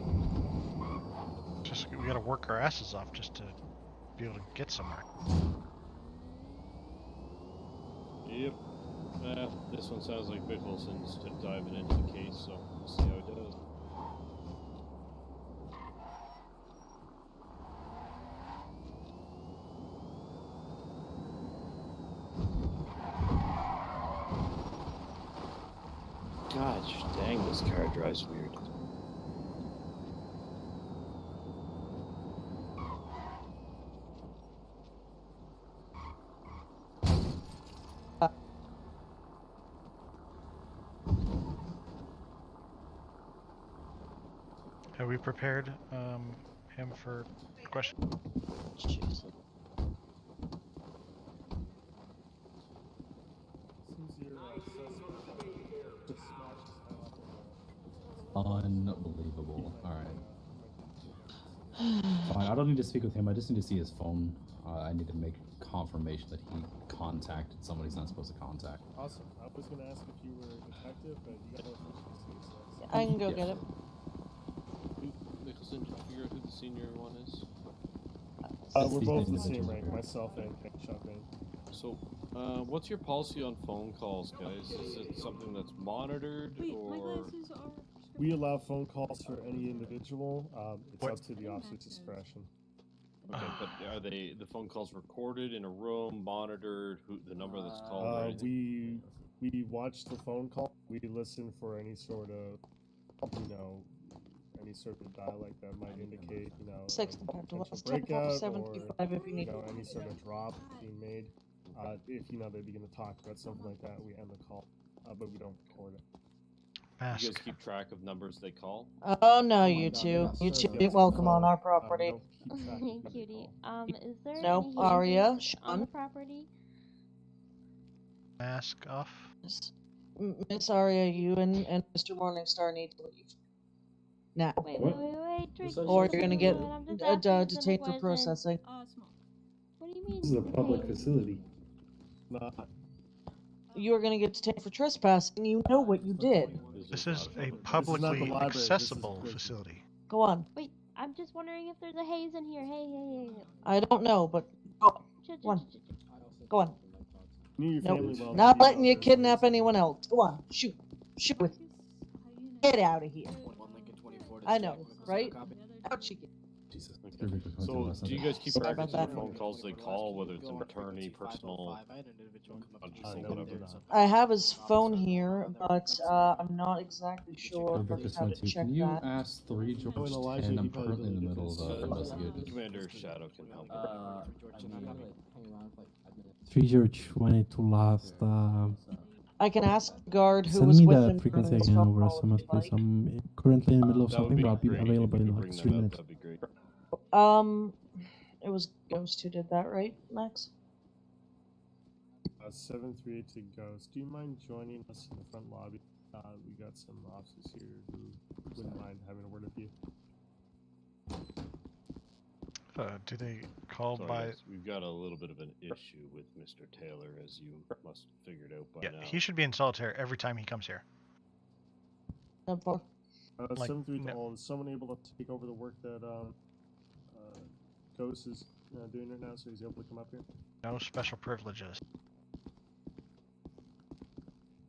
Just we gotta work our asses off just to be able to get somewhere. Yep. This one sounds like Mickelsen's diving into the case, so we'll see how it does. Gosh dang, this car drives weird. Have we prepared him for question? Jeez. Unbelievable. Alright. Fine, I don't need to speak with him, I just need to see his phone. I need to make confirmation that he contacted somebody he's not supposed to contact. Awesome. I was going to ask if you were a detective, but you got no information. I can go get it. Nicholson, did you figure out who the senior one is? We're both the same rank, myself and Shotgun. So, what's your policy on phone calls, guys? Is it something that's monitored, or...? We allow phone calls for any individual. It's up to the officer's discretion. Okay, but are the phone calls recorded in a room, monitored, the number that's called? Or anything? We watch the phone call. We listen for any sort of, any sort of dialect that might indicate, potential breakout or, if you need any sort of drop being made. If, they begin to talk about something like that, we end the call, but we don't record it. You guys keep track of numbers they call? Oh no, you two. You two ain't welcome on our property. Hey, cutie. Is there No, any Aria, on the Sean. property? Mask off. Miss Aria, you and Mr. Morningstar need to leave. Now. Wait, Drake. Or you're gonna get I'm just asking a detained simple for question. processing. What do you mean? This is a public detained? facility. You are gonna get detained for trespassing. You know what you did. This is a publicly accessible facility. Go on. Wait, I'm just wondering if there's a haze in here. Hey. I don't know, but go on. Go on. Your family well, Not letting you kidnap anyone else. Go on. Shoot. Shoot with. Get out of here. I know, right? Out you get. Jesus. So, do you guys keep Sorry records about of the that. phone calls they call, whether it's an attorney, personal, whatever? I have his phone here, but I'm not exactly sure how to check Can you that. ask 3 George 10? I'm currently in the middle of investigation. Commander Shadow can help. 3 George 22 last. I can ask the guard who Send was me with the him frequency during this again phone over call, SMS, if you'd please. I'm currently in the middle of That would something, be but I'll be great. If available you in could like bring 3 that up, minutes. that'd be great. It was Ghost who did that, right, Max? 738 to Ghost. Do you mind joining us in the front lobby? We got some officers here who wouldn't mind having a word with you. Do they call Sorry, by... guys, we've got a little bit of an issue with Mr. Taylor, as you must have figured out by now. he should be in solitary every time he comes here. Like, 738 to all. Is someone able to take over the work that Ghost is doing right now, so he's able to come up here? No special privileges.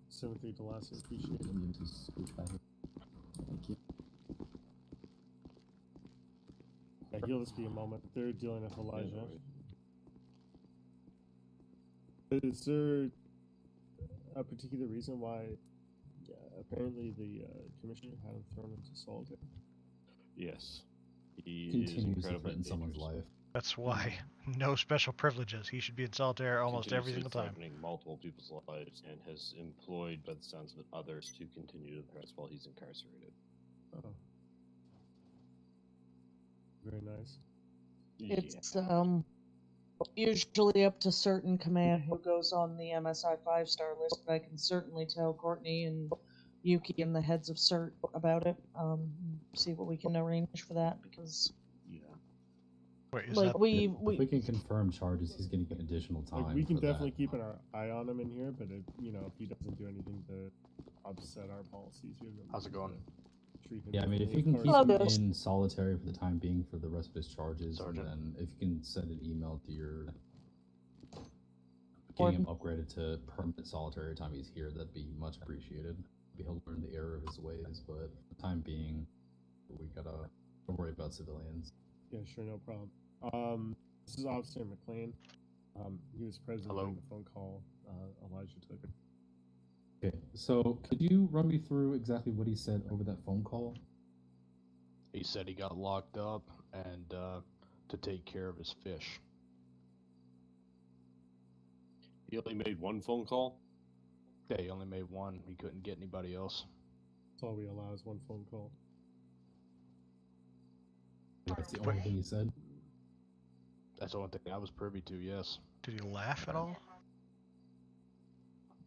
738 to last, I appreciate it. Thank you. Yeah, he'll just be a moment. They're dealing with Elijah. Is there a particular reason why apparently the commissioner had him thrown into solitary? Yes. He Continues is to incredibly threaten someone's dangerous. life. That's why. No special privileges. He should be in solitary almost every single Continuously time. threatening multiple people's lives and has employed, by the sounds of it, others to continue the threats while he's incarcerated. Oh. Very nice. It's usually up to certain command who goes on the MSI 5-star list, but I can certainly tell Courtney and Yuki and the heads of CERT about it. See what we can arrange for that, because Wait, is like that... we If we can confirm charges, he's going to get additional time. Like, we can for definitely that. keep an eye on him in here, but if if he doesn't do anything to upset our policies, we have no How's it going? Treat him Yeah, I mean, if you differently. can keep him in solitary for the time being for the rest of his charges, and then if you can send an email to your getting him upgraded to permanent solitary time he's here, that'd be much appreciated. He'll learn the error of his ways, but for the time being, we gotta worry about civilians. Yeah, sure, no problem. This is Officer McLean. He was present during the phone call Elijah took. Okay, so could you run me through exactly what he said over that phone call? He said he got locked up and to take care of his fish. He only made one phone call? Yeah, he only made one. He couldn't get anybody else. That's all we allow is one phone call. That's the only thing he said? That's the only thing I was privy to, yes. Did he laugh at all?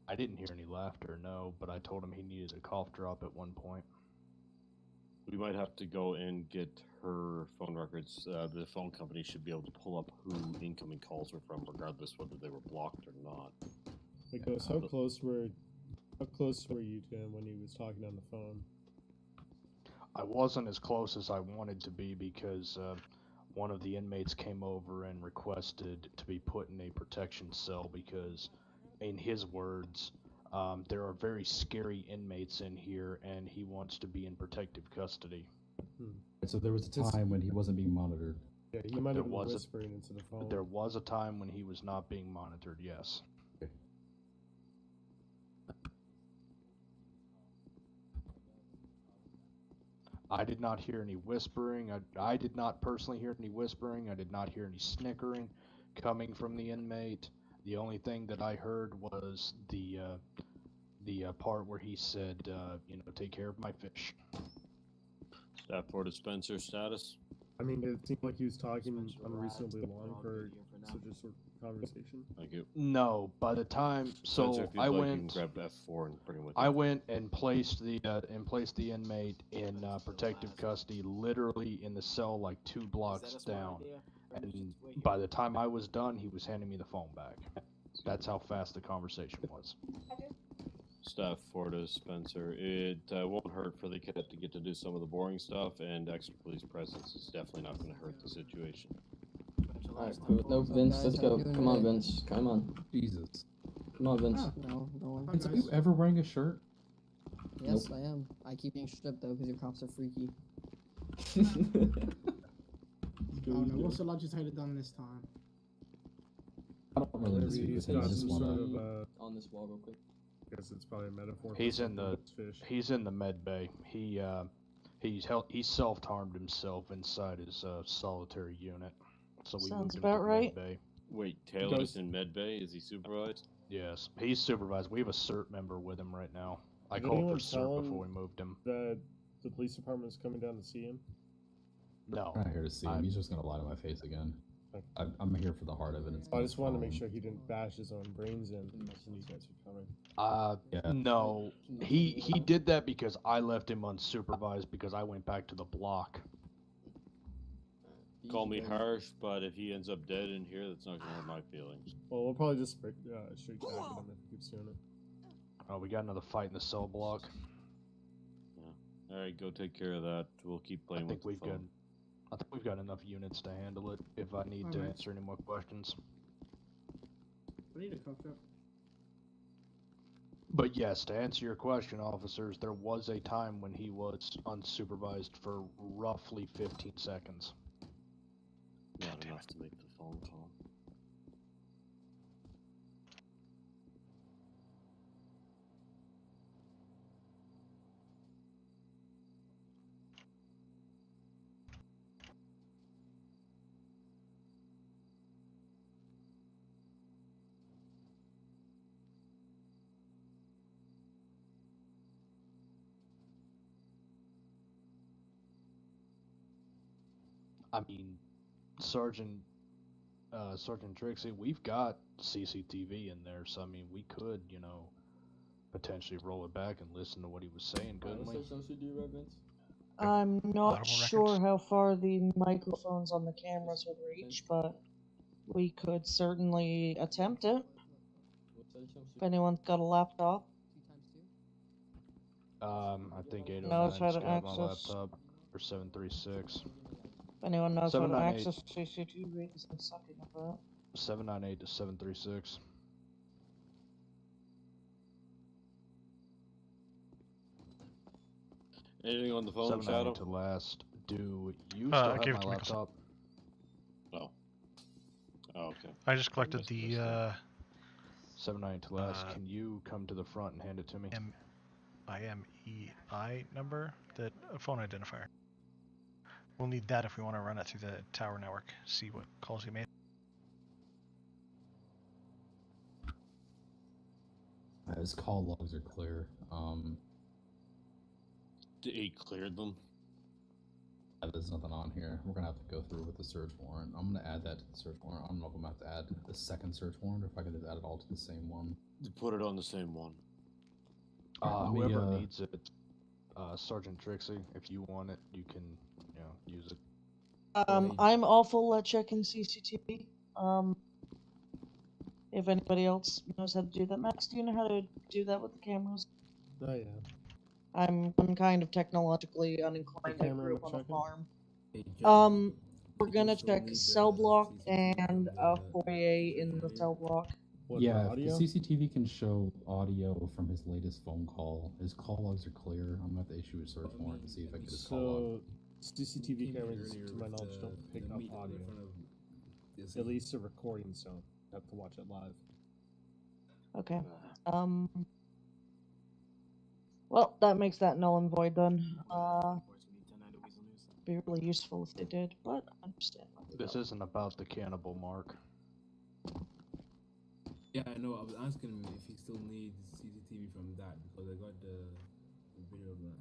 I didn't hear any laughter, no, but I told him he needed a cough drop at one point. We might have to go and get her phone records. The phone company should be able to pull up who incoming calls were from, regardless whether they were blocked or not. Because how close were you to him when he was talking on the phone? I wasn't as close as I wanted to be because one of the inmates came over and requested to be put in a protection cell because, in his words, there are very scary inmates in here, and he wants to be in protective custody. So there was a time when he wasn't being monitored. Yeah, he might There have been was whispering into the phone. There was a time when he was not being monitored, yes. I did not hear any whispering. I did not personally hear any whispering. I did not hear any snickering coming from the inmate. The only thing that I heard was the part where he said, take care of my fish. Staff for dispenser status. I mean, it seemed like he was talking unreasonably long for such a sort of conversation. Thank you. No, by the time Spencer, if you'd I like, went, you can grab F4 and bring him with you. I went and placed the inmate in protective custody, literally in the cell like 2 blocks down. And by the time I was done, he was handing me the phone back. That's how fast the conversation was. Staff for dispenser. It won't hurt for the cadet to get to do some of the boring stuff, and extra police presence is definitely not going to hurt the situation. Alright, cool. No, Vince, let's go. Come on, Vince. Come on. Jesus. Come on, Vince. No, no. Vince, are you ever wearing a shirt? Yes, I am. I keep being stripped though because your cops are freaky. Oh no, what's the legislator done this time? I don't really Maybe dispute he's with him. I got just some want sort to. of, On this wall, real quick. I guess it's probably a metaphor. for He's in something the that's fish. he's in the med bay. He self-harmed himself inside his solitary unit. So we Sounds moved him about to right. med bay. Wait, Taylor is in med bay? Is he supervised? Yes, he's supervised. We have a CERT member with him right now. I Did called for anyone tell CERT him before we moved him. That the police department is coming down to see him? No. I'm not here to see him. He's just gonna lie to my face again. I'm here for the heart of it. It's I just wanted to make sure he didn't bash his own brains in when you guys were coming. Yeah. No. He did that because I left him unsupervised because I went back to the block. Call me harsh, but if he ends up dead in here, that's not going to hurt my feelings. Well, we'll probably just straight jacket him if he keeps doing it. Oh, we got another fight in the cell block. Yeah. All right, go take care of that. We'll keep playing with the phone. I think we've got enough units to handle it if I need to answer any more questions. I need a cough drop. But yes, to answer your question, officers, there was a time when he was unsupervised for roughly 15 seconds. Not enough to make the phone call. I mean, Sergeant Trixie, we've got CCTV in there, so I mean, we could, potentially roll it back and listen to what he was saying, couldn't we? I'm not sure how far the microphones on the cameras would reach, but we could certainly attempt it. If anyone's got a laptop. I think 809's knows how to got my access. laptop, or 736. If anyone knows how to 798. access CCTV, because I'm sucking at that. 798 to 736. Anything on the phone, 798 Shadow? to last. Do you still have gave my it to Mickelson. laptop? No. Oh, okay. I just collected the 798 to last. Can you come to the front and hand it to me? IMEI number, that phone identifier. We'll need that if we want to run it through the tower network. See what calls he made. His call logs are clear. He cleared them. There's nothing on here. We're gonna have to go through with the search warrant. I'm gonna add that to the search warrant. I don't know if I'm gonna have to add the second search warrant or if I can just add it all to the same one. Put it on the same one. Whoever needs it, Sergeant Trixie, if you want it, you can, use it. I'm awful at checking CCTV. If anybody else knows how to do that, Max, do you know how to do that with the cameras? Oh yeah. I'm kind of technologically uninclined. I camera grew up on a checking? farm. We're gonna check cell block and a foyer in the cell block. Yeah, the CCTV can show audio from his latest phone call. His call logs are clear. I'm gonna have to issue a search warrant to see if I get his call log. So, CCTV cameras, to my knowledge, don't pick up audio. At least the recordings don't. You have to watch it live. Okay. Well, that makes that null and void then. Be really useful if they did, but I understand. This isn't about the cannibal, Mark. Yeah, I know. I was asking him if he still needs CCTV from that because I got the video of that.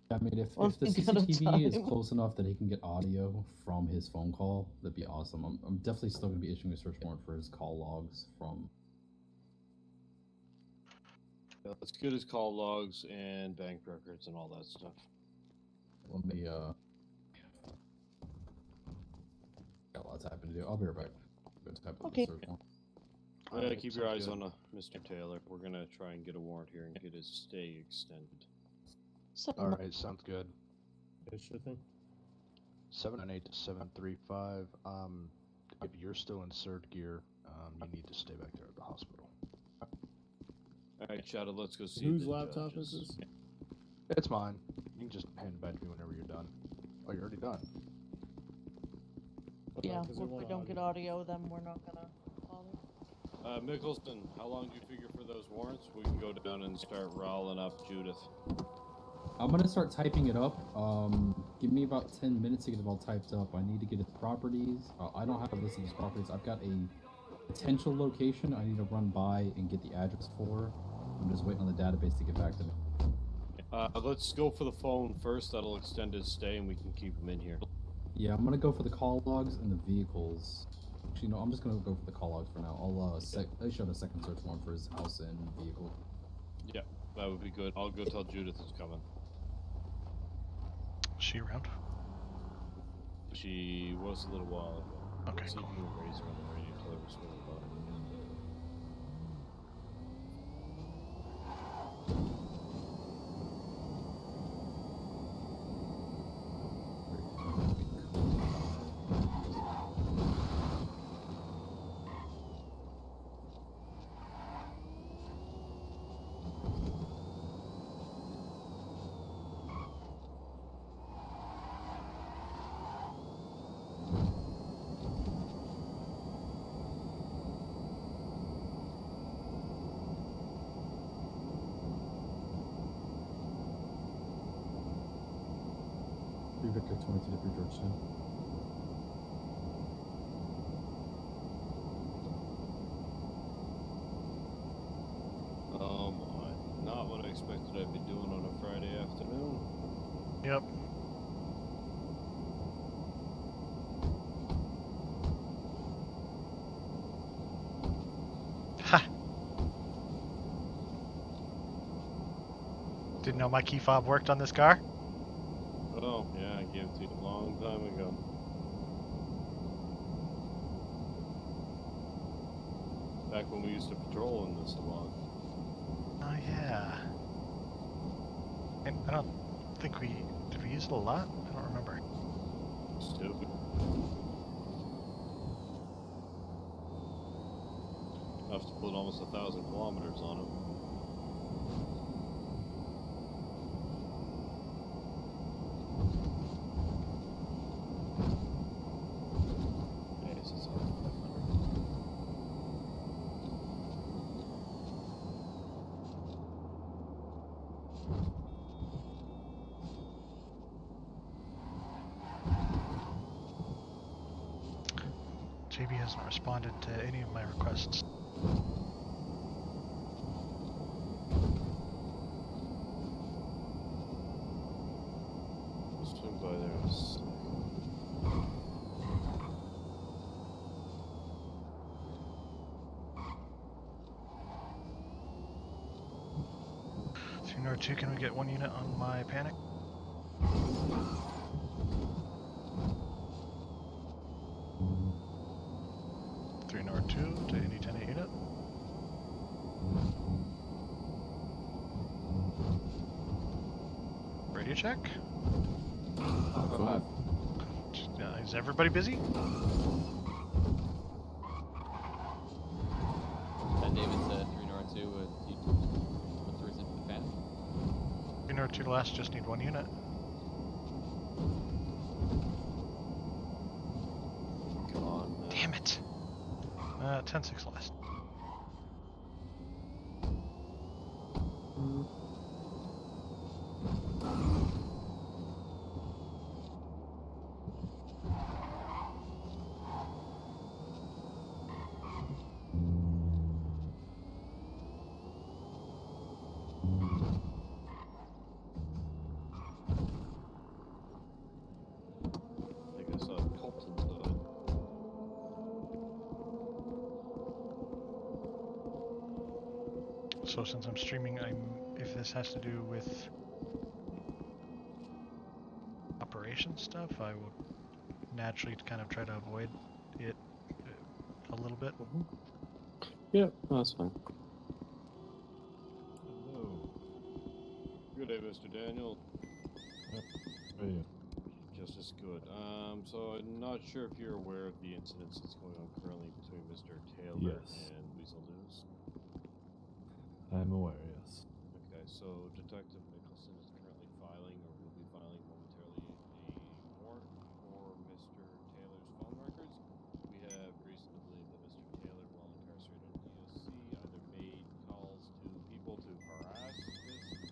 I mean, if the CCTV is close enough that he can get audio from his phone call, that'd be awesome. I'm definitely still going to be issuing a search warrant for his call logs from... Yeah, let's get his call logs and bank records and all that stuff. Let me, got a lot to do. I'll be right back. I'm going to type up the search warrant. Yeah, keep your eyes on Mr. Taylor. We're going to try and get a warrant here and get his stay extended. Alright, sounds good. Yeah, sure thing. 798 to 735. If you're still in third gear, you need to stay back there at the hospital. Alright, Shadow, let's go see Whose the laptop judges. is this? It's mine. You can just hand it back to me whenever you're done. Oh, you're already done. Yeah, if we don't get audio, then we're not gonna bother. Mickelson, how long do you figure for those warrants? We can go down and start rolling up Judith. I'm going to start typing it up. Give me about 10 minutes to get it all typed up. I need to get his properties. I don't have a list of his properties. I've got a potential location I need to run by and get the address for. I'm just waiting on the database to get back to me. Let's go for the phone first. That'll extend his stay and we can keep him in here. Yeah, I'm going to go for the call logs and the vehicles. Actually, no, I'm just going to go for the call logs for now. I'll issue a second search warrant for his house and vehicle. Yeah, that would be good. I'll go tell Judith is coming. Is she around? She was a little while ago. Okay, cool. cool. Raise her on the radio till I was with about it. Victor 22 to Georgetown. Not what I expected I'd be doing on a Friday afternoon. Yep. Ha! Didn't know my key fob worked on this car? Oh, yeah, I gave it to you a long time ago. Back when we used to patrol in this a lot. Oh, yeah. And I don't think did we use it a lot? I don't remember. Stupid. I have to put almost 1,000 kilometers on it. JB hasn't responded to any of my requests. Let's swing by there in a sec. North 2, can we get 1 unit on my panic? North 2 to any 10-8 unit. Radio check. Yeah, Is everybody busy? And David's 3 North 2 what's the reason for the panic? 3 North 2 last, just need 1 unit. Come on. Damn it. 10-6 last. I guess Colton's So since I'm streaming, if this has to do with operation stuff, I will naturally kind of try to avoid it a little bit. Yep, that's fine. Hello. Good day, Mr. Daniel. How are you? Just as good. So I'm not sure if you're aware of the incidents that's going on currently between Mr. Taylor Yes. and Weasel News. I'm aware, yes. Okay, so Detective Nicholson is currently filing, or will be filing momentarily, a warrant for Mr. Taylor's phone records. We have reason to believe that Mr. Taylor, while incarcerated on ESC, either made calls to people to harass this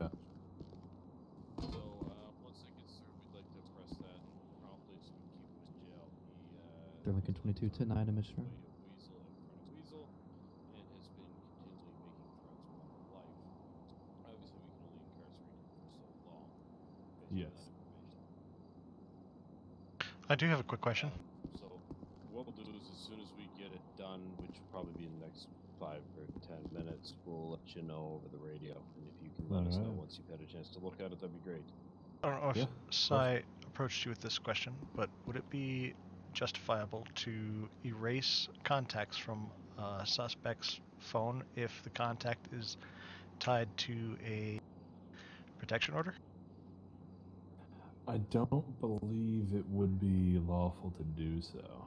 Yeah. So, once that gets through, we'd like to press that promptly so we can keep him in jail. They're Lincoln 22 to 9, Mr. Weasel in front of Weasel, and has been continually making threats of life. Obviously, we can only incarcerate him for so long. Yes. I do have a quick question. So, what we'll do is, as soon as we get it done, which will probably be in the next 5 or 10 minutes, we'll let you know over the radio. And if you can let us know once you've had a chance to look at it, that'd be great. I don't know if Sai approached you with this question, but would it be justifiable to erase contacts from a suspect's phone if the contact is tied to a protection order? I don't believe it would be lawful to do so.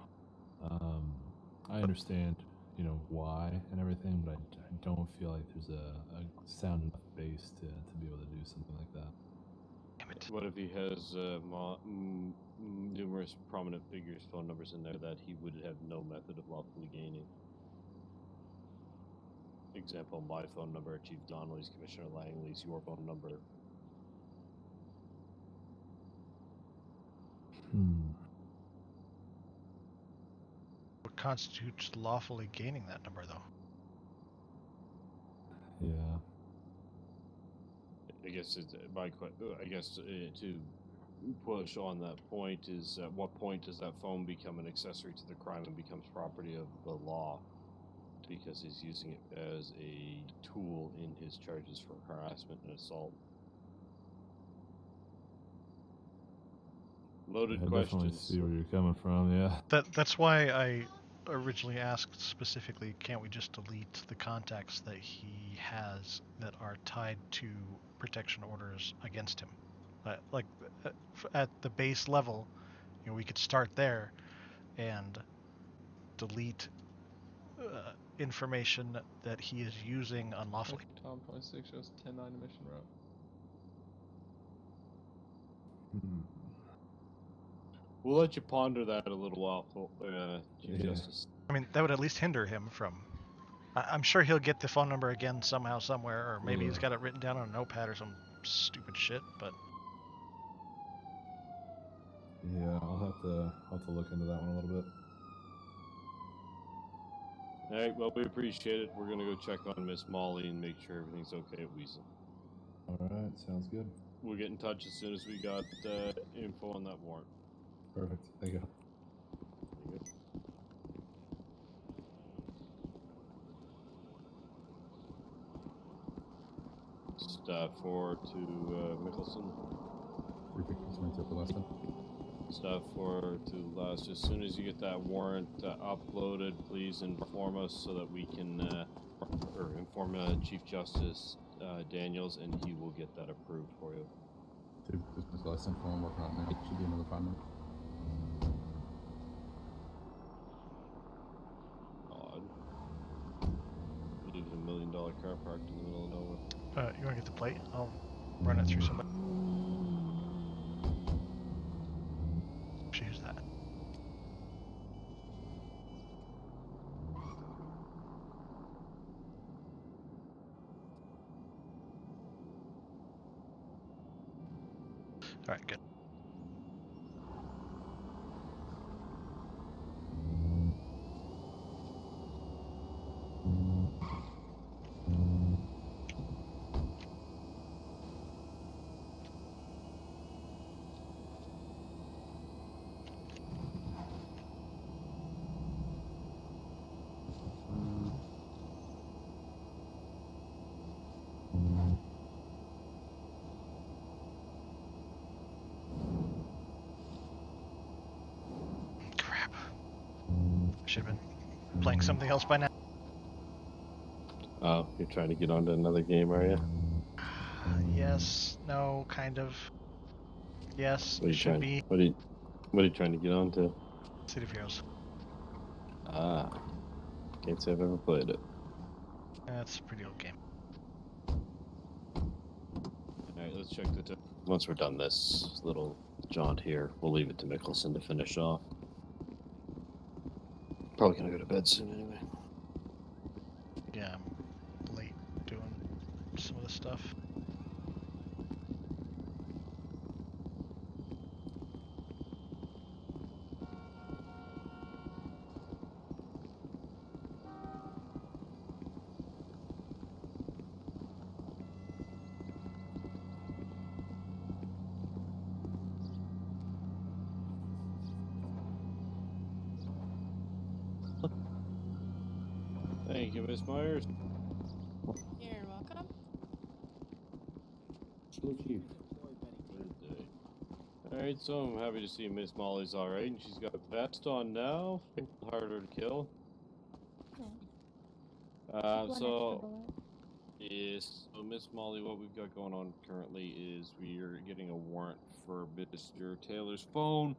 I understand, why and everything, but I don't feel like there's a sound enough base to be able to do something like that. Damn it. What if he has numerous prominent figures' phone numbers in there that he would have no method of lawfully gaining? Example, my phone number, Chief Donnelly's, Commissioner Langley's, your phone number. What constitutes lawfully gaining that number, though? Yeah. I guess to push on that point is, at what point does that phone become an accessory to the crime and becomes property of the law? Because he's using it as a tool in his charges for harassment and assault. Loaded questions. Definitely see where you're coming from, yeah. That's why I originally asked specifically, can't we just delete the contacts that he has that are tied to protection orders against him? At the base level, we could start there and delete information that he is using unlawfully. Tom 26 shows 10-9 emission route. We'll let you ponder that a little while, Chief Justice. I mean, that would at least hinder him from... I'm sure he'll get the phone number again somehow, somewhere, or maybe he's got it written down on a notepad or some stupid shit, but... Yeah, I'll have to look into that one a little bit. Alright, well, we appreciate it. We're going to go check on Miss Molly and make sure everything's okay at Weasel. Alright, sounds good. We'll get in touch as soon as we got info on that warrant. Perfect, thank you. Thank you. Staff 4 to Mickelson. Repeat the last time. Staff 4 to last. As soon as you get that warrant uploaded, please inform us so that we can, or inform Chief Justice Daniels, and he will get that approved for you. Dude, this is less than phone working on it now. Should be another 5 minutes. Odd. Leave a $1 million car parked in the middle of nowhere. You want to get the plate? I'll run it through somebody. Choose that. All right, good. Crap. Should have been playing something else by now. Oh, you're trying to get onto another game, are you? Yes, no, kind of. Yes, What are you should trying? be. What are you trying to get onto? City of Heroes. Ah, can't say I've ever played it. That's a pretty old game. Alright, let's check the once we're done this little jaunt here, we'll leave it to Mickelson to finish off. Probably gonna go to bed soon anyway. Yeah, I'm late doing some of the stuff. Thank you, Miss Myers. You're welcome. Hello, Chief. Alright, so I'm happy to see Miss Molly's alright, and she's got a vest on now. Harder to kill. So yes, so Miss Molly, what we've got going on currently is we're getting a warrant for Mr. Taylor's phone.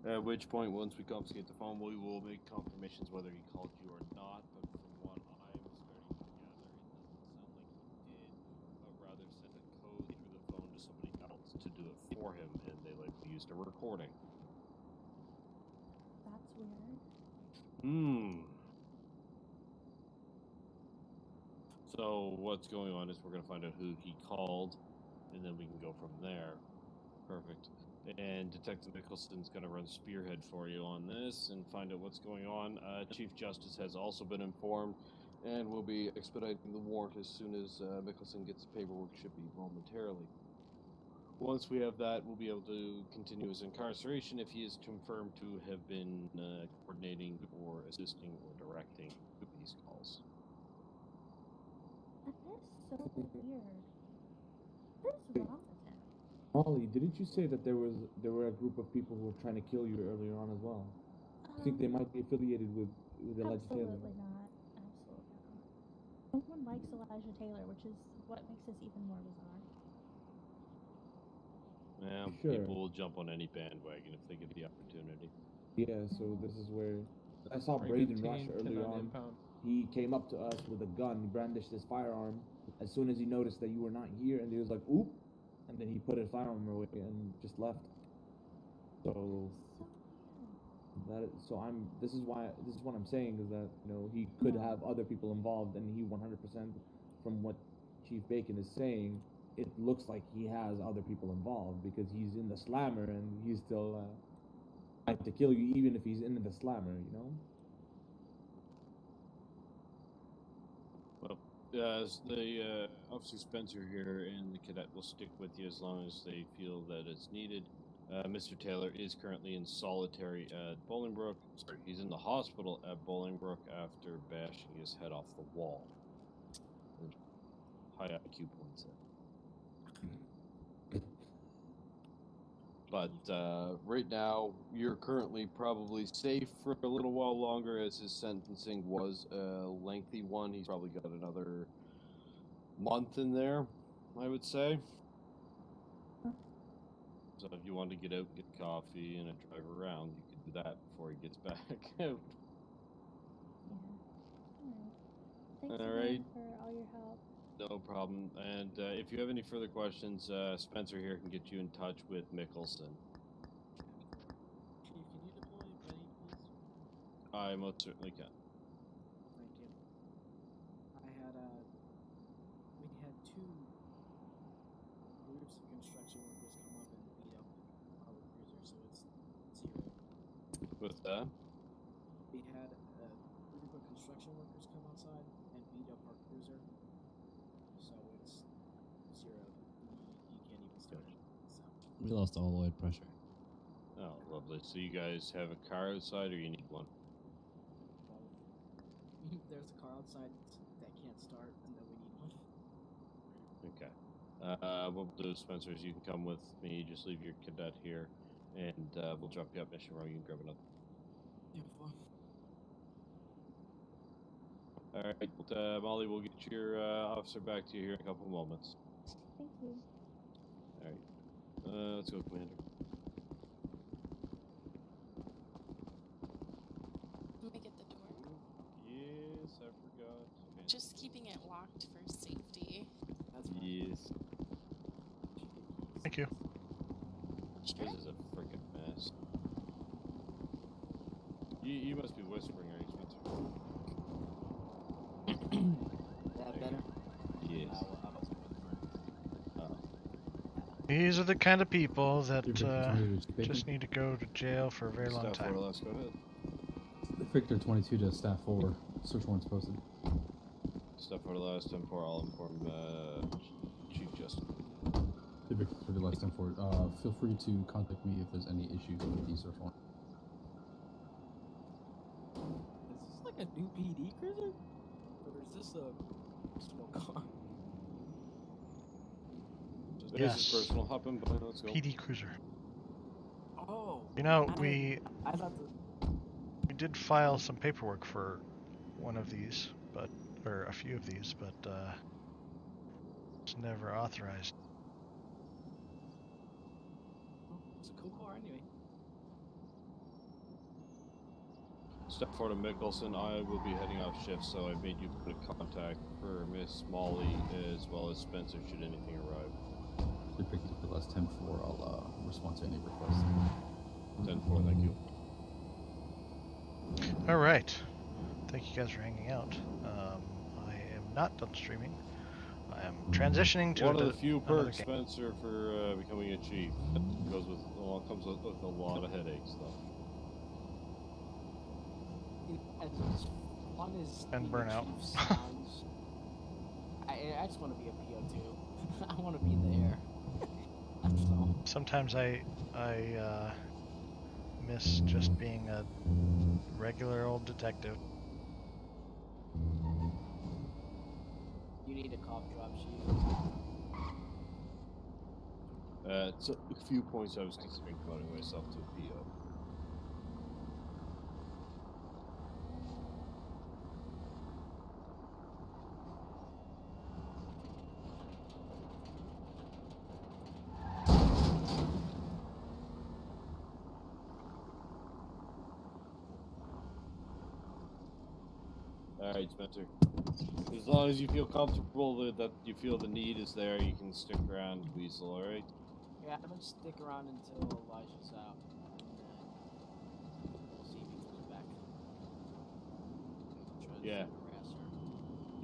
At which point, once we confiscate the phone, we will make confirmations whether he called you or not. But from what I'm starting to gather, it doesn't sound like he did, but rather sent a code through the phone to somebody else to do it for him, and they likely used a recording. That's weird. So what's going on is we're going to find out who he called, and then we can go from there. Perfect. And Detective Mickelson's going to run Spearhead for you on this and find out what's going on. Chief Justice has also been informed, and we'll be expediting the warrant as soon as Mickelson gets the paperwork. Should be momentarily. Once we have that, we'll be able to continue his incarceration if he is confirmed to have been coordinating or assisting or directing these calls. That is so weird. What is wrong with him? Molly, didn't you say that there were a group of people who were trying to kill you earlier on as well? I think they might be affiliated with Elijah Taylor. Absolutely not. Absolutely not. No one likes Elijah Taylor, which is what makes this even more bizarre. Yeah, Sure. People will jump on any bandwagon if they get the opportunity. Yeah, so this is where I saw Braden Rush early on. He came up to us with a gun. He brandished his firearm. As soon as he noticed that you were not here, and he was like, "Oop," and then he put his firearm away and just left. So this is what I'm saying is that he could have other people involved, and he 100%, from what Chief Bacon is saying, it looks like he has other people involved because he's in the slammer and he's still trying to kill you even if he's in the slammer, Well, the Officer Spencer here and the cadet will stick with you as long as they feel that it's needed. Mr. Taylor is currently in solitary at Bolingbroke. Sorry, he's in the hospital at Bolingbroke after bashing his head off the wall. High IQ points there. But right now, you're currently probably safe for a little while longer, as his sentencing was a lengthy one. He's probably got another month in there, I would say. So if you want to get out, get coffee, and a drive around, you could do that before he gets back out. Thanks All again right. for all your help. No problem. And if you have any further questions, Spencer here can get you in touch with Mickelson. Chief, can you deploy Benny, please? I most certainly can. Thank you. We had two groups of construction workers come up and beat up our cruiser, so it's 0. What's that? We had a group of construction workers come outside and beat up our cruiser, so it's 0. You can't even start it. So. We lost all oil pressure. Oh, lovely. So you guys have a car outside, or you need one? There's a car outside that can't start, and then we need one. Okay. What we'll do, Spencer, is you can come with me. Just leave your cadet here, and we'll drop you up Mission Row. You can grab another. Beautiful. All right, Molly, we'll get your officer back to you here in a couple moments. Thank you. All right. Let's go, Commander. Let me get the door. Yes, I forgot. Okay. Just keeping it locked for safety. That's fine. Yes. Thank you. This is a freaking mess. You must be whispering, are you, Spencer? That better? Yes. These are the kind of people that just need to go to jail for a very long Staff time. order, let's go ahead. Victor 22 to staff 4. Search warrants posted. Staff order last 10-4, I'll inform Chief Justice. Victor 30 last 10-4. Feel free to contact me if there's any issues with the search warrant. Is this like a new PD cruiser? Or is this a personal car? This is personal. Hop in, buddy. Let's go. PD Cruiser. Oh. You know, I thought we did file some paperwork for one of these, or a few of these, but it's never authorized. It's a cool car anyway. Step forward to Mickelson. I will be heading off shift, so I made you put a contact for Miss Molly as well as Spencer should anything arrive. They picked up the last 10-4. I'll respond to any requests. 10-4, thank you. All right. Thank you guys for hanging out. I am not done streaming. I am transitioning to one of the few perks, game. Spencer, for becoming a chief. It comes with a lot of headaches, though. As fun as And being a burnout. chief sounds, I just want to be a PO2. I want to be in the air. That's all. Sometimes I miss just being a regular old detective. You need a cough drop sheet. So a few points I was considering promoting myself to a PO. Alright, Spencer. As long as you feel comfortable that you feel the need is there, you can stick around, Weasel, alright? Yeah, I'm gonna stick around until Elijah's out, and then we'll see if he comes back. Yeah.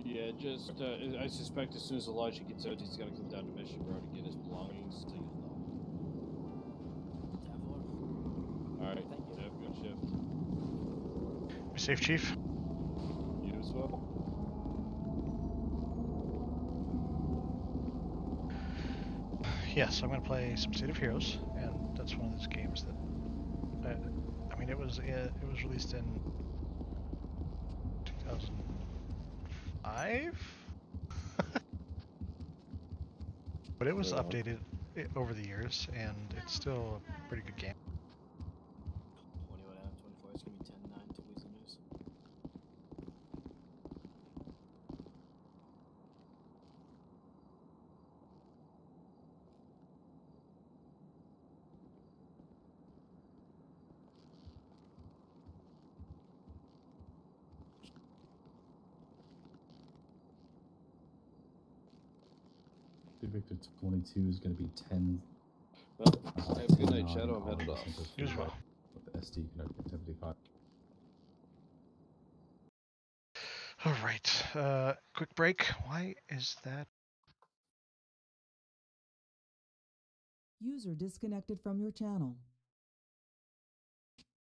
Yeah, just, I suspect as soon as Elijah gets out, he's gonna come down to Mission Row to get his belongings, so you'll know. Alright, have a good shift. Be safe, Chief. You as well. Yes, I'm going to play some State of Heroes, and that's one of those games that, I mean, it was released in 2005, but it was updated over the years, and it's still a pretty good game. 21 out of 24. It's gonna be 10-9 to Weasel News. Victor 22 is going to be 10. Well, have a good night, Shadow. I'm headed off. You as well. With the SD connected 75. All right. Quick break. Why is that? User disconnected from your channel.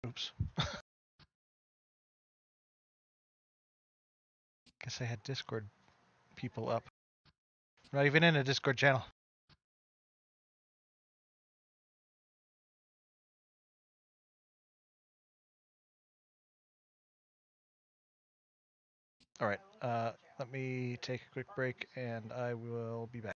Oops. Guess I had Discord people up. Not even in a Discord channel. All right. Let me take a quick break, and I will be back.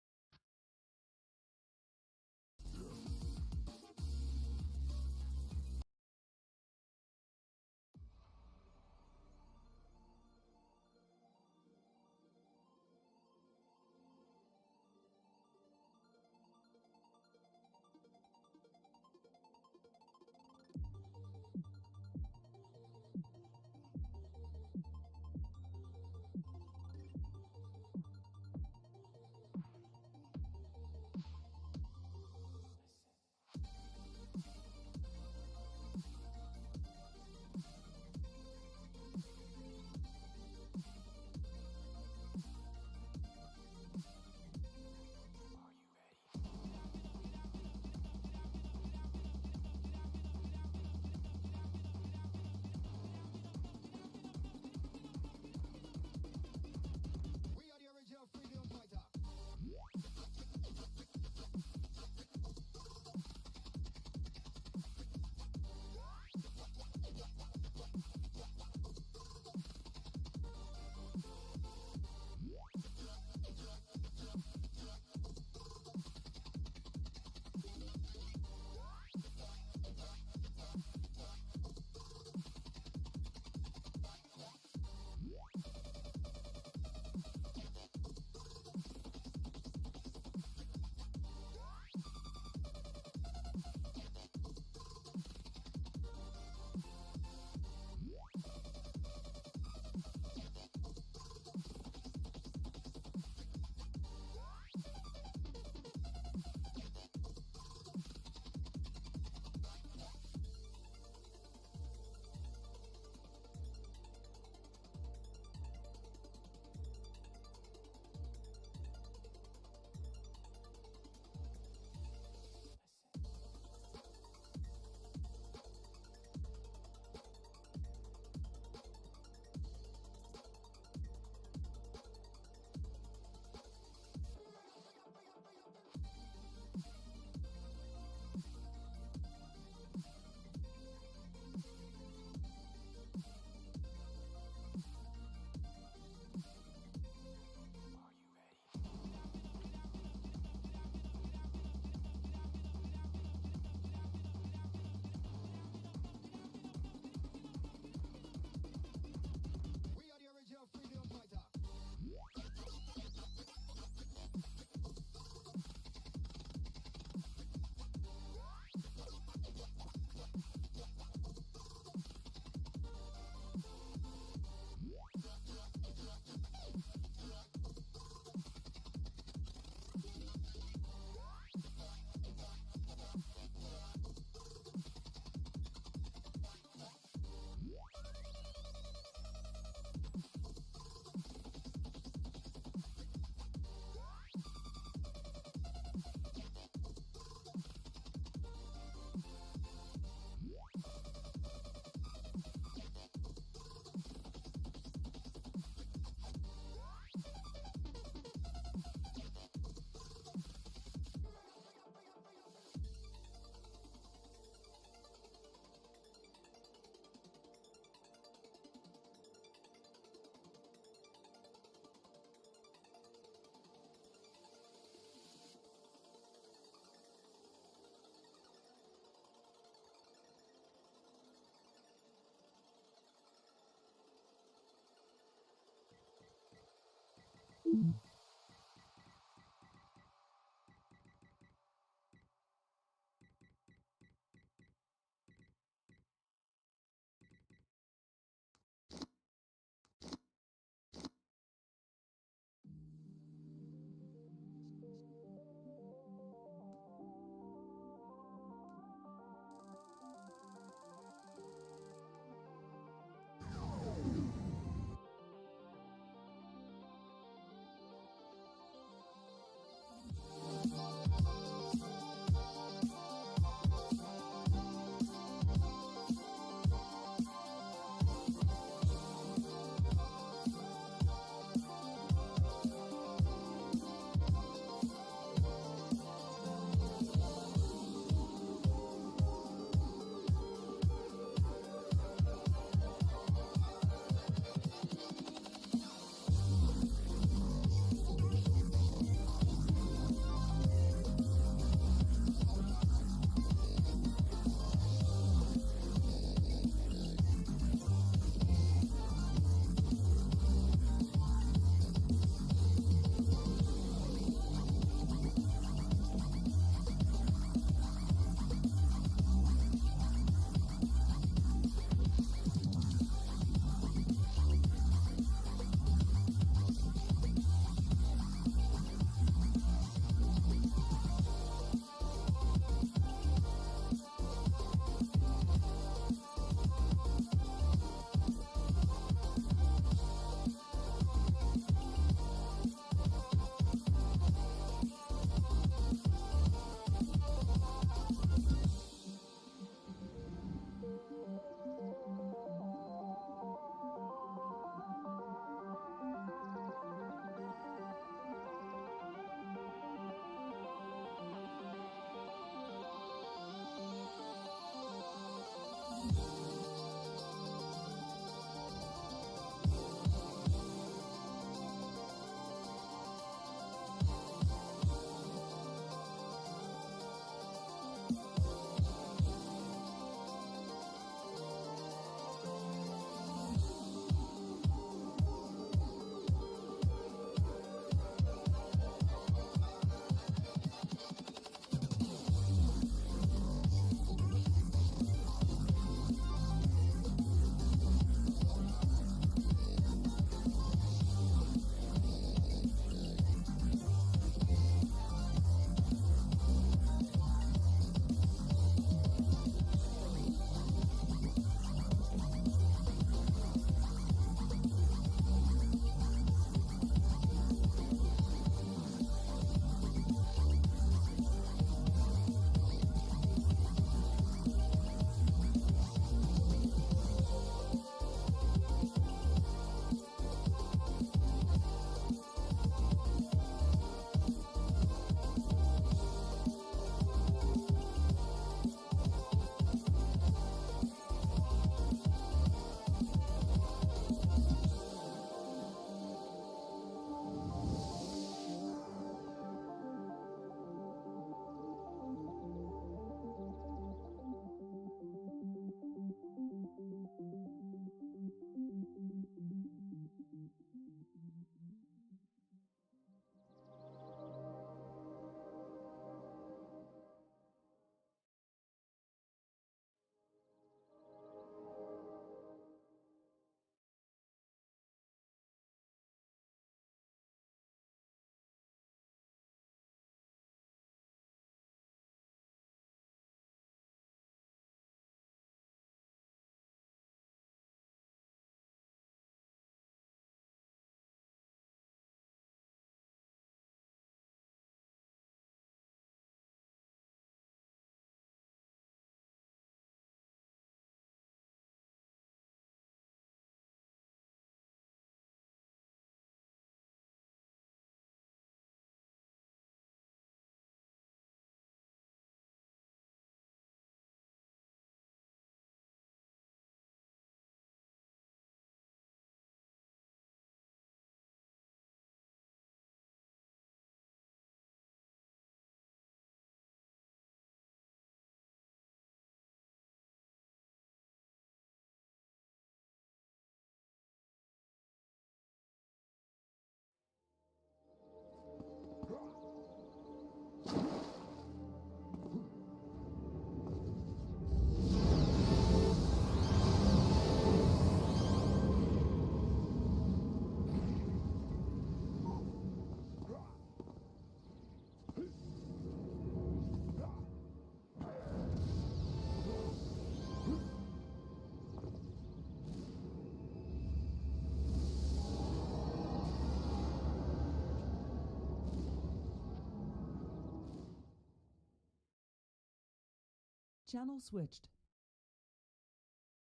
Channel switched.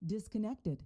Disconnected.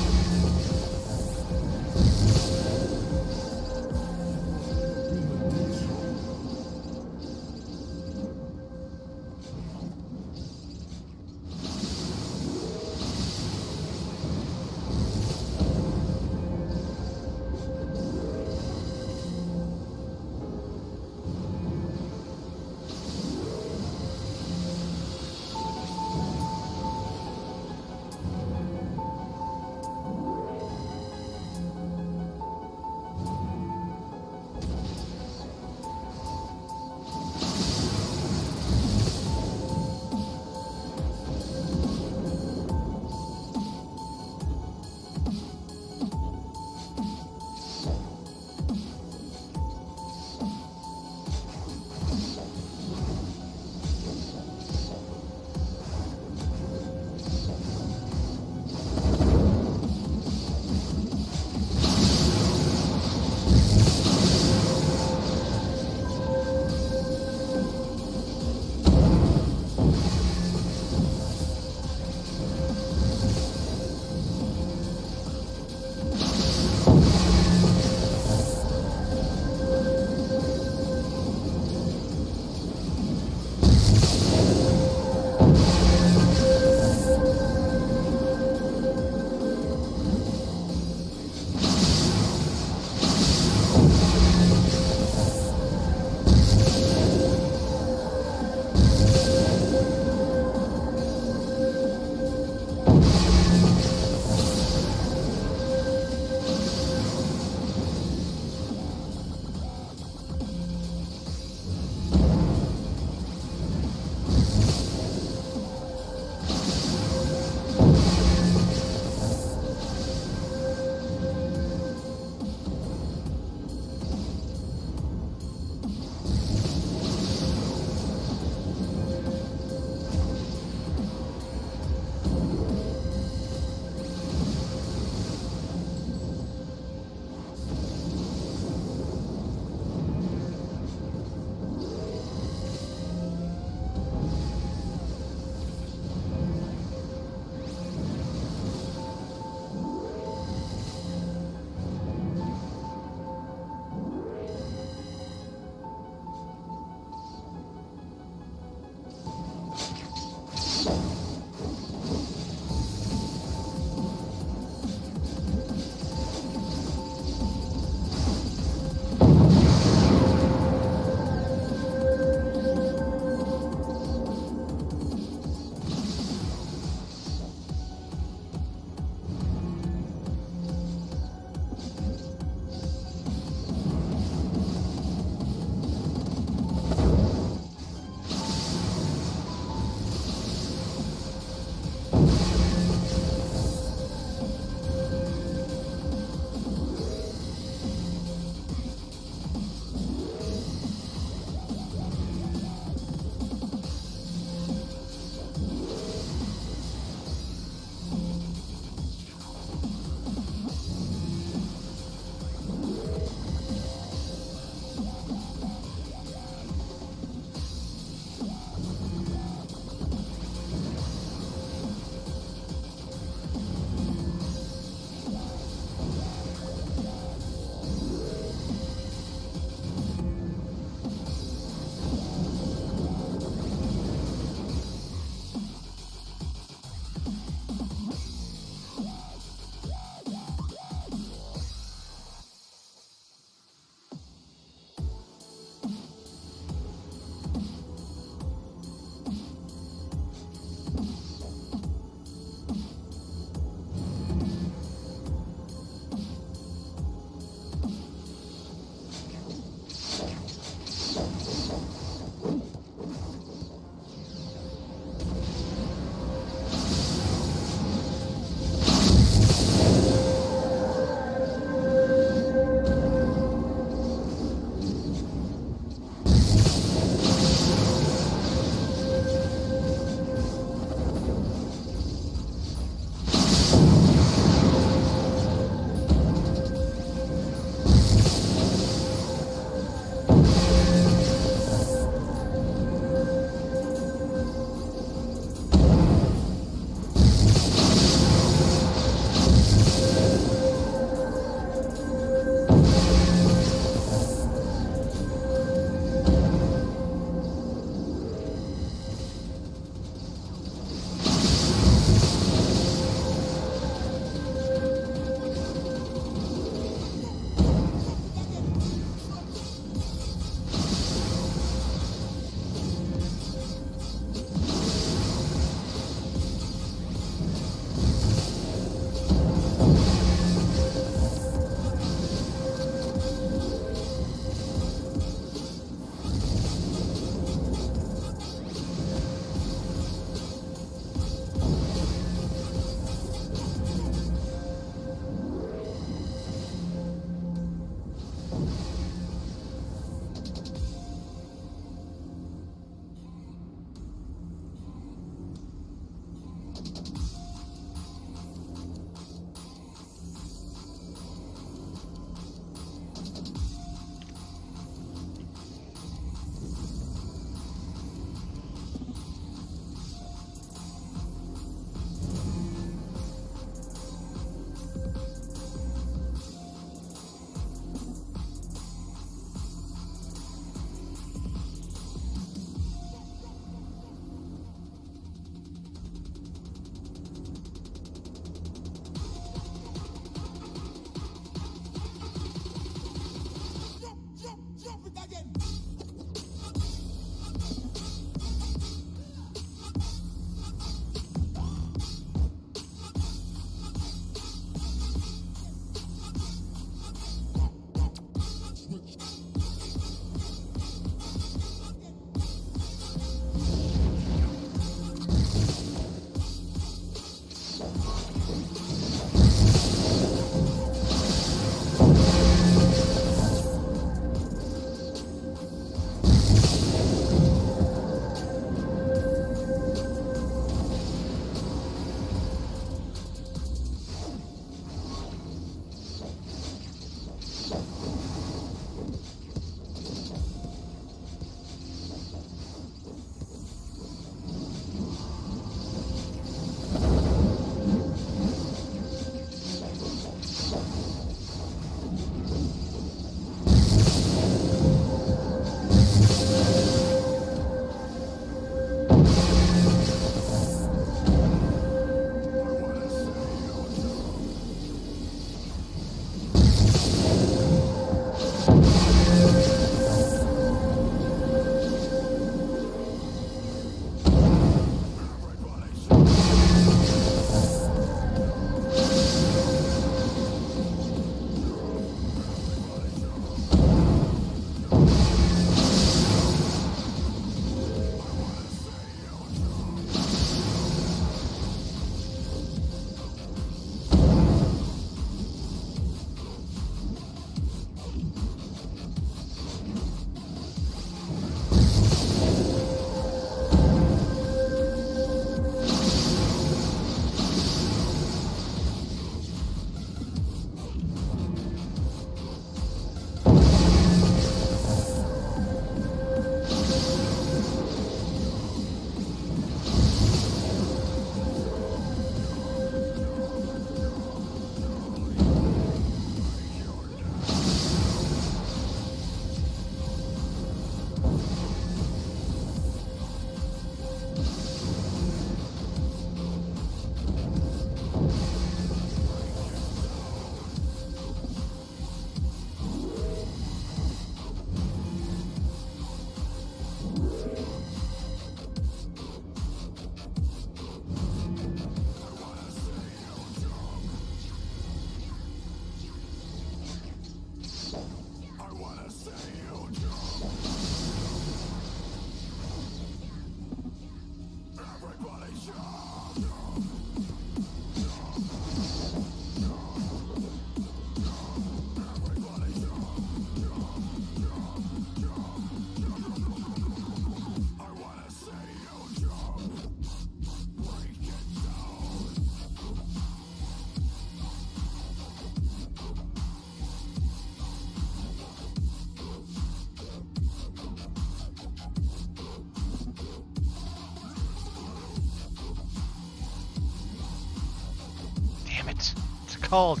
Damn it. It's called.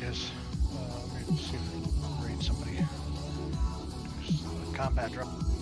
guys. Let me see if I can raid somebody. There's a combat drop.